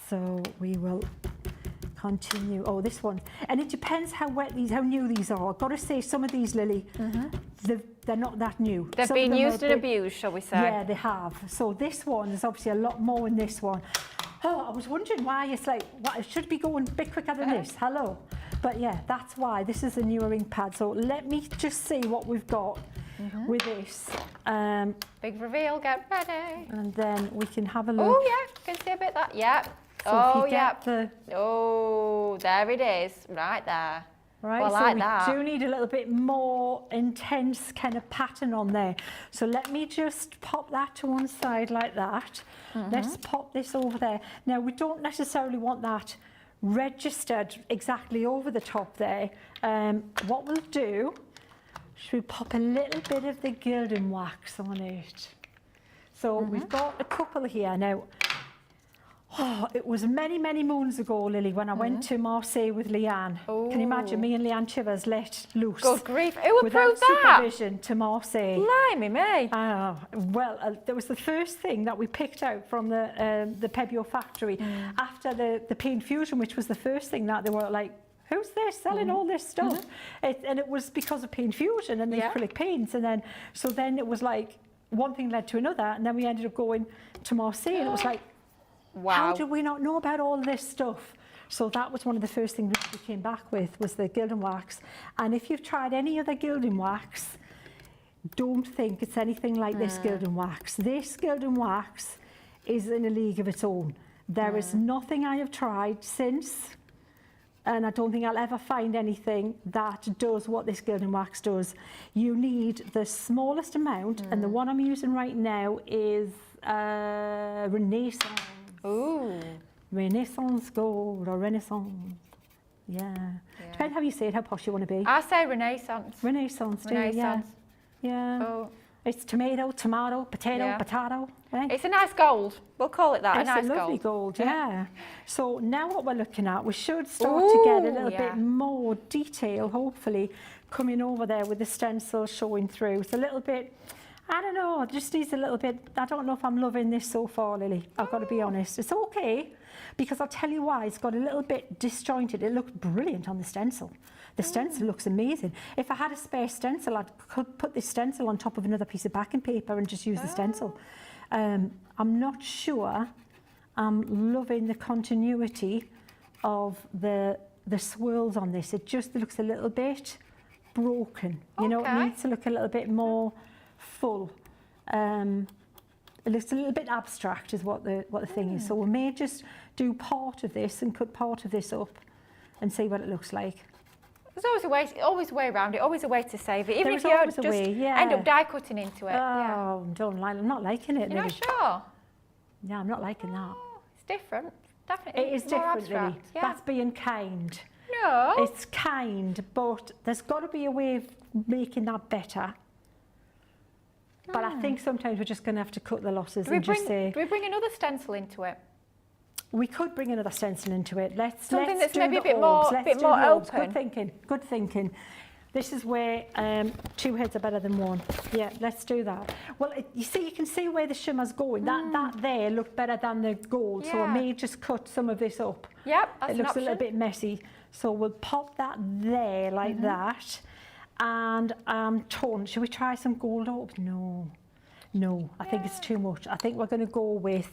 [SPEAKER 2] So we will continue. Oh, this one. And it depends how new these are. I've got to say, some of these, Lily, they're not that new.
[SPEAKER 1] They've been used and abused, shall we say?
[SPEAKER 2] Yeah, they have. So this one, there's obviously a lot more in this one. Oh, I was wondering why it's like, what, it should be going a bit quicker than this. Hello. But yeah, that's why. This is a newer ink pad. So let me just see what we've got with this.
[SPEAKER 1] Big reveal, get ready.
[SPEAKER 2] And then we can have a look.
[SPEAKER 1] Oh, yeah, can see a bit of that. Yeah.
[SPEAKER 2] So
[SPEAKER 1] there it is, right there.
[SPEAKER 2] Right,
[SPEAKER 1] well,
[SPEAKER 2] so
[SPEAKER 1] like
[SPEAKER 2] we
[SPEAKER 1] that.
[SPEAKER 2] do need a little bit more intense kind of pattern on there. So let me just pop that to one side like that. Let's pop this over there. Now, we don't necessarily want that registered exactly over the top there. What we'll do, should we pop a little bit of the gilding wax on it? So we've got a couple here. Now, Oh, it was many, many moons ago, Lily, when I went to Marseille with Leanne. Can you imagine me and Leanne Chivers let loose?
[SPEAKER 1] Good grief. Who
[SPEAKER 2] without
[SPEAKER 1] approved that?
[SPEAKER 2] supervision to Marseille.
[SPEAKER 1] Blimey me.
[SPEAKER 2] That was the first thing that we picked out from the Pebio factory after the paint fusion, which was the first thing that they were like, who's this selling all this stuff? And it was because of paint fusion and the acrylic paints. And then, so then it was like one thing led to another. And then we ended up going to Marseille and it was like,
[SPEAKER 1] wow.
[SPEAKER 2] How did we not know about all this stuff? So that was one of the first things we came back with, was the gilding wax. And if you've tried any other gilding wax, don't think it's anything like this gilding wax. This gilding wax is in a league of its own. There is nothing I have tried since, and I don't think I'll ever find anything that does what this gilding wax does. You need the smallest amount, and the one I'm using right now is Renaissance.
[SPEAKER 1] Ooh.
[SPEAKER 2] Renaissance gold or Renaissance. Yeah. Depends how you say it, how posh you want to be.
[SPEAKER 1] I say Renaissance.
[SPEAKER 2] Renaissance, do you?
[SPEAKER 1] Renaissance.
[SPEAKER 2] Yeah.
[SPEAKER 1] Oh.
[SPEAKER 2] It's tomato, potato, potato. Eh?
[SPEAKER 1] It's a nice gold. We'll call it that.
[SPEAKER 2] It's
[SPEAKER 1] a nice
[SPEAKER 2] a lovely gold,
[SPEAKER 1] Yeah.
[SPEAKER 2] yeah. So now what we're looking at, we should start to get a little
[SPEAKER 1] yeah.
[SPEAKER 2] bit more detail, hopefully, coming over there with the stencil showing through. It's a little bit, I don't know, it just needs a little bit, I don't know if I'm loving this so far, Lily. I've got to be honest. It's okay, because I'll tell you why. It's got a little bit disjointed. It looks brilliant on the stencil. The stencil looks amazing. If I had a spare stencil, I could put this stencil on top of another piece of backing paper and just use the stencil. I'm not sure I'm loving the continuity of the swirls on this. It just looks a little bit broken. You know, it needs to look a little bit more full. It looks a little bit abstract is what the thing is. So we may just do part of this and cut part of this up and see what it looks like.
[SPEAKER 1] There's always a way around it, always a way to save it. Even
[SPEAKER 2] There's
[SPEAKER 1] if you
[SPEAKER 2] always
[SPEAKER 1] just
[SPEAKER 2] a way, yeah.
[SPEAKER 1] end up die cutting into it.
[SPEAKER 2] Oh, I'm not liking it,
[SPEAKER 1] You're
[SPEAKER 2] Lily.
[SPEAKER 1] not sure?
[SPEAKER 2] Yeah, I'm not liking that.
[SPEAKER 1] Oh, it's different. Definitely.
[SPEAKER 2] It is
[SPEAKER 1] more
[SPEAKER 2] different, Lily.
[SPEAKER 1] abstract. Yeah.
[SPEAKER 2] That's being kind.
[SPEAKER 1] No.
[SPEAKER 2] It's kind, but there's got to be a way of making that better. But I think sometimes we're just going to have to cut the losses
[SPEAKER 1] do we
[SPEAKER 2] say...
[SPEAKER 1] bring another stencil into it?
[SPEAKER 2] We could bring another stencil into it.
[SPEAKER 1] Something that's
[SPEAKER 2] do
[SPEAKER 1] maybe
[SPEAKER 2] the
[SPEAKER 1] a bit
[SPEAKER 2] orbs.
[SPEAKER 1] more,
[SPEAKER 2] Let's
[SPEAKER 1] bit
[SPEAKER 2] do
[SPEAKER 1] more
[SPEAKER 2] the orbs.
[SPEAKER 1] open.
[SPEAKER 2] Good thinking, good thinking. This is where two heads are better than one. Yeah, let's do that. Well, you can see where the shimmer's going. That there looked better than the gold, so I may just cut some of this up.
[SPEAKER 1] Yep, that's
[SPEAKER 2] it looks a little bit messy. So we'll pop that there like that. And tone, should we try some gold orbs? No, I think it's too much. I think we're going to go with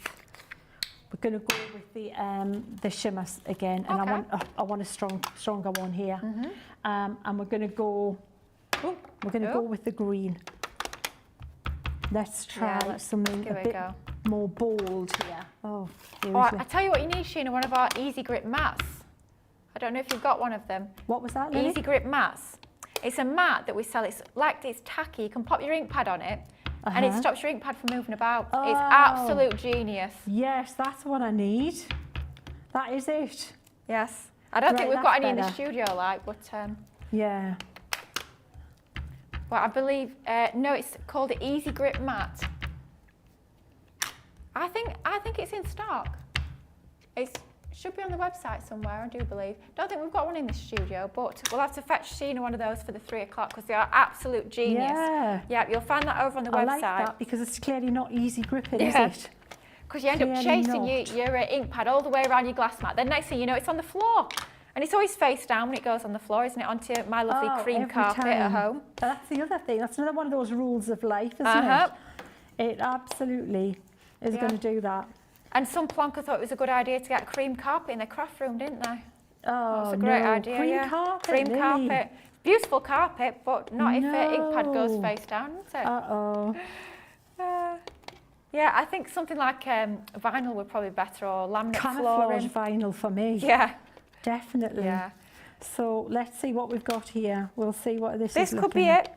[SPEAKER 2] the shimmers again, and I want a stronger one here. And we're going to go with the green. Let's try something a bit more bold here. Oh,
[SPEAKER 1] I tell you what you need, Sheena, one of our Easy Grip mats. I don't know if you've got one of them.
[SPEAKER 2] What was that, Lily?
[SPEAKER 1] Easy Grip mats. It's a mat that we sell. It's tacky. You can pop your ink pad on it, and it stops your ink pad from moving about. It's absolute genius.
[SPEAKER 2] Yes, that's what I need. That is it.
[SPEAKER 1] Yes. I don't think we've got any in the studio, but
[SPEAKER 2] yeah.
[SPEAKER 1] Well, I believe no, it's called the Easy Grip mat. I think it's in stock. It should be on the website somewhere, I do believe. Don't think we've got one in the studio, but we'll have to fetch Sheena one of those for the 3 o'clock because they are absolute genius. Yeah, you'll find that over on the website.
[SPEAKER 2] I like that because it's clearly not easy gripping, is it?
[SPEAKER 1] Because you end up chasing your ink pad all the way around your glass mat. Then next thing you know, it's on the floor. And it's always face down when it goes on the floor, isn't it? Onto my lovely cream carpet at home.
[SPEAKER 2] That's the other thing. That's another one of those rules of life, isn't it? It absolutely is going to do that.
[SPEAKER 1] And some plonker thought it was a good idea to get a cream carpet in their craft room, didn't they?
[SPEAKER 2] Oh,
[SPEAKER 1] that's a great idea.
[SPEAKER 2] Cream carpet,
[SPEAKER 1] cream carpet. Beautiful carpet, but not if the ink pad goes face down, isn't it? Yeah, I think something like vinyl would probably be better, or laminate
[SPEAKER 2] Camouflage
[SPEAKER 1] flooring.
[SPEAKER 2] vinyl for me.
[SPEAKER 1] Yeah.
[SPEAKER 2] Definitely.
[SPEAKER 1] Yeah.
[SPEAKER 2] So let's see what we've got here. We'll see what this is.
[SPEAKER 1] This could be it.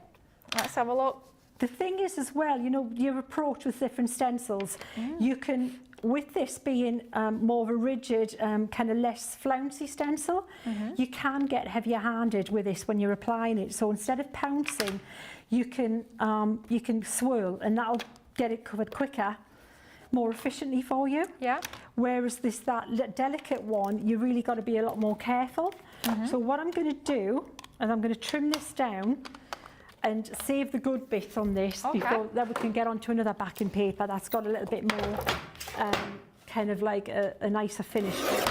[SPEAKER 1] Let's have a look.
[SPEAKER 2] The thing is as well, you know, your approach with different stencils, you can, with this being more of a rigid, kind of less flouncy stencil, you can get heavier handed with this when you're applying it. So instead of pouncing, you can swirl, and that'll get it covered quicker. more efficiently for you.
[SPEAKER 1] Yeah.
[SPEAKER 2] Whereas that delicate one, you really got to be a lot more careful. So what I'm going to do is I'm going to trim this down and save the good bits on this before then we can get onto another backing paper that's got a little bit more kind of like a nicer finish bit.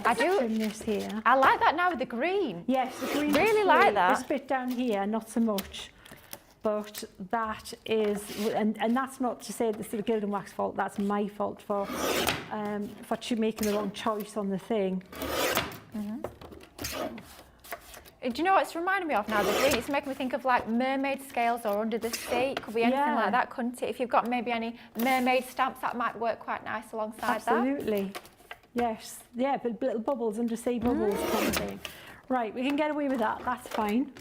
[SPEAKER 1] I do.
[SPEAKER 2] Trim this here.
[SPEAKER 1] I like that now with the green.
[SPEAKER 2] Yes, the green.
[SPEAKER 1] Really like that.
[SPEAKER 2] This bit down here, not so much. But that is, and that's not to say this is the Gilded Wax fault. That's my fault for making the wrong choice on the thing.
[SPEAKER 1] Do you know what it's reminding me of now, the green? It's making me think of like mermaid scales or under the sea. It could be anything like that, couldn't it? If you've got maybe any mermaid stamps, that might work quite nice alongside that.
[SPEAKER 2] Absolutely. Yes. Yeah, but little bubbles, undersea bubbles kind of thing. Right, we can get away with that. That's fine.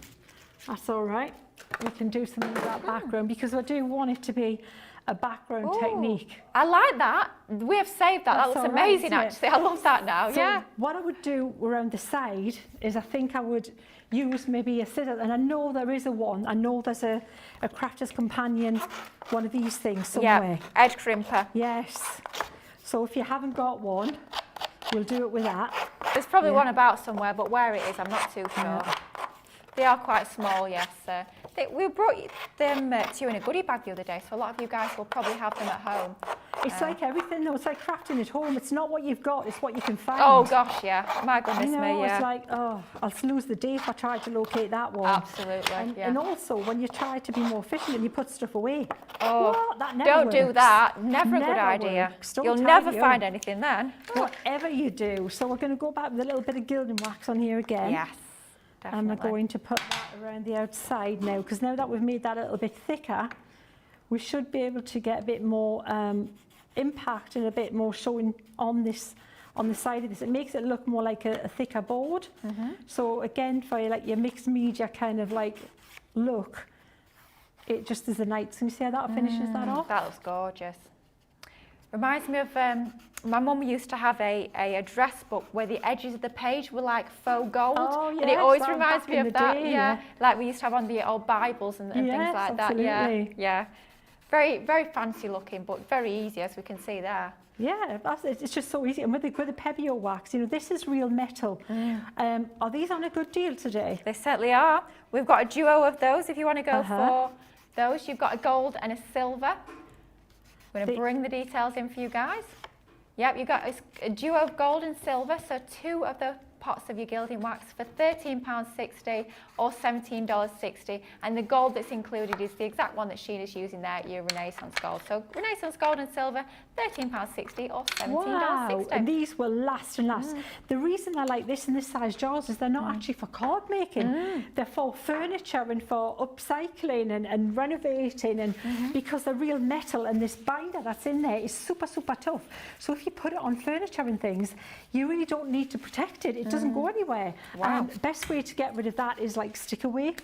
[SPEAKER 2] That's all right. We can do something with that background because I do want it to be a background technique.
[SPEAKER 1] I like that. We have saved that.
[SPEAKER 2] That's
[SPEAKER 1] that looks
[SPEAKER 2] all right,
[SPEAKER 1] amazing,
[SPEAKER 2] isn't it?
[SPEAKER 1] actually. I love that now.
[SPEAKER 2] So
[SPEAKER 1] Yeah.
[SPEAKER 2] what I would do around the side is I think I would use maybe a scissors, and I know there is a one. I know there's a Crafter's Companion, one of these things somewhere.
[SPEAKER 1] Yeah, edge crimper.
[SPEAKER 2] Yes. So if you haven't got one, we'll do it with that.
[SPEAKER 1] There's probably one about somewhere, but where it is, I'm not too sure. They are quite small, yes. We brought them to you in a goodie bag the other day, so a lot of you guys will probably have them at home.
[SPEAKER 2] It's like everything though, it's like crafting at home. It's not what you've got, it's what you can find.
[SPEAKER 1] Oh gosh, yeah. My goodness me, yeah.
[SPEAKER 2] It's like, oh, I'll lose the day if I try to locate that one.
[SPEAKER 1] Absolutely,
[SPEAKER 2] And also, when you try to be more efficient and you put stuff away, that never
[SPEAKER 1] don't
[SPEAKER 2] works.
[SPEAKER 1] do that. Never a good idea.
[SPEAKER 2] Works. Don't
[SPEAKER 1] You'll
[SPEAKER 2] tie
[SPEAKER 1] never
[SPEAKER 2] you.
[SPEAKER 1] find anything then.
[SPEAKER 2] Whatever you do. So we're going to go back with a little bit of gilding wax on here again.
[SPEAKER 1] Yes, definitely.
[SPEAKER 2] And we're going to put that around the outside now, because now that we've made that a little bit thicker, we should be able to get a bit more impact and a bit more showing on this, on the side of this. It makes it look more like a thicker board. So again, for like your mixed media kind of like look, it just is a nice. Can you see how that finishes that off?
[SPEAKER 1] That looks gorgeous. Reminds me of my mum used to have a address book where the edges of the page were like faux gold.
[SPEAKER 2] Oh,
[SPEAKER 1] and it
[SPEAKER 2] yes,
[SPEAKER 1] always
[SPEAKER 2] that
[SPEAKER 1] reminds
[SPEAKER 2] back
[SPEAKER 1] me
[SPEAKER 2] in
[SPEAKER 1] of
[SPEAKER 2] the
[SPEAKER 1] that.
[SPEAKER 2] day,
[SPEAKER 1] Yeah.
[SPEAKER 2] yeah.
[SPEAKER 1] Like we used to have on the old Bibles and things
[SPEAKER 2] Yes,
[SPEAKER 1] like
[SPEAKER 2] absolutely.
[SPEAKER 1] that. Yeah. Very, very fancy looking, but very easy, as we can see there.
[SPEAKER 2] Yeah, it's just so easy. And with the Pebeo wax, you know, this is real metal. Are these on a good deal today?
[SPEAKER 1] They certainly are. We've got a duo of those if you want to go for those. You've got a gold and a silver. I'm going to bring the details in for you guys. Yep, you've got a duo of gold and silver, so 2 of the pots of your gilding wax for £13.60 or $17.60, and the gold that's included is the exact one that Sheena's using there, your Renaissance gold. So Renaissance gold and silver, £13.60 or $17.60.
[SPEAKER 2] Wow, and these will last and last. The reason I like this in this size jars is they're not actually for card making. They're for furniture and for upcycling and renovating, and because they're real metal, and this binder that's in there is super, super tough. So if you put it on furniture and things, you really don't need to protect it. It doesn't go anywhere.
[SPEAKER 1] Wow.
[SPEAKER 2] Best way to get rid of that is like stick away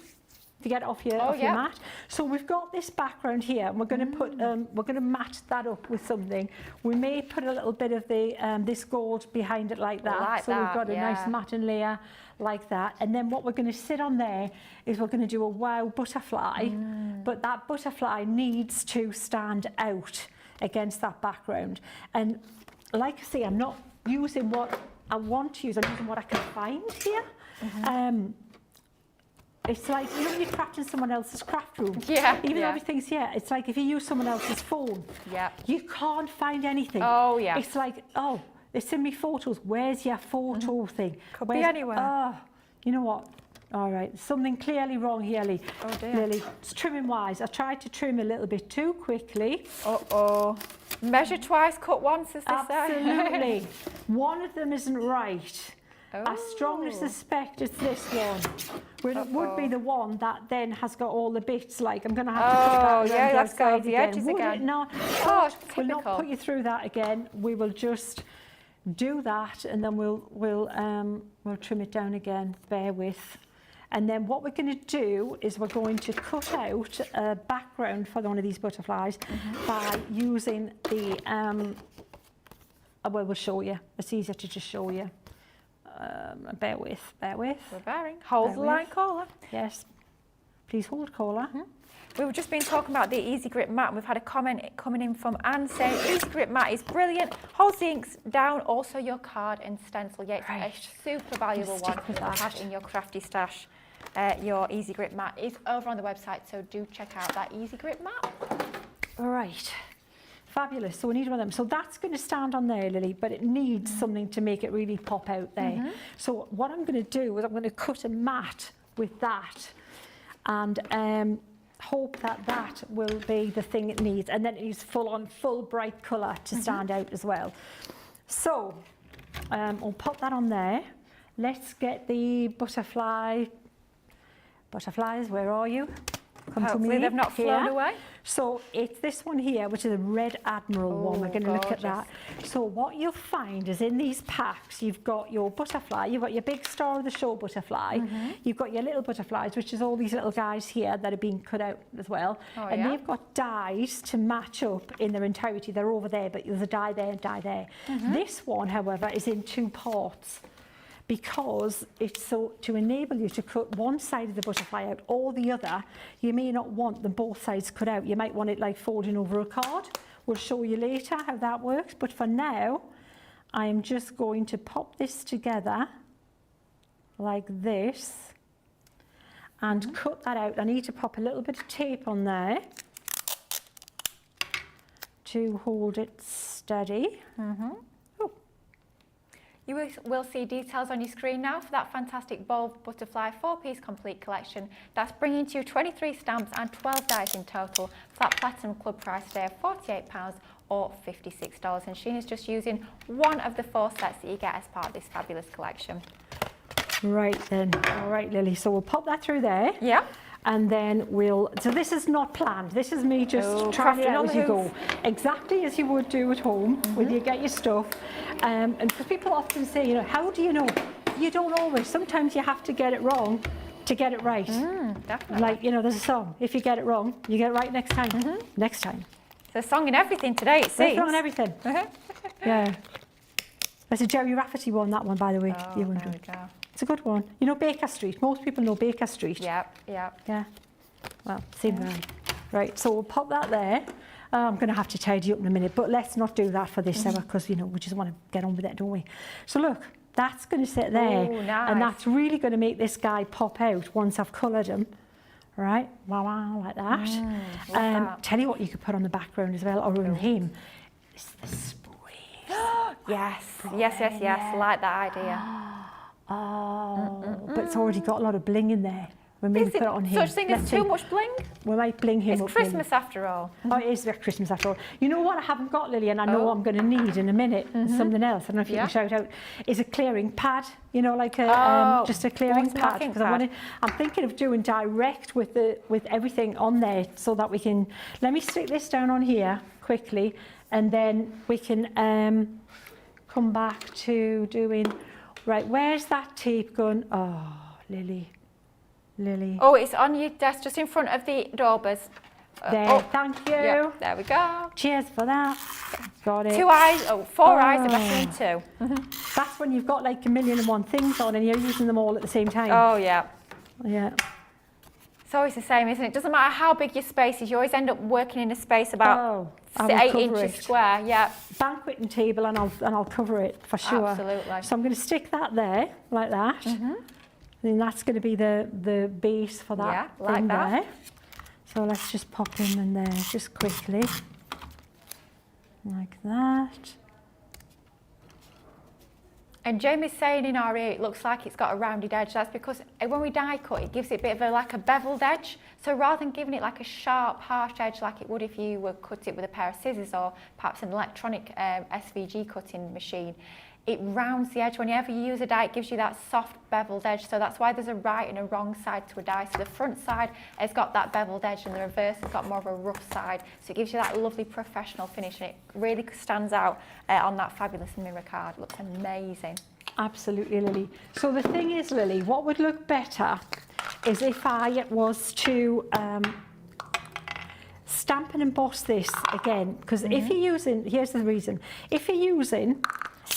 [SPEAKER 2] to get it off your your mat. So we've got this background here, and we're going to put we're going to match that up with something. We may put a little bit of the this gold behind it like that. So we've got a nice matte layer like that, and then what we're going to sit on there is we're going to do a wow butterfly, but that butterfly needs to stand out against that background. And like I say, I'm not using what I want to use, I'm using what I can find here. It's like, you know, when you're crafting someone else's craft room.
[SPEAKER 1] Yeah.
[SPEAKER 2] Even though everything's here, it's like if you use someone else's phone, you can't find anything.
[SPEAKER 1] Oh, yeah.
[SPEAKER 2] It's like, oh, it's in me photos. Where's your photo thing?
[SPEAKER 1] Could be anywhere.
[SPEAKER 2] Oh, you know what? All right, something clearly wrong here, Lily.
[SPEAKER 1] Oh dear.
[SPEAKER 2] Lily, it's trimming wise. I tried to trim a little bit too quickly.
[SPEAKER 1] Uh-oh. Measure twice, cut once, as they say.
[SPEAKER 2] Absolutely. One of them isn't right. I strongly
[SPEAKER 1] Oh.
[SPEAKER 2] suspect it's this one. Well, it would be the one that then has got all the bits, like I'm going to have to put that around the
[SPEAKER 1] let's go
[SPEAKER 2] outside
[SPEAKER 1] over the
[SPEAKER 2] again.
[SPEAKER 1] edges
[SPEAKER 2] Would
[SPEAKER 1] again.
[SPEAKER 2] it not?
[SPEAKER 1] Oh,
[SPEAKER 2] We'll not
[SPEAKER 1] typical.
[SPEAKER 2] put you through that again. We will just do that, and then we'll trim it down again. Bear with. And then what we're going to do is we're going to cut out a background for one of these butterflies by using the, well, we'll show you. It's easier to just show you. Bear with.
[SPEAKER 1] We're bearing. Hold the line, caller.
[SPEAKER 2] Yes. Please hold caller.
[SPEAKER 1] We've just been talking about the Easy Grip mat, and we've had a comment coming in from Anne saying Easy Grip mat is brilliant, holds the inks down, also your card and stencil. Yeah, it's a super valuable one to have in your crafty stash. Your Easy Grip mat is over on the website, so do check out that Easy Grip mat.
[SPEAKER 2] All right. Fabulous. So we need one of them. So that's going to stand on there, Lily, but it needs something to make it really pop out there. So what I'm going to do is I'm going to cut a mat with that, and hope that that will be the thing it needs, and then it needs full bright colour to stand out as well. So we'll pop that on there. Let's get the butterflies. Where are you? Come
[SPEAKER 1] Hopefully
[SPEAKER 2] to me.
[SPEAKER 1] they've not flown away.
[SPEAKER 2] So it's this one here, which is a red admiral one. We're going to look at that. So what you'll find is in these packs, you've got your butterfly, you've got your big star of the show butterfly, you've got your little butterflies, which is all these little guys here that are being cut out as well. And they've got dies to match up in their entirety. They're over there, but there's a die there and die there. This one, however, is in 2 parts, because it's so to enable you to cut one side of the butterfly out or the other. You may not want them both sides cut out. You might want it like folding over a card. We'll show you later how that works, but for now I am just going to pop this together like this and cut that out. I need to pop a little bit of tape on there to hold it steady.
[SPEAKER 1] You will see details on your screen now for that fantastic bold butterfly 4-piece complete collection. That's bringing to you 23 stamps and 12 dies in total for that Platinum Club price today of £48 or $56. And Sheena's just using one of the 4 sets that you get as part of this fabulous collection.
[SPEAKER 2] Right then. All right, Lily. So we'll pop that through there.
[SPEAKER 1] Yeah.
[SPEAKER 2] And then so this is not planned. This is me just trying it out as you go. Exactly as you would do at home when you get your stuff. And because people often say, you know, how do you know? You don't always. Sometimes you have to get it wrong to get it right.
[SPEAKER 1] Definitely.
[SPEAKER 2] Like, you know, there's a song. If you get it wrong, you get it right next time. Next time.
[SPEAKER 1] There's a song in everything today, it seems.
[SPEAKER 2] There's a song in everything. Yeah. There's a Jerry Rafferty one, that one, by the way.
[SPEAKER 1] Oh, there we go.
[SPEAKER 2] It's a good one. You know Baker Street. Most people know Baker Street.
[SPEAKER 1] Yep.
[SPEAKER 2] Yeah. Well, same guy. Right, so we'll pop that there. I'm going to have to tidy up in a minute, but let's not do that for this hour, because, you know, we just want to get on with it, don't we? So look, that's going to sit there.
[SPEAKER 1] Ooh, nice.
[SPEAKER 2] And that's really going to make this guy pop out once I've coloured him. Right? Wow, like that.
[SPEAKER 1] that.
[SPEAKER 2] Tell you what you could put on the background as well, or on him. It's the sprays.
[SPEAKER 1] Yes. Like that idea.
[SPEAKER 2] But it's already got a lot of bling in there. We maybe put it on him.
[SPEAKER 1] Such thing as too much bling?
[SPEAKER 2] We might bling him up.
[SPEAKER 1] It's Christmas after all.
[SPEAKER 2] Oh, it is Christmas after all. You know what I haven't got, Lily, and I know I'm going to need in a minute, something else. I don't know if you can shout out, is a clearing pad. You know, like a just a clearing pad. Because I'm thinking of doing direct with everything on there, so that we can. Let me stick this down on here quickly, and then we can come back to doing. Right, where's that tape gone? Oh, Lily.
[SPEAKER 1] Oh, it's on your desk, just in front of the doorbells.
[SPEAKER 2] There, thank you.
[SPEAKER 1] Yeah, there we go.
[SPEAKER 2] Cheers for that. Got it.
[SPEAKER 1] 2 eyes, 4 eyes are better than 2.
[SPEAKER 2] That's when you've got like 1,000,001 things on and you're using them all at the same time.
[SPEAKER 1] Oh, yeah.
[SPEAKER 2] Yeah.
[SPEAKER 1] It's always the same, isn't it? Doesn't matter how big your space is, you always end up working in a space about 8 inches square. Yeah.
[SPEAKER 2] Banqueting table, and I'll cover it for sure.
[SPEAKER 1] Absolutely.
[SPEAKER 2] So I'm going to stick that there like that. And that's going to be the base for that thing there. So let's just pop him in there just quickly, like that.
[SPEAKER 1] And Jamie's saying in our ear, it looks like it's got a rounded edge. That's because when we die cut, it gives it a bit of like a beveled edge. So rather than giving it like a sharp, harsh edge like it would if you were cut it with a pair of scissors or perhaps an electronic SVG cutting machine, it rounds the edge. Whenever you use a die, it gives you that soft beveled edge. So that's why there's a right and a wrong side to a die. So the front side has got that beveled edge and the reverse has got more of a rough side. So it gives you that lovely professional finish, and it really stands out on that fabulous mirror card. It looks amazing.
[SPEAKER 2] Absolutely, Lily. So the thing is, Lily, what would look better is if I was to stamp and emboss this again, because if you're using, here's the reason, if you're using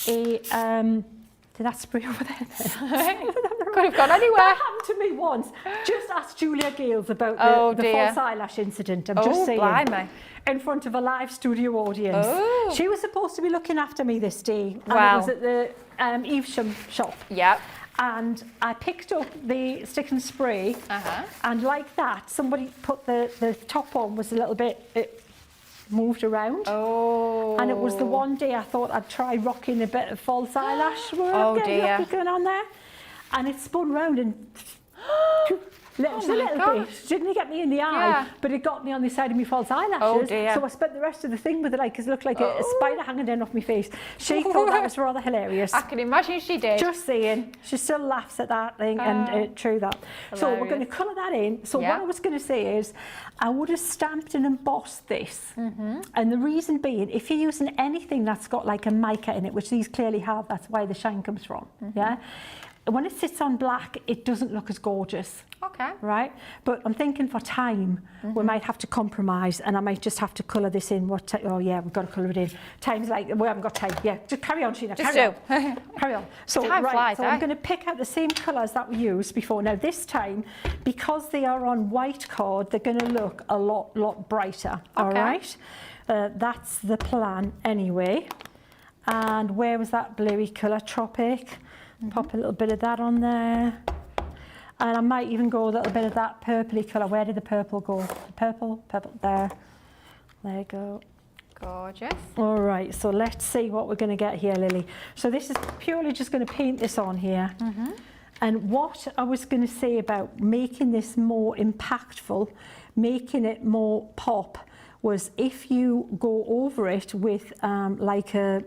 [SPEAKER 2] a, did that spray over there then?
[SPEAKER 1] could have gone anywhere.
[SPEAKER 2] That happened to me once. Just ask Julia Gales about the false eyelash incident. I'm just saying.
[SPEAKER 1] Blimey.
[SPEAKER 2] In front of a live studio audience.
[SPEAKER 1] Oh.
[SPEAKER 2] She was supposed to be looking after me this day. And
[SPEAKER 1] Wow.
[SPEAKER 2] it was at the Evesham shop.
[SPEAKER 1] Yep.
[SPEAKER 2] And I picked up the stick and spray, and like that, somebody put the top on was a little bit, it moved around.
[SPEAKER 1] Oh.
[SPEAKER 2] And it was the one day I thought I'd try rocking a bit of false eyelash.
[SPEAKER 1] Oh dear.
[SPEAKER 2] Going on there. And it spun round and just a little bit. Didn't get me in the eye, but it got me on the side of my false eyelashes.
[SPEAKER 1] Oh dear.
[SPEAKER 2] So I spent the rest of the thing with it, like, because it looked like a spider hanging down off my face. She thought that was rather hilarious.
[SPEAKER 1] I can imagine she did.
[SPEAKER 2] Just saying, she still laughs at that thing and true that. So we're going to colour that in. So what I was going to say is, I would have stamped and embossed this. And the reason being, if you're using anything that's got like a mica in it, which these clearly have, that's why the shine comes from. Yeah. When it sits on black, it doesn't look as gorgeous.
[SPEAKER 1] Okay.
[SPEAKER 2] Right? But I'm thinking for time, we might have to compromise, and I might just have to colour this in. Oh yeah, we've got to colour it in. Time's like, we haven't got time. Yeah, just carry on, Sheena.
[SPEAKER 1] Just
[SPEAKER 2] carry on. Carry on. So,
[SPEAKER 1] time flies,
[SPEAKER 2] so I'm going to pick out the same colours that we used before. Now this time, because they are on white card, they're going to look a lot brighter. All right? That's the plan anyway. And where was that bluey colour? Tropic. Pop a little bit of that on there. And I might even go a little bit of that purpley colour. Where did the purple go? Purple, there. There you go.
[SPEAKER 1] Gorgeous.
[SPEAKER 2] All right, so let's see what we're going to get here, Lily. So this is purely just going to paint this on here. And what I was going to say about making this more impactful, making it more pop, was if you go over it with like a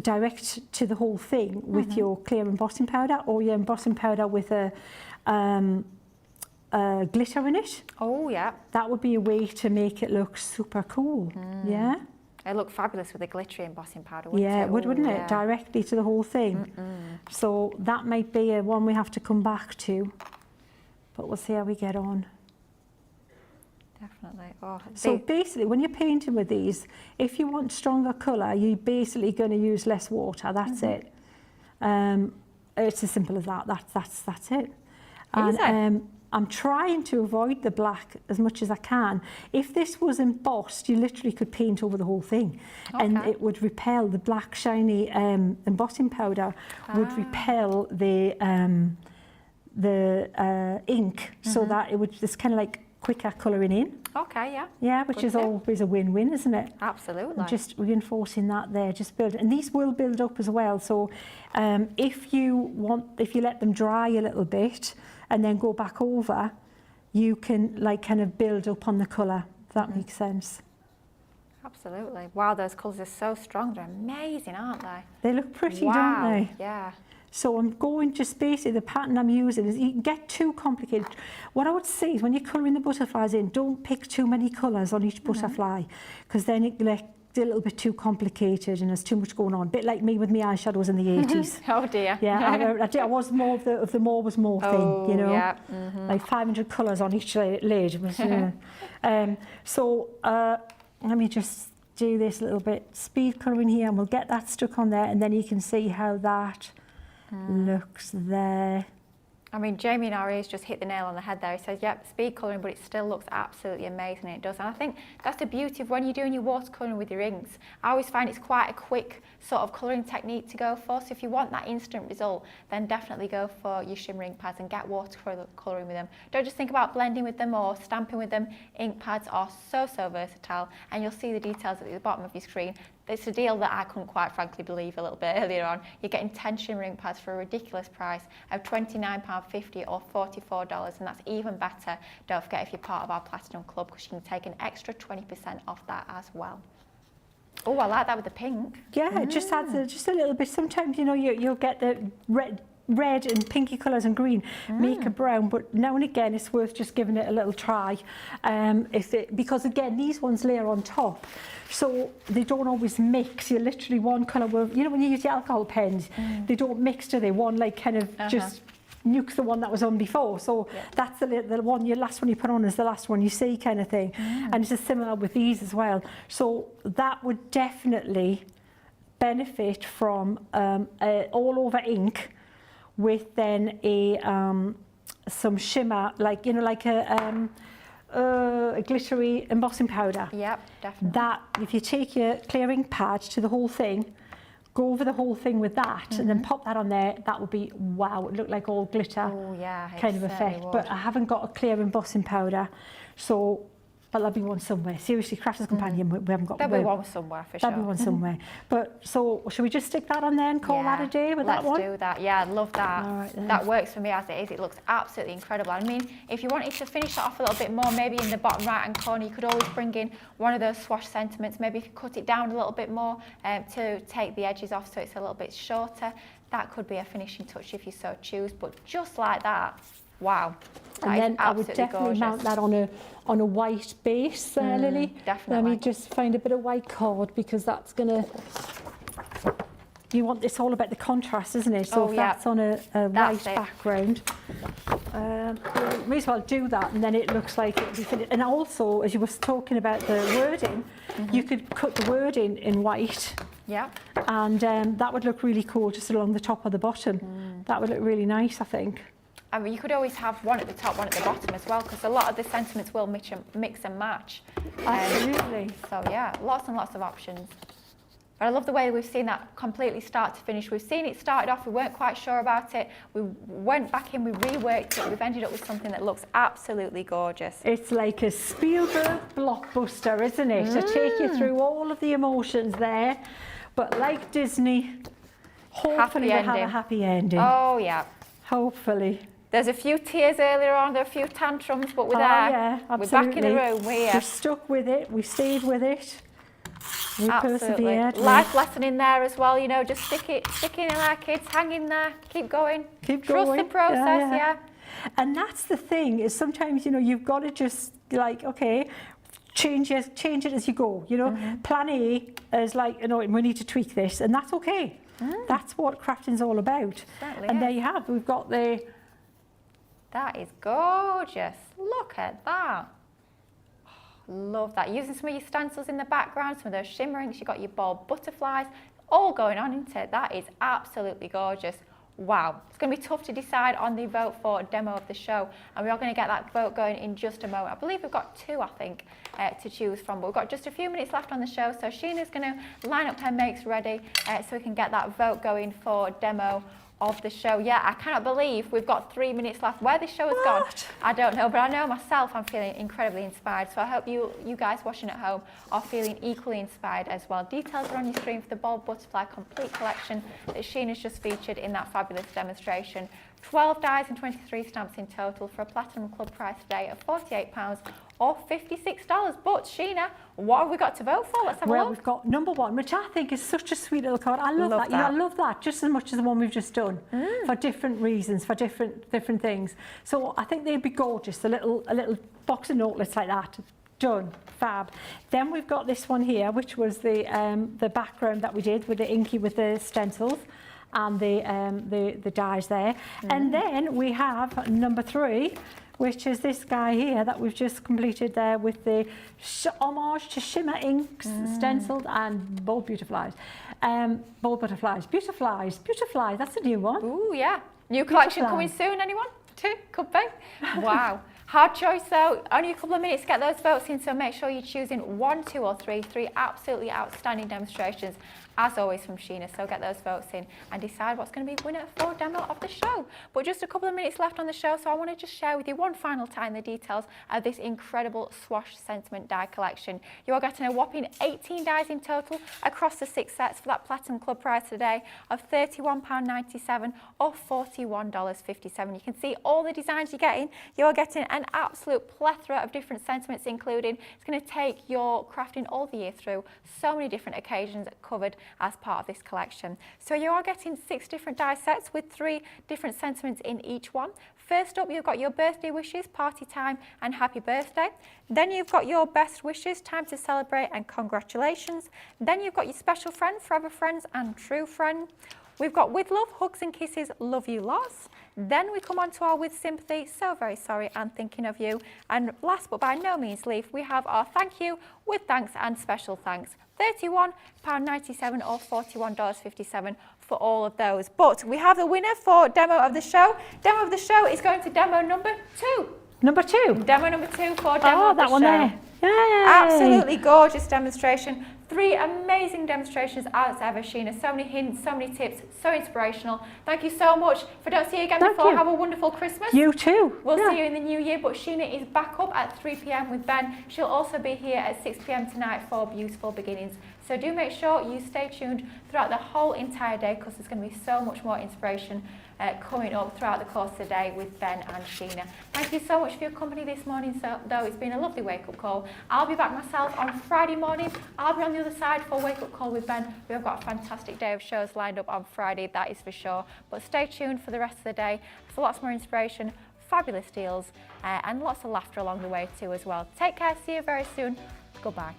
[SPEAKER 2] direct to the whole thing with your clear embossing powder, or your embossing powder with a glitter in it.
[SPEAKER 1] Oh yeah.
[SPEAKER 2] That would be a way to make it look super cool. Yeah.
[SPEAKER 1] It looked fabulous with the glittery embossing powder, wouldn't it?
[SPEAKER 2] Yeah, it would, wouldn't
[SPEAKER 1] Yeah.
[SPEAKER 2] it? Directly to the whole thing. So that might be a one we have to come back to, but we'll see how we get on.
[SPEAKER 1] Definitely. Oh,
[SPEAKER 2] So basically, when you're painting with these, if you want stronger colour, you're basically going to use less water. That's it. It's as simple as that. That's it. And I'm trying to avoid the black as much as I can. If this was embossed, you literally could paint over the whole thing, and it would repel the black shiny embossing powder. Would repel the ink, so that it would just kind of like quicker colouring in.
[SPEAKER 1] Okay, yeah.
[SPEAKER 2] Yeah, which is always a win-win, isn't it?
[SPEAKER 1] Absolutely.
[SPEAKER 2] And just reinforcing that there, just build, and these will build up as well. So if you let them dry a little bit and then go back over, you can like kind of build up on the colour, if that makes sense.
[SPEAKER 1] Absolutely. Wow, those colours are so strong. They're amazing, aren't they?
[SPEAKER 2] They look pretty,
[SPEAKER 1] Wow.
[SPEAKER 2] don't they?
[SPEAKER 1] Yeah.
[SPEAKER 2] So I'm going just basically, the pattern I'm using is, you can get too complicated. What I would say is when you're colouring the butterflies in, don't pick too many colours on each butterfly, because then it gets a little bit too complicated and there's too much going on. A bit like me with my eyeshadows in the 80s.
[SPEAKER 1] Oh dear.
[SPEAKER 2] Yeah, I was more of the more was more thing, you know.
[SPEAKER 1] Yeah.
[SPEAKER 2] Like 500 colours on each lid. It was, so let me just do this a little bit. Speed colouring here, and we'll get that stuck on there, and then you can see how that looks there.
[SPEAKER 1] I mean, Jamie in our ears just hit the nail on the head there. He says, yep, speed colouring, but it still looks absolutely amazing, and it does. And I think that's the beauty of when you're doing your watercolouring with your inks. I always find it's quite a quick sort of colouring technique to go for. So if you want that instant result, then definitely go for your Shimmer ink pads and get watercolouring with them. Don't just think about blending with them or stamping with them. Ink pads are so versatile, and you'll see the details at the bottom of your screen. It's a deal that I couldn't quite frankly believe a little bit earlier on. You're getting 10 Shimmer ink pads for a ridiculous price of £29.50 or $44, and that's even better. Don't forget, if you're part of our Platinum Club, because you can take an extra 20% off that as well. Oh, I like that with the pink.
[SPEAKER 2] Yeah, it just adds just a little bit. Sometimes, you know, you'll get the red and pinky colours and green make a brown, but now and again it's worth just giving it a little try, because again these ones layer on top, so they don't always mix. You're literally one colour will, you know, when you use the alcohol pens, they don't mix, do they? One like kind of just nukes the one that was on before, so that's the one, your last one you put on is the last one you see, kind of thing. And it's just similar with these as well, so that would definitely benefit from all over ink with then some shimmer, like, you know, like a glittery embossing powder.
[SPEAKER 1] Yep, definitely.
[SPEAKER 2] That, if you take your clearing pad to the whole thing, go over the whole thing with that, and then pop that on there, that would be, wow, it looked like all glitter
[SPEAKER 1] Oh yeah,
[SPEAKER 2] kind of effect. But I haven't got a clear embossing powder, so, but there'll be one somewhere. Seriously, Crafters Companion, we haven't got
[SPEAKER 1] There'll be one somewhere for sure.
[SPEAKER 2] There'll be one somewhere. But so, should we just stick that on there and call that a day with that one?
[SPEAKER 1] Let's do that. Yeah, I love that.
[SPEAKER 2] All right, then.
[SPEAKER 1] That works for me as it is. It looks absolutely incredible. I mean, if you wanted to finish that off a little bit more, maybe in the bottom right-hand corner, you could always bring in one of those Swash sentiments. Maybe if you cut it down a little bit more to take the edges off so it's a little bit shorter. That could be a finishing touch if you so choose. But just like that, wow.
[SPEAKER 2] And then I would definitely mount that on a white base there, Lily.
[SPEAKER 1] Definitely.
[SPEAKER 2] Let me just find a bit of white cord, because that's gonna, you want this all about the contrast, isn't it? So if that's on a white background, may as well do that, and then it looks like it'll be finished. And also, as you were talking about the wording, you could cut the wording in white.
[SPEAKER 1] Yeah.
[SPEAKER 2] And that would look really cool just along the top of the bottom. That would look really nice, I think.
[SPEAKER 1] I mean, you could always have one at the top, one at the bottom as well, because a lot of the sentiments will mix and match.
[SPEAKER 2] Absolutely.
[SPEAKER 1] So yeah, lots and lots of options. But I love the way we've seen that completely start to finish. We've seen it started off, we weren't quite sure about it. We went back in, we reworked it. We've ended up with something that looks absolutely gorgeous.
[SPEAKER 2] It's like a Spielberg blockbuster, isn't it? To take you through all of the emotions there. But like Disney, hopefully we'll have a happy ending.
[SPEAKER 1] Oh yeah.
[SPEAKER 2] Hopefully.
[SPEAKER 1] There's a few tears earlier on, there are a few tantrums, but we're there.
[SPEAKER 2] Yeah,
[SPEAKER 1] we're back in the room, we're here.
[SPEAKER 2] We stuck with it, we stayed with it. We persevered.
[SPEAKER 1] Life lesson in there as well, you know, just stick in there, kids, hang in there, keep going. Trust the process, yeah.
[SPEAKER 2] And that's the thing, is sometimes, you know, you've got to just like, okay, change it as you go, you know. Plan A is like, you know, we need to tweak this, and that's okay. That's what crafting's all about. And there you have, we've got the...
[SPEAKER 1] That is gorgeous. Look at that. Oh, love that. Using some of your stencils in the background, some of those shimmer inks, you've got your ball butterflies, all going on, isn't it? That is absolutely gorgeous. Wow. It's going to be tough to decide on the vote for demo of the show, and we are going to get that vote going in just a moment. I believe we've got two, I think, to choose from, but we've got just a few minutes left on the show, so Sheena's going to line up her makes ready so we can get that vote going for demo of the show. Yeah, I cannot believe we've got 3 minutes left. Where this show has gone, I don't know, but I know myself I'm feeling incredibly inspired, so I hope you guys watching at home are feeling equally inspired as well. Details are on your screen for the Bold Butterfly Complete Collection that Sheena's just featured in that fabulous demonstration. 12 dies and 23 stamps in total for a Platinum Club price today of £48 or $56. But Sheena, what have we got to vote for? Let's have a look.
[SPEAKER 2] Well, we've got number one, which I think is such a sweet little card. I love that. You know, I love that just as much as the one we've just done for different reasons, for different things. So I think they'd be gorgeous. A little box of notelets like that. Done. Fab. Then we've got this one here, which was the background that we did with the inky with the stencils and the dies there. And then we have number 3, which is this guy here that we've just completed there with the homage to Shimmer inks, stenciled, and bold butterflies. Bold butterflies. Beautiflies. That's a new one.
[SPEAKER 1] Ooh, yeah. New collection coming soon, anyone? 2? Could be. Wow. Hard choice though, only a couple of minutes to get those votes in, so make sure you're choosing 1, 2 or 3. 3 absolutely outstanding demonstrations, as always, from Sheena, so get those votes in and decide what's going to be winner for demo of the show. But just a couple of minutes left on the show, so I want to just share with you one final time the details of this incredible Swash Sentiment die collection. You are getting a whopping 18 dies in total across the 6 sets for that Platinum Club price today of £31.97 or $41.57. You can see all the designs you're getting. You're getting an absolute plethora of different sentiments included. It's going to take your crafting all the year through. So many different occasions covered as part of this collection. So you are getting 6 different die sets with 3 different sentiments in each one. First up, you've got your birthday wishes, party time and happy birthday. Then you've got your best wishes, time to celebrate and congratulations. Then you've got your special friend, forever friends and true friend. We've got With Love, Hugs and Kisses, Love You Lots. Then we come on to our With Sympathy, So Very Sorry and Thinking of You. And last but by no means least, we have our Thank You, With Thanks and Special Thanks. £31.97 or $41.57 for all of those. But we have the winner for Demo of the Show. Demo of the Show is going to demo number 2.
[SPEAKER 2] Number 2.
[SPEAKER 1] Demo number 2 for Demo of the
[SPEAKER 2] that one
[SPEAKER 1] Show.
[SPEAKER 2] there. Yay.
[SPEAKER 1] Absolutely gorgeous demonstration. 3 amazing demonstrations as ever, Sheena. So many hints, so many tips, so inspirational. Thank you so much. If I don't see you again before, have a wonderful Christmas.
[SPEAKER 2] You too.
[SPEAKER 1] We'll see you in the new year, but Sheena is back up at 3 p.m. with Ben. She'll also be here at 6 p.m. tonight for Beautiful Beginnings. So do make sure you stay tuned throughout the whole entire day, because there's going to be so much more inspiration coming up throughout the course of the day with Ben and Sheena. Thank you so much for your company this morning, though. It's been a lovely wake-up call. I'll be back myself on Friday morning. I'll be on the other side for Wake-Up Call with Ben. We've got a fantastic day of shows lined up on Friday, that is for sure. But stay tuned for the rest of the day for lots more inspiration, fabulous deals, and lots of laughter along the way too as well. Take care, see you very soon. Goodbye.